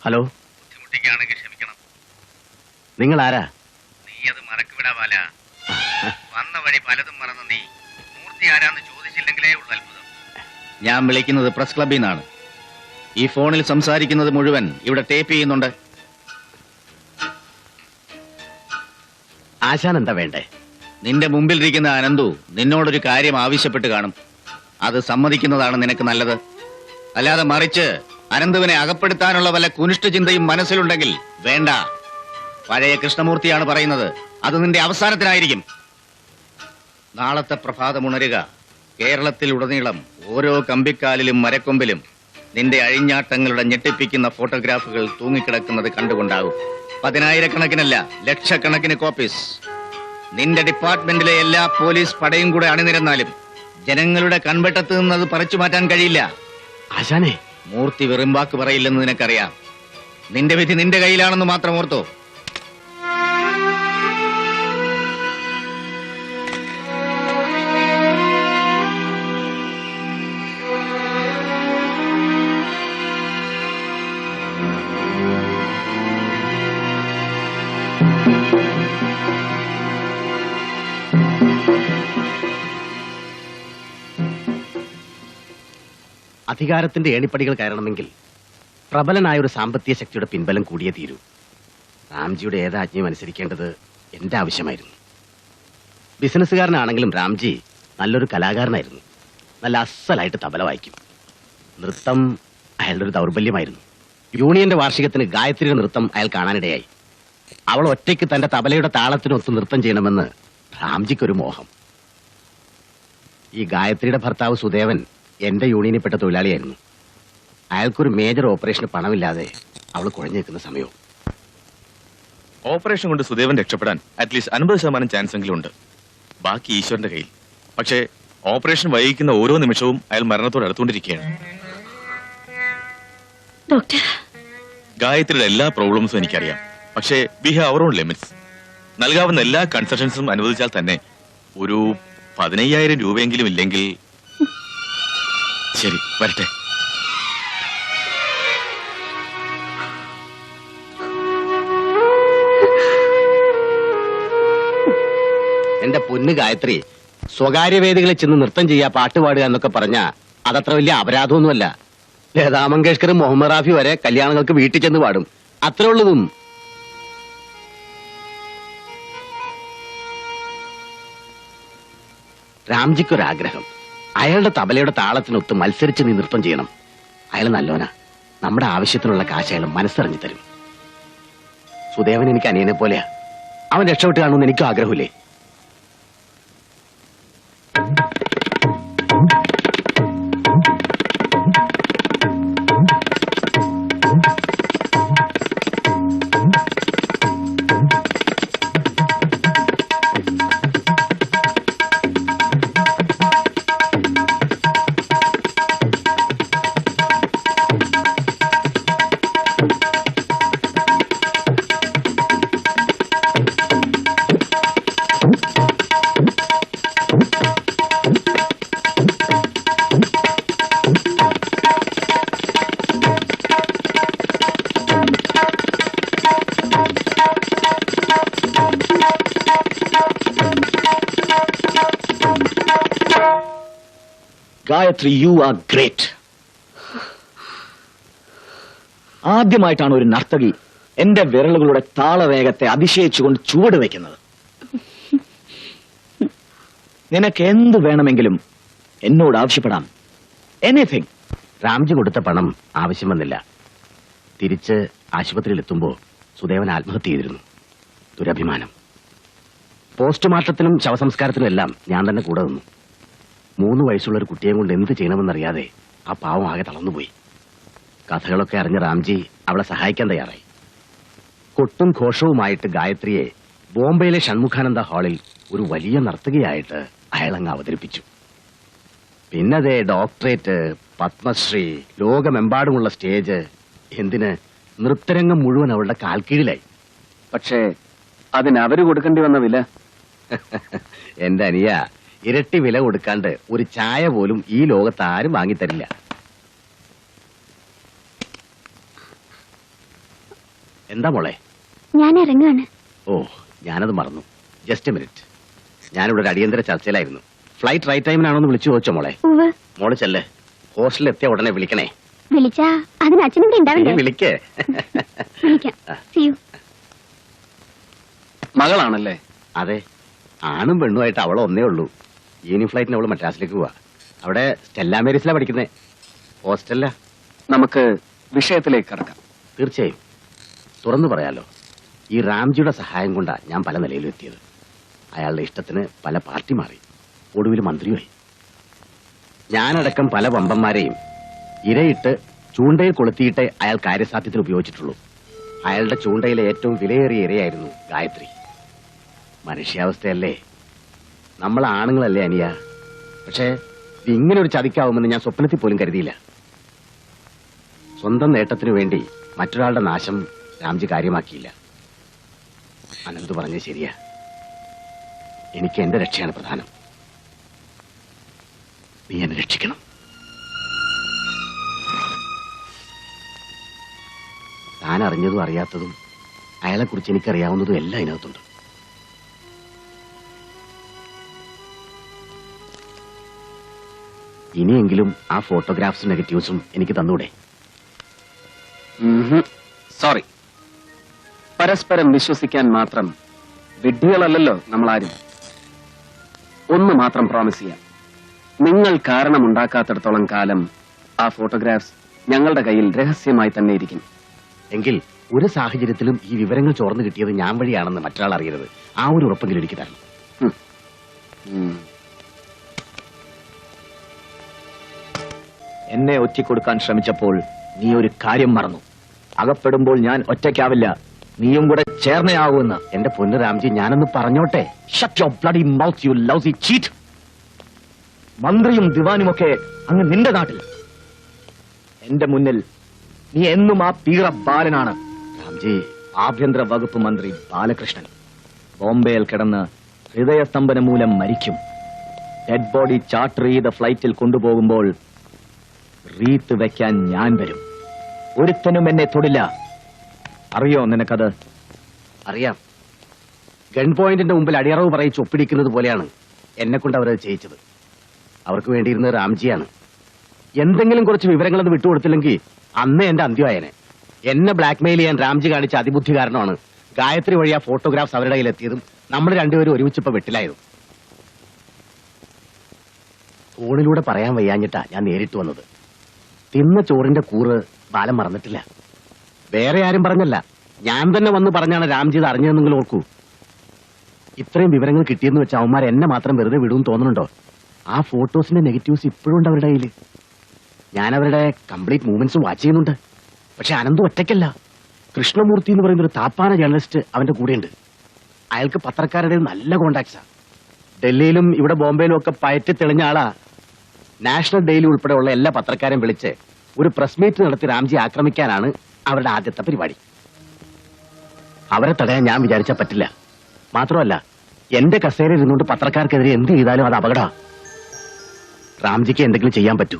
ഹലോ, ബുദ്ധിമുട്ടിക്കുകയാണെങ്കിൽ ക്ഷമിക്കണം. നിങ്ങൾ ആരാ? നീ അത് മറക്കുവിടാ ബാല. വന്ന വഴി പലതും മറന്ന നീ മൂർത്തി ആരാന്ന് ചോദിച്ചില്ലെങ്കിലേ ഉള്ളു അത്ഭുതം. ഞാൻ വിളിക്കുന്നത് പ്രസ് ക്ലബിൽ നിന്നാണ്. ഈ ഫോണിൽ സംസാരിക്കുന്നത് മുഴുവൻ ഇവിടെ ടേപ്പ് ചെയ്യുന്നുണ്ട്. ആശാൻ എന്താ വേണ്ടേ? നിന്റെ മുമ്പിലിരിക്കുന്ന അനന്തു നിന്നോടൊരു കാര്യം ആവശ്യപ്പെട്ട് കാണും. അത് സമ്മതിക്കുന്നതാണ് നിനക്ക് നല്ലത്. അല്ലാതെ മറിച്ച് അനന്തുവിനെ അകപ്പെടുത്താനുള്ള വല്ല കുനിഷ്ഠ ചിന്തയും മനസ്സിലുണ്ടെങ്കിൽ വേണ്ട. പഴയ കൃഷ്ണമൂർത്തിയാണ് പറയുന്നത്. അത് നിന്റെ അവസാനത്തിനായിരിക്കും. നാളത്തെ പ്രഭാതമുണരുക. കേരളത്തിൽ ഉടനീളം ഓരോ കമ്പിക്കാലിലും മരക്കൊമ്പിലും നിന്റെ അഴിഞ്ഞാട്ടങ്ങളുടെ ഞെട്ടിപ്പിക്കുന്ന ഫോട്ടോഗ്രാഫുകൾ തൂങ്ങിക്കിടക്കുന്നത് കണ്ടുകൊണ്ടാകും. 10,000-കണക്കിനല്ല, ലക്ഷക്കണക്കിന് കോപ്പീസ്. നിന്റെ ഡിപ്പാർട്ട്മെന്റിലെ എല്ലാ പോലീസ് പടയും കൂടെ അണിനിരന്നാലും ജനങ്ങളുടെ കൺവെട്ടത്ത് നിന്ന് അത് പറിച്ചു മാറ്റാൻ കഴിയില്ല. ആശാനെ, മൂർത്തി വെറുമ്പാക്ക് പറയില്ലെന്ന് നിനക്കറിയാം. നിന്റെ വിധി നിന്റെ കയ്യിലാണെന്ന് മാത്രം ഓർത്തോ. അധികാരത്തിന്റെ ഏണിപ്പടികൾ കയറണമെങ്കിൽ പ്രബലനായ ഒരു സാമ്പത്തിക ശക്തിയുടെ പിൻബലം കൂടിയേ തീരൂ. റാംജിയുടെ ഏതാജ്ഞയും അനുസരിക്കേണ്ടത് എന്റെ ആവശ്യമായിരുന്നു. ബിസിനസ്സുകാരനാണെങ്കിലും റാംജി നല്ലൊരു കലാകാരനായിരുന്നു. നല്ല അസലായിട്ട് തബല വായിക്കും. നൃത്തം അയാളുടെ ഒരു ദൗർബല്യമായിരുന്നു. യൂണിയന്റെ വാർഷികത്തിന് ഗായത്രിയുടെ നൃത്തം അയാൾ കാണാനിടയായി. അവൾ ഒറ്റയ്ക്ക് തന്റെ തബലയുടെ താളത്തിനൊത്ത് നൃത്തം ചെയ്യണമെന്ന് റാംജിക്കൊരു മോഹം. ഈ ഗായത്രിയുടെ ഭർത്താവ് സുദേവൻ എന്റെ യൂണിയനിൽപ്പെട്ട തൊഴിലാളിയായിരുന്നു. അയാൾക്കൊരു മേജർ ഓപ്പറേഷന് പണമില്ലാതെ അവൾ കുഴഞ്ഞു നിൽക്കുന്ന സമയവും. ഓപ്പറേഷൻ കൊണ്ട് സുദേവൻ രക്ഷപ്പെടാൻ അറ്റ്ലീസ്റ്റ് 50% ചാൻസ് എങ്കിലും ഉണ്ട്. ബാക്കി ഈശ്വരന്റെ കയ്യിൽ. പക്ഷേ ഓപ്പറേഷൻ വൈകിക്കുന്ന ഓരോ നിമിഷവും അയാൾ മരണത്തോട് അടുത്തുകൊണ്ടിരിക്കുകയാണ്. ഡോക്ടർ, ഗായത്രിയുടെ എല്ലാ പ്രോബ്ലംസും എനിക്കറിയാം. പക്ഷേ we have our own limits. നൽകാവുന്ന എല്ലാ കൺസെഷൻസും അനുവദിച്ചാൽ തന്നെ ഒരു 15,000 രൂപയെങ്കിലും ഇല്ലെങ്കിൽ ശരി, വരട്ടെ. എന്റെ പൊന്നു ഗായത്രി, സ്വകാര്യ വേദികളിൽ ചെന്ന് നൃത്തം ചെയ്യാ, പാട്ട് പാടുക എന്നൊക്കെ പറഞ്ഞാ അതത്ര വലിയ അപരാധമൊന്നുമല്ല. ലതാ മങ്കേഷ്കറും മുഹമ്മദ് റാഫി വരെ കല്യാണങ്ങൾക്ക് വീട്ടിൽ ചെന്ന് പാടും. അത്രേ ഉള്ളതും. രാംജിക്കൊരാഗ്രഹം, അയാളുടെ തബലയുടെ താളത്തിനൊത്ത് മത്സരിച്ച് നീ നൃത്തം ചെയ്യണം. അയാൾ നല്ലോനാ. നമ്മുടെ ആവശ്യത്തിനുള്ള കാശ് അയാൾ മനസ്സറിഞ്ഞു തരും. സുദേവൻ എനിക്ക് അനിയനെ പോലെയാ. അവൻ രക്ഷപ്പെട്ട് കാണുമെന്ന് എനിക്കും ആഗ്രഹമില്ലേ? Gayathri, you are great. ആദ്യമായിട്ടാണ് ഒരു നർത്തകി എന്റെ വിരലുകളുടെ താളവേഗത്തെ അതിശയിച്ചുകൊണ്ട് ചുവട് വയ്ക്കുന്നത്. നിനക്ക് എന്ത് വേണമെങ്കിലും എന്നോട് ആവശ്യപ്പെടാം. എനിത്തിങ്. രാംജി കൊടുത്ത പണം ആവശ്യം വന്നില്ല. തിരിച്ച് ആശുപത്രിയിൽ എത്തുമ്പോൾ സുദേവൻ ആത്മഹത്യ ചെയ്തിരുന്നു. ദുരഭിമാനം. പോസ്റ്റ്മോർട്ടത്തിലും ശവസംസ്കാരത്തിലും എല്ലാം ഞാൻ തന്നെ കൂടെ നിന്നു. 3 വയസ്സുള്ള ഒരു കുട്ടിയെ കൊണ്ട് എന്ത് ചെയ്യണമെന്നറിയാതെ ആ പാവം ആകെ തളർന്നുപോയി. കഥകളൊക്കെ അറിഞ്ഞ രാംജി അവളെ സഹായിക്കാൻ തയ്യാറായി. കൊട്ടും ഘോഷവുമായിട്ട് ഗായത്രിയെ ബോംബെയിലെ ഷൺമുഖാനന്ദ ഹാളിൽ ഒരു വലിയ നർത്തകിയായിട്ട് അയാളങ്ങ് അവതരിപ്പിച്ചു. പിന്നതേ ഡോക്ടറേറ്റ്, പത്മശ്രീ, ലോകമെമ്പാടുമുള്ള സ്റ്റേജ്, എന്തിന് നൃത്തരംഗം മുഴുവൻ അവളുടെ കാൽക്കീഴിലായി. പക്ഷേ അതിന് അവര് കൊടുക്കേണ്ടി വന്ന വില എന്റെ അനിയ, ഇരട്ടി വില കൊടുക്കാണ്ട് ഒരു ചായ പോലും ഈ ലോകത്ത് ആരും വാങ്ങിത്തരില്ല. എന്താ മോളെ? ഞാൻ ഇറങ്ങാണ്. ഓ, ഞാനത് മറന്നു. Just a minute. ഞാനിവിടെ ഒരു അടിയന്തര ചർച്ചയിലായിരുന്നു. ഫ്ലൈറ്റ് റൈറ്റ് ടൈമിനാണോന്ന് വിളിച്ചു ചോദിച്ചോ മോളെ? മോള് ചെല്ലേ. ഹോസ്റ്റലിൽ എത്തിയ ഉടനെ വിളിക്കണേ. വിളിച്ചാ അതിന് അച്ഛനും ഉണ്ടാവില്ലേ? വിളിക്കേ. വിളിക്കാം. See you. മകളാണല്ലേ? അതെ, ആണും പെണ്ണുമായിട്ട് അവൾ ഒന്നേ ഉള്ളൂ. ഈവനിങ് ഫ്ലൈറ്റിന് അവള് മദ്രാസിലേക്ക് പോവാ. അവിടെ സ്റ്റെല്ല മേരീസിലാ പഠിക്കുന്നേ. ഹോസ്റ്റലിലാ. നമുക്ക് വിഷയത്തിലേക്ക് കടക്കാം. തീർച്ചയായും. തുറന്നു പറയാലോ, ഈ രാംജിയുടെ സഹായം കൊണ്ടാ ഞാൻ പല നിലയിലും എത്തിയത്. അയാളുടെ ഇഷ്ടത്തിന് പല പാർട്ടി മാറി, ഒടുവിൽ മന്ത്രിയുമായി. ഞാനടക്കം പല വമ്പന്മാരെയും ഇരയിട്ട് ചൂണ്ടയിൽ കൊളുത്തിയിട്ടേ അയാൾ കാര്യസാധ്യത്തിന് ഉപയോഗിച്ചിട്ടുള്ളൂ. അയാളുടെ ചൂണ്ടയിലെ ഏറ്റവും വിലയേറിയ ഇരയായിരുന്നു ഗായത്രി. മനുഷ്യാവസ്ഥയല്ലേ, നമ്മൾ ആണുങ്ങളല്ലേ അനിയ. പക്ഷേ ഇങ്ങനെ ഒരു ചതിക്കാവുമെന്ന് ഞാൻ സ്വപ്നത്തിൽ പോലും കരുതിയില്ല. സ്വന്തം നേട്ടത്തിനു വേണ്ടി മറ്റൊരാളുടെ നാശം രാംജി കാര്യമാക്കിയില്ല. അനന്ത് പറഞ്ഞത് ശരിയാ. എനിക്ക് എന്റെ രക്ഷയാണ് പ്രധാനം. നീ എന്നെ രക്ഷിക്കണം. താൻ അറിഞ്ഞതും അറിയാത്തതും അയാളെക്കുറിച്ച് എനിക്കറിയാവുന്നതും എല്ലാം ഇതിനകത്തുണ്ട്. ഇനിയെങ്കിലും ആ ഫോട്ടോഗ്രാഫ്സും നെഗറ്റീവ്സും എനിക്ക് തന്നൂടെ? സോറി. പരസ്പരം വിശ്വസിക്കാൻ മാത്രം വിഡ്ഢികളല്ലല്ലോ നമ്മളാരും. ഒന്ന് മാത്രം പ്രോമിസ് ചെയ്യാം. നിങ്ങൾ കാരണമുണ്ടാക്കാത്തിടത്തോളം കാലം ആ ഫോട്ടോഗ്രാഫ്സ് ഞങ്ങളുടെ കയ്യിൽ രഹസ്യമായി തന്നെ ഇരിക്കും. എങ്കിൽ ഒരു സാഹചര്യത്തിലും ഈ വിവരങ്ങൾ ചോർന്നു കിട്ടിയത് ഞാൻ വഴിയാണെന്ന് മറ്റൊരാൾ അറിയരുത്. ആ ഒരു ഉറപ്പെങ്കിലും എനിക്ക് തരണം. എന്നെ ഒറ്റിക്കൊടുക്കാൻ ശ്രമിച്ചപ്പോൾ നീ ഒരു കാര്യം മറന്നു. അകപ്പെടുമ്പോൾ ഞാൻ ഒറ്റയ്ക്കാവില്ല, നീയും കൂടെ ചേർന്നയാകുമെന്ന്. എന്റെ പൊന്നു രാംജി, ഞാനൊന്ന് പറഞ്ഞോട്ടെ. Shut your bloody mouth, you lousy cheat. മന്ത്രിയും ദിവാനുമൊക്കെ അങ്ങ് നിന്റെ നാട്ടിൽ. എന്റെ മുന്നിൽ നീ എന്നും ആ പീറ ബാലനാണ്. രാംജി, ആഭ്യന്തര വകുപ്പ് മന്ത്രി ബാലകൃഷ്ണൻ ബോംബെയിൽ കിടന്ന് ഹൃദയസ്തംഭനം മൂലം മരിക്കും. ഡെഡ് ബോഡി ചാർട്ടർ ചെയ്ത ഫ്ലൈറ്റിൽ കൊണ്ടുപോകുമ്പോൾ റീത്ത് വെക്കാൻ ഞാൻ വരും. ഒരുത്തനും എന്നെ തൊടില്ല. അറിയോ നിനക്കത്? അറിയാം. ഗൺ പോയിന്റിന്റെ മുമ്പിൽ അടിയറവ് പറയിച്ച് ഒപ്പിടിക്കുന്നത് പോലെയാണ് എന്നെ കൊണ്ട് അവരത് ചെയ്യിച്ചത്. അവർക്ക് വേണ്ടിയിരുന്നത് രാംജിയാണ്. എന്തെങ്കിലും കുറച്ച് വിവരങ്ങളൊന്നും വിട്ടുകൊടുത്തില്ലെങ്കിൽ അന്നേ എന്റെ അന്ത്യമായനെ. എന്നെ ബ്ലാക്ക്മെയിൽ ചെയ്യാൻ രാംജി കാണിച്ച അതിബുദ്ധി കാരണമാണ് ഗായത്രി വഴി ആ ഫോട്ടോഗ്രാഫ്സ് അവരുടെ കയ്യിൽ എത്തിയതും നമ്മൾ രണ്ടുപേരും ഒരുമിച്ചിപ്പോ വെട്ടിലായതും. ഫോണിലൂടെ പറയാൻ വയ്യാഞ്ഞിട്ടാ ഞാൻ നേരിട്ട് വന്നത്. തിന്ന ചോറിന്റെ കൂറ് ബാലൻ മറന്നിട്ടില്ല. വേറെ ആരും പറഞ്ഞല്ല, ഞാൻ തന്നെ വന്ന് പറഞ്ഞാണ് രാംജി ഇത് അറിഞ്ഞതെന്നെങ്കിൽ ഓർക്കൂ. ഇത്രയും വിവരങ്ങൾ കിട്ടിയെന്ന് വെച്ചാൽ അവന്മാർ എന്നെ മാത്രം വെറുതെ വിടുമെന്ന് തോന്നുന്നുണ്ടോ? ആ ഫോട്ടോസിന്റെ നെഗറ്റീവ്സ് ഇപ്പോഴും ഉണ്ട് അവരുടെ കയ്യിൽ. ഞാൻ അവരുടെ കംപ്ലീറ്റ് മൂവ്മെന്റ്സ് വാച്ച് ചെയ്യുന്നുണ്ട്. പക്ഷെ അനന്തു ഒറ്റയ്ക്കല്ല. കൃഷ്ണമൂർത്തി എന്ന് പറയുന്ന ഒരു താപ്പാന ജേർണലിസ്റ്റ് അവന്റെ കൂടെയുണ്ട്. അയാൾക്ക് പത്രക്കാരുടെ നല്ല കോണ്ടാക്ട്സാ. ഡൽഹിയിലും ഇവിടെ ബോംബെയിലും ഒക്കെ പയറ്റി തെളിഞ്ഞ ആളാ. നാഷണൽ ഡെയിലി ഉൾപ്പെടെയുള്ള എല്ലാ പത്രക്കാരെയും വിളിച്ച് ഒരു പ്രസ് മീറ്റ് നടത്തി രാംജി ആക്രമിക്കാനാണ് അവരുടെ ആദ്യത്തെ പരിപാടി. അവരെ തടയാൻ ഞാൻ വിചാരിച്ചാൽ പറ്റില്ല. മാത്രമല്ല, എന്റെ കസേരയിൽ ഇരുന്നുകൊണ്ട് പത്രക്കാർക്കെതിരെ എന്ത് ചെയ്താലും അത് അപകട. രാംജിക്ക് എന്തെങ്കിലും ചെയ്യാൻ പറ്റൂ,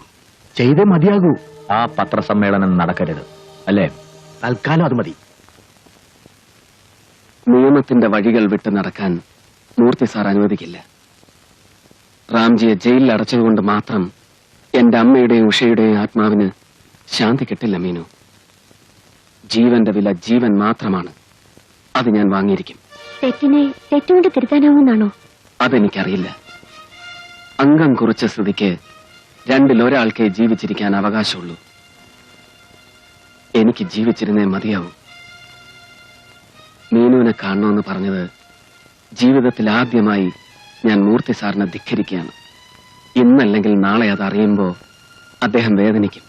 ചെയ്തേ മതിയാകൂ. ആ പത്രസമ്മേളനം നടക്കരുത്, അല്ലേ? തൽക്കാലം അത് മതി. നിയമത്തിന്റെ വഴികൾ വിട്ട് നടക്കാൻ മൂർത്തി സാർ അനുവദിക്കില്ല. റാംജിയെ ജയിലിൽ അടച്ചതുകൊണ്ട് മാത്രം എന്റെ അമ്മയുടെയും ഉഷയുടെയും ആത്മാവിന് ശാന്തി കിട്ടില്ല മീനു. ജീവന്റെ വില ജീവൻ മാത്രമാണ്. അത് ഞാൻ വാങ്ങിയിരിക്കും. തെറ്റിനെ തെറ്റുകൊണ്ട് തിരുത്താനാവുമെന്നാണോ? അതെനിക്കറിയില്ല. അംഗം കുറിച്ച സ്ഥിതിക്ക് രണ്ടിലൊരാൾക്കേ ജീവിച്ചിരിക്കാൻ അവകാശമുള്ളൂ. എനിക്ക് ജീവിച്ചിരുന്നേ മതിയാവും. മീനുവിനെ കാണണമെന്ന് പറഞ്ഞത് ജീവിതത്തിൽ ആദ്യമായി ഞാൻ മൂർത്തി സാറിനെ ധിക്കരിക്കുകയാണ്. ഇന്നല്ലെങ്കിൽ നാളെ അത് അറിയുമ്പോൾ അദ്ദേഹം വേദനിക്കും.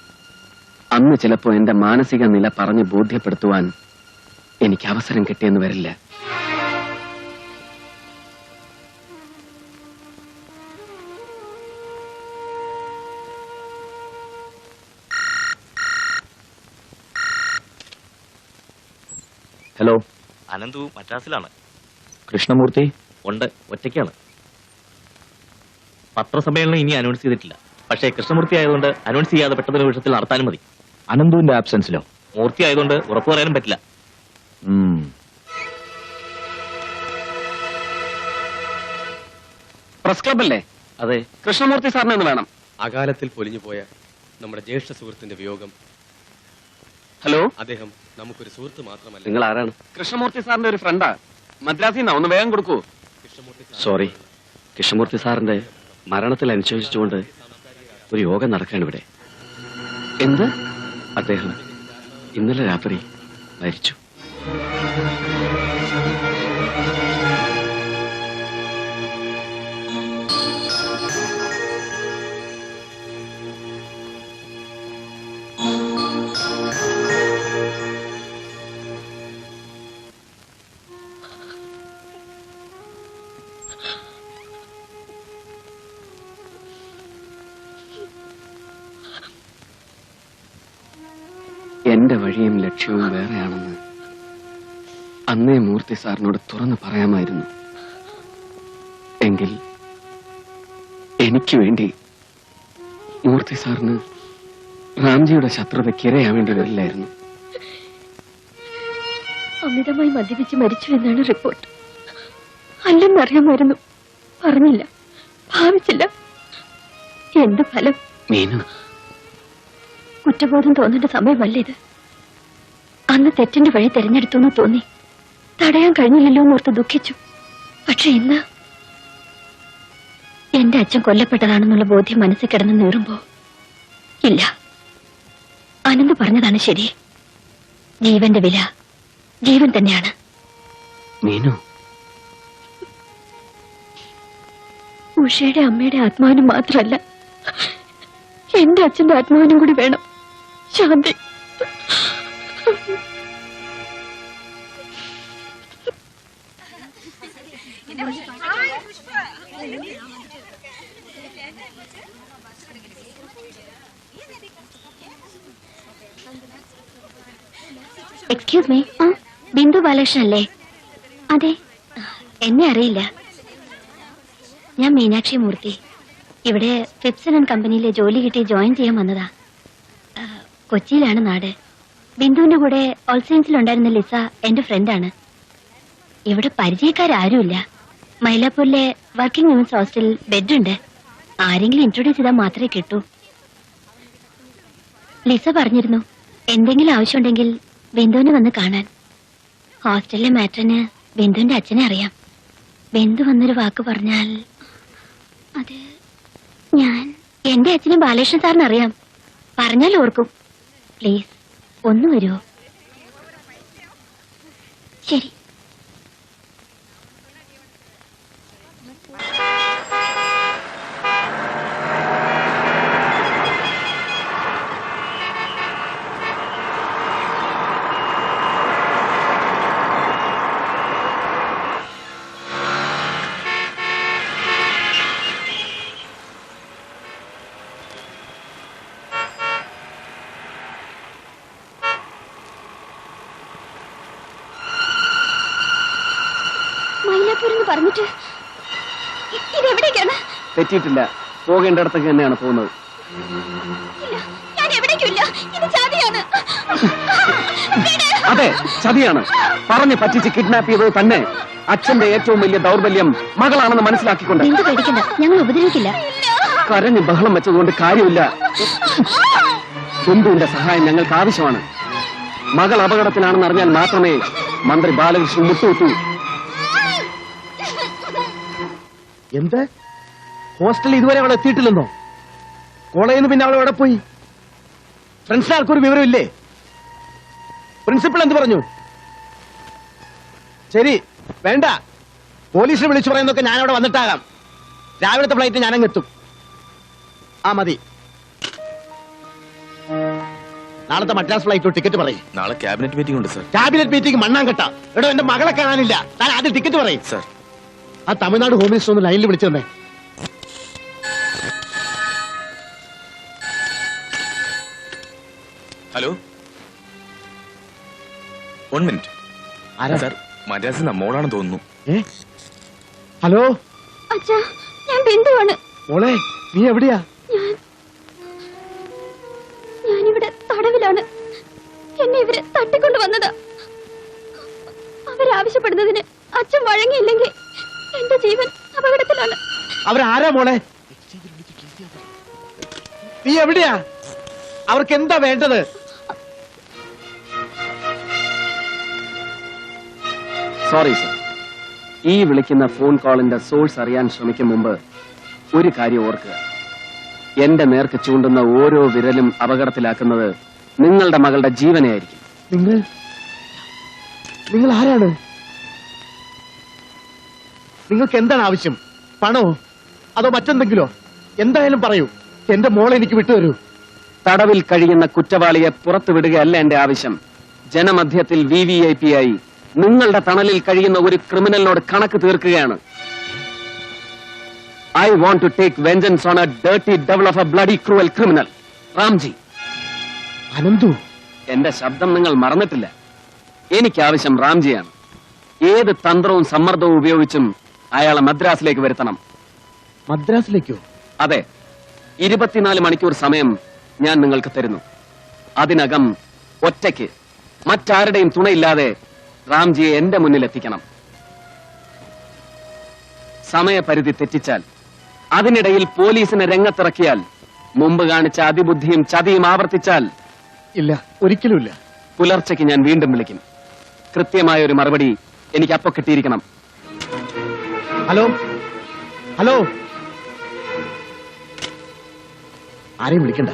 അന്ന് ചിലപ്പോൾ എന്റെ മാനസിക നില പറഞ്ഞ് ബോധ്യപ്പെടുത്തുവാൻ എനിക്ക് അവസരം കിട്ടിയെന്ന് വരില്ല. ഹലോ, അനന്തു മദ്രാസിലാണ്. കൃഷ്ണമൂർത്തി ഉണ്ട്, ഒറ്റയ്ക്കാണ്. പത്രസമ്മേളനം ഇനി അനൗൺസ് ചെയ്തിട്ടില്ല. പക്ഷേ കൃഷ്ണമൂർത്തി ആയതുകൊണ്ട് അനൗൺസ് ചെയ്യാതെ പെട്ടെന്ന് നിമിഷത്തിൽ നടത്താനും മതി. അനന്തുവിന്റെ ആബ്സെൻസിലോ? മൂർത്തി ആയതുകൊണ്ട് ഉറപ്പു പറയാനും പറ്റില്ല. പ്രസ് ക്ലബ് അല്ലേ? അതെ. കൃഷ്ണമൂർത്തി സാറിനെ ഒന്ന് വേണം. അകാലത്തിൽ പൊലിഞ്ഞുപോയ നമ്മുടെ ജ്യേഷ്ഠ സുഹൃത്തിന്റെ വിയോഗം. ഹലോ, അദ്ദേഹം നമുക്കൊരു സുഹൃത്ത് മാത്രമല്ല. നിങ്ങൾ ആരാണ്? കൃഷ്ണമൂർത്തി സാറിന്റെ ഒരു ഫ്രണ്ടാ. മദ്രാസിൽ നിന്നാ. ഒന്ന് വേഗം കൊടുക്കൂ. സോറി, കൃഷ്ണമൂർത്തി സാറിന്റെ മരണത്തിൽ അനുശോചിച്ചുകൊണ്ട് ഒരു യോഗം നടക്കുകയാണ് ഇവിടെ. എന്ത്? അദ്ദേഹം ഇന്നലെ രാത്രി മരിച്ചു. എന്റെ വഴിയും ലക്ഷ്യവും വേറെയാണെന്ന് അന്നേ മൂർത്തി സാറിനോട് തുറന്നു പറയാമായിരുന്നു. എങ്കിൽ എനിക്ക് വേണ്ടി മൂർത്തി സാറിന് റാംജിയുടെ ശത്രുതയ്ക്ക് ഇരയാവേണ്ടി വരില്ലായിരുന്നു. അമിതമായി മദ്യപിച്ച് മരിച്ചു എന്നാണ് റിപ്പോർട്ട്. അല്ലെന്നറിയാമായിരുന്നു, പറഞ്ഞില്ല, ഭാവിച്ചില്ല. എന്ത് ഫലം? മീനു, കുറ്റബോധം തോന്നേണ്ട സമയമല്ല ഇത്. അന്ന് തെറ്റിന്റെ വഴി തെരഞ്ഞെടുത്തു എന്ന് തോന്നി. തടയാൻ കഴിഞ്ഞില്ലല്ലോ എന്നോർത്ത് ദുഃഖിച്ചു. പക്ഷെ ഇന്ന് എന്റെ അച്ഛൻ കൊല്ലപ്പെട്ടതാണെന്നുള്ള ബോധ്യം മനസ്സിൽ കിടന്ന് നീറുമ്പോ ഇല്ല, അനന്ത് പറഞ്ഞതാണ് ശരി. ജീവന്റെ വില ജീവൻ തന്നെയാണ്. മീനു, ഉഷയുടെ അമ്മയുടെ ആത്മാവിനും മാത്രമല്ല, എന്റെ അച്ഛന്റെ ആത്മാവിനും കൂടി വേണം ശാന്തി. എക്സ്ക്യൂസ് മീ, ബിന്ദു ബാലകൃഷ്ണൻ അല്ലേ? അതെ, എന്നെ അറിയില്ല. ഞാൻ മീനാക്ഷി മൂർത്തി. ഇവിടെ ഫിപ്സൺ ആൻഡ് കമ്പനിയിലെ ജോലി കിട്ടി ജോയിൻ ചെയ്യാൻ വന്നതാ. കൊച്ചിയിലാണ് നാട്. ബിന്ദുവിന്റെ കൂടെ ഓൾസൈൻസിലുണ്ടായിരുന്ന ലിസ എന്റെ ഫ്രണ്ടാണ്. ഇവിടെ പരിചയക്കാരാരുമില്ല. മൈലാപ്പൂരിലെ വർക്കിംഗ് വിമൻസ് ഹോസ്റ്റലിൽ ബെഡുണ്ട്. ആരെങ്കിലും ഇൻട്രൊഡ്യൂസ് ചെയ്താൽ മാത്രമേ കിട്ടൂ. ലിസ പറഞ്ഞിരുന്നു എന്തെങ്കിലും ആവശ്യമുണ്ടെങ്കിൽ ബിന്ദുവിനെ വന്ന് കാണാൻ. ഹോസ്റ്റലിലെ മാറ്ററിന് ബിന്ദുവിന്റെ അച്ഛനെ അറിയാം. ബിന്ദു വന്നൊരു വാക്ക് പറഞ്ഞാൽ അത് ഞാൻ എന്റെ അച്ഛനും ബാലകൃഷ്ണൻ സാറിന് അറിയാം. പറഞ്ഞാൽ ഓർക്കും. പ്ലീസ് ഒന്ന് വരുമോ? ശരി. പറഞ്ഞിട്ട് ഇതെവിടേക്കാണ്? തെറ്റിയിട്ടില്ല, പോകേണ്ടിടത്തേക്ക് തന്നെയാണ് പോകുന്നത്. ഞാൻ എവിടേക്കില്ല, ഇത് ചതിയാണ്. അതെ, ചതിയാണ്. പറഞ്ഞ് പറ്റിച്ച് കിഡ്നാപ്പ് ചെയ്തത് തന്നെ. അച്ഛന്റെ ഏറ്റവും വലിയ ദൗർബല്യം മകളാണെന്ന് മനസ്സിലാക്കിക്കൊണ്ട്. എന്ത് പേടിക്കണ്ട, ഞങ്ങൾ ഉപദ്രവിക്കില്ല. കരഞ്ഞ് ബഹളം വെച്ചതുകൊണ്ട് കാര്യമില്ല. ബന്ധുവിന്റെ സഹായം ഞങ്ങൾക്ക് ആവശ്യമാണ്. മകൾ അപകടത്തിലാണെന്ന് അറിഞ്ഞാൽ മാത്രമേ മന്ത്രി ബാലകൃഷ്ണൻ മുട്ടുവിട്ടു. എന്ത്? ഹോസ്റ്റലിൽ ഇതുവരെ അവൾ എത്തിയിട്ടില്ലെന്നോ? കോളേജിൽ നിന്ന് പിന്നെ അവൾ എവിടെ പോയി? ഫ്രണ്ട്സിന് ആർക്കൊരു വിവരമില്ലേ? പ്രിൻസിപ്പൽ എന്ത് പറഞ്ഞു? ശരി, വേണ്ട. പോലീസിനെ വിളിച്ചു പറയുന്നതൊക്കെ ഞാൻ അവിടെ വന്നിട്ടാകാം. രാവിലത്തെ ഫ്ലൈറ്റ് ഞാനങ്ങെത്തും. ആ മതി. നാളത്തെ മദ്രാസ് ഫ്ലൈറ്റ് ടിക്കറ്റ് പറയും. നാളെ ക്യാബിനറ്റ് മീറ്റിംഗ് ഉണ്ട് സർ. ക്യാബിനറ്റ് മീറ്റിംഗ് മണ്ണാങ്കട്ട. എടോ, എന്റെ മകളെ കാണാനില്ല. താൻ ആദ്യം ടിക്കറ്റ് പറയും. സർ, ആ തമിഴ്നാട് ഹോം മിനിസ്റ്റർ ഒന്ന് ലൈനിൽ വിളിച്ചു തന്നെ. Hello, 1 minute. സർ, മദ്രാസിൽ നമ്മോടാണെന്ന് തോന്നുന്നു. ഹലോ അച്ഛാ, ഞാൻ ബിന്ദുവാണ്. മോളെ, നീ എവിടെയാ? ഞാനിവിടെ തടവിലാണ്. എന്നെ ഇവര് തട്ടിക്കൊണ്ടു വന്നതാ. അവരാവശ്യപ്പെടുന്നതിന് അച്ഛൻ വഴങ്ങിയില്ലെങ്കിൽ എന്റെ ജീവൻ അപകടത്തിലാണ്. അവരാരാ മോളെ? നീ എവിടെയാ? അവർക്ക് എന്താ വേണ്ടത്? സോറി സർ, ഈ വിളിക്കുന്ന ഫോൺ കോളിന്റെ സോഴ്സ് അറിയാൻ ശ്രമിക്കും മുമ്പ് ഒരു കാര്യം ഓർക്കുക. എന്റെ നേർക്ക് ചൂണ്ടുന്ന ഓരോ വിരലും അപകടത്തിലാക്കുന്നത് നിങ്ങളുടെ മകളുടെ ജീവനെയായിരിക്കും. നിങ്ങൾ ആരാണ്? നിങ്ങൾക്ക് എന്താണ് ആവശ്യം? പണോ അതോ മറ്റെന്തെങ്കിലോ? എന്തായാലും പറയൂ. എന്റെ മോളെ എനിക്ക് വിട്ടുതരൂ. തടവിൽ കഴിയുന്ന കുറ്റവാളിയെ പുറത്തുവിടുകയല്ല എന്റെ ആവശ്യം. ജനമധ്യത്തിൽ VVIP ആയി നിങ്ങളുടെ തണലിൽ കഴിയുന്ന ഒരു ക്രിമിനലിനോട് കണക്ക് തീർക്കുകയാണ്. I want to take vengeance on a dirty devil of a bloody cruel criminal. Ramji. Ananthu, എന്റെ ശബ്ദം നിങ്ങൾ മറന്നിട്ടില്ല. എനിക്കാവശ്യം റാംജിയാണ്. ഏത് തന്ത്രവും സമ്മർദ്ദവും ഉപയോഗിച്ചും അയാളെ മദ്രാസിലേക്ക് വരുത്തണം. മദ്രാസിലേക്കോ? അതെ, 24 മണിക്കൂർ സമയം ഞാൻ നിങ്ങൾക്ക് തരുന്നു. അതിനകം ഒറ്റയ്ക്ക് മറ്റാരുടെയും തുണയില്ലാതെ റാംജിയെ എന്റെ മുന്നിൽ എത്തിക്കണം. സമയപരിധി തെറ്റിച്ചാൽ, അതിനിടയിൽ പോലീസിനെ രംഗത്തിറക്കിയാൽ, മുമ്പ് കാണിച്ച അതിബുദ്ധിയും ചതിയും ആവർത്തിച്ചാൽ, ഇല്ല, ഒരിക്കലുമില്ല. പുലർച്ചയ്ക്ക് ഞാൻ വീണ്ടും വിളിക്കും. കൃത്യമായ ഒരു മറുപടി എനിക്ക് അപ്പൊ കിട്ടിയിരിക്കണം. ഹലോ ഹലോ, ആരെയും വിളിക്കണ്ട.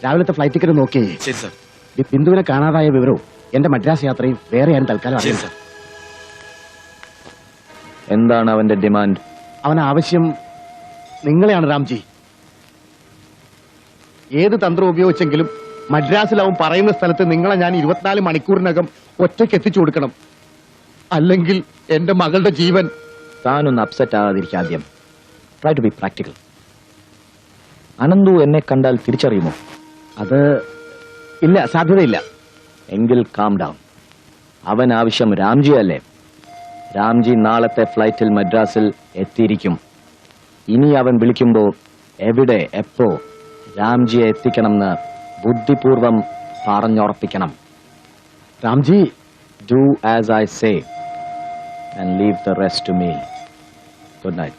രാവിലത്തെ ഫ്ലൈറ്റ് ടിക്കറ്റ് നോക്കിയേ. ശരി സർ. ഈ ബിന്ദുവിനെ കാണാതായ വിവരവും എന്റെ മദ്രാസ് യാത്രയും വേറെ ഞാൻ തൽക്കാലം അറിയാം. എന്താണ് അവന്റെ ഡിമാൻഡ്? അവൻ ആവശ്യം നിങ്ങളെയാണ് റാംജി. ഏത് തന്ത്രം ഉപയോഗിച്ചെങ്കിലും മദ്രാസിൽ അവൻ പറയുന്ന സ്ഥലത്ത് നിങ്ങളെ ഞാൻ 24 മണിക്കൂറിനകം ഒറ്റയ്ക്ക് എത്തിച്ചു കൊടുക്കണം. അല്ലെങ്കിൽ എന്റെ മകളുടെ ജീവൻ. താനൊന്ന് അപ്സെറ്റ് ആകാതിരിക്കുക. ആദ്യം try to be practical. Ananthu എന്നെ കണ്ടാൽ തിരിച്ചറിയുമോ? അത് ഇല്ല, സാധ്യതയില്ല. എങ്കിൽ കാം ഡൗൺ. അവൻ ആവശ്യം രാംജി അല്ലേ? രാംജി നാളത്തെ ഫ്ലൈറ്റിൽ മദ്രാസിൽ എത്തിയിരിക്കും. ഇനി അവൻ വിളിക്കുമ്പോ എവിടെ എപ്പോ രാംജിയെ എത്തിക്കണമെന്ന് ബുദ്ധിപൂർവം പറഞ്ഞുറപ്പിക്കണം. Ramji, do as I say and leave the rest to me. Good night.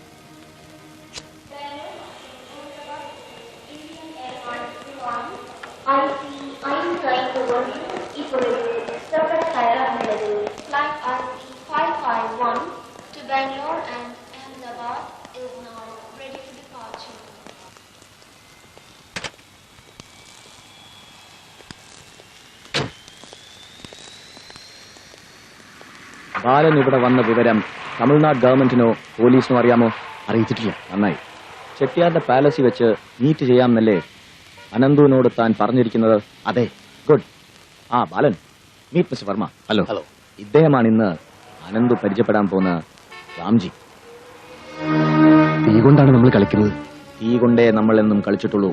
Balan ഇവിടെ വന്ന വിവരം തമിഴ്നാട് ഗവൺമെന്റിനോ പോലീസിനോ അറിയാമോ? അറിയിച്ചിട്ടില്ല. നന്നായി. ചെട്ടിയാരുടെ പാലസിൽ വെച്ച് മീറ്റ് ചെയ്യാമെന്നല്ലേ അനന്തുവിനോട് താൻ പറഞ്ഞിരിക്കുന്നത്? അതെ. ഗുഡ്. ആ Balan, meet mister Varma. Hello. Hello. ഇദ്ദേഹമാണ് ഇന്ന് അനന്തു പരിചയപ്പെടാൻ പോകുന്ന രാംജി. തീ കൊണ്ടാണ് നമ്മൾ കളിക്കുന്നത്. തീ കൊണ്ടേ നമ്മൾ എന്നും കളിച്ചിട്ടുള്ളൂ.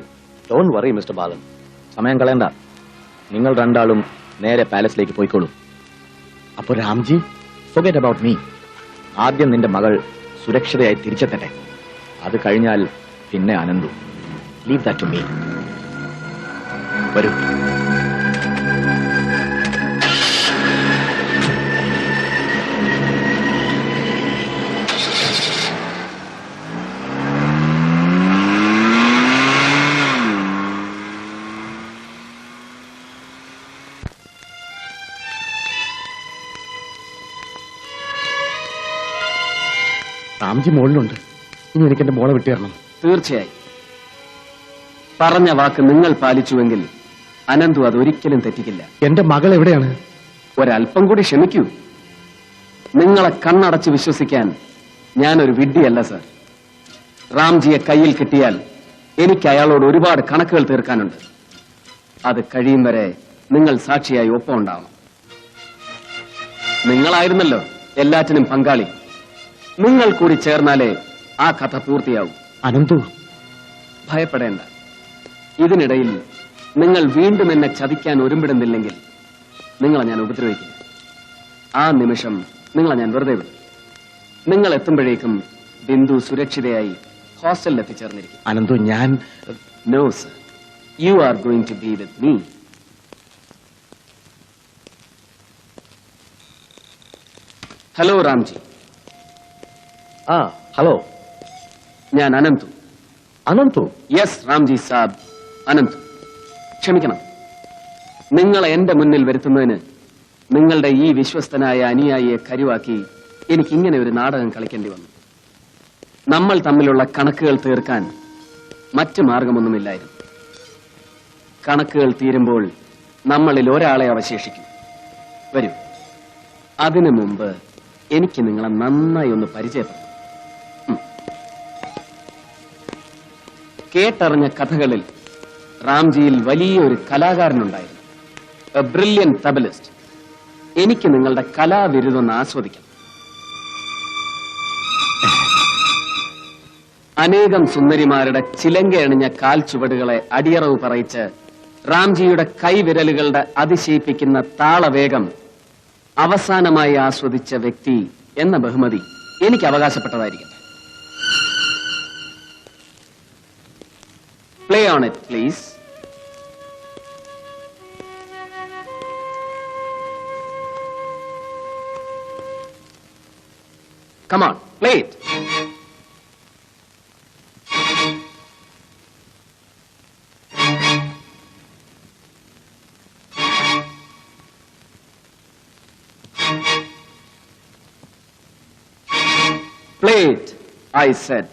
ഡോണ്ട് വറി മിസ്റ്റർ ബാലൻ. സമയം കളയണ്ട. നിങ്ങൾ രണ്ടാളും നേരെ പാലസിലേക്ക് പോയിക്കോളൂ. അപ്പൊ രാംജി? forget about me. ആദ്യം നിന്റെ മകൾ സുരക്ഷിതയായി തിരിച്ചെത്തട്ടെ. അത് കഴിഞ്ഞാൽ പിന്നെ Ananthu. Leave that to me. വരൂ. രാംജി മുകളിലുണ്ട്. ഇനി എനിക്ക് എന്റെ മോളെ വിട്ടുതരണം. തീർച്ചയായും. പറഞ്ഞ വാക്ക് നിങ്ങൾ പാലിച്ചുവെങ്കിൽ അനന്തു അതൊരിക്കലും തെറ്റിക്കില്ല. എന്റെ മകൾ എവിടെയാണ്? ഒരല്പം കൂടി ക്ഷമിക്കൂ. നിങ്ങളെ കണ്ണടച്ച് വിശ്വസിക്കാൻ ഞാനൊരു വിഡ്ഢിയല്ല സർ. റാംജിയെ കയ്യിൽ കിട്ടിയാൽ എനിക്ക് അയാളോട് ഒരുപാട് കണക്കുകൾ തീർക്കാനുണ്ട്. അത് കഴിയും വരെ നിങ്ങൾ സാക്ഷിയായി ഒപ്പം ഉണ്ടാവണം. നിങ്ങളായിരുന്നല്ലോ എല്ലാറ്റിനും പങ്കാളി. നിങ്ങൾ കൂടി ചേർന്നാലേ ആ കഥ പൂർത്തിയാവും. അനന്തു, ഭയപ്പെടേണ്ട. ഇതിനിടയിൽ നിങ്ങൾ വീണ്ടും എന്നെ ചതിക്കാൻ ഒരുമ്പിടുന്നില്ലെങ്കിൽ നിങ്ങളെ ഞാൻ ഉപദ്രവിക്കും. ആ നിമിഷം നിങ്ങളെ ഞാൻ വെറുതെ വിടും. നിങ്ങൾ എത്തുമ്പോഴേക്കും ബിന്ദു സുരക്ഷിതയായി ഹോസ്റ്റലിൽ എത്തിച്ചേർന്നിരിക്കും. അനന്തു, ഞാൻ no sir, you are going to be with me. Hello Ramji. ആ ഹലോ, ഞാൻ അനന്തു. അനന്തു? യെസ് റാംജി സാബ്, അനന്തു. ക്ഷമിക്കണം, നിങ്ങളെ എന്റെ മുന്നിൽ വരുത്തുന്നതിന് നിങ്ങളുടെ ഈ വിശ്വസ്തനായ അനുയായിയെ കരുവാക്കി എനിക്ക് ഇങ്ങനെ ഒരു നാടകം കളിക്കേണ്ടി വന്നു. നമ്മൾ തമ്മിലുള്ള കണക്കുകൾ തീർക്കാൻ മറ്റു മാർഗമൊന്നുമില്ലായിരുന്നു. കണക്കുകൾ തീരുമ്പോൾ നമ്മളിൽ ഒരാളെ അവശേഷിക്കും. വരൂ, അതിനു മുമ്പ് എനിക്ക് നിങ്ങളെ നന്നായി ഒന്ന് പരിചയപ്പെടാം. കേട്ടറിഞ്ഞ കഥകളിൽ റാംജിയിൽ വലിയൊരു കലാകാരനുണ്ടായിരുന്നു, എ ബ്രില്യൻ തബലിസ്റ്റ്. എനിക്ക് നിങ്ങളുടെ കലാവിരുതൊന്ന് ആസ്വദിക്കാം. അനേകം സുന്ദരിമാരുടെ ചിലങ്കയണിഞ്ഞ കാൽ ചുവടുകളെ അടിയറവ് പറയിച്ച് റാംജിയുടെ കൈവിരലുകളുടെ അതിശയിപ്പിക്കുന്ന താളവേഗം അവസാനമായി ആസ്വദിച്ച വ്യക്തി എന്ന ബഹുമതി എനിക്ക് അവകാശപ്പെട്ടതായിരിക്കട്ടെ. Play on it, please. Come on, play it. Play it, I said.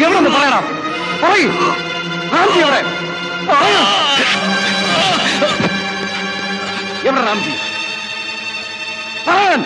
എവിടെ പറയണം? പറയൂ, റാംജി എവിടെ? എവിടെ റാംജി? പറയാൻ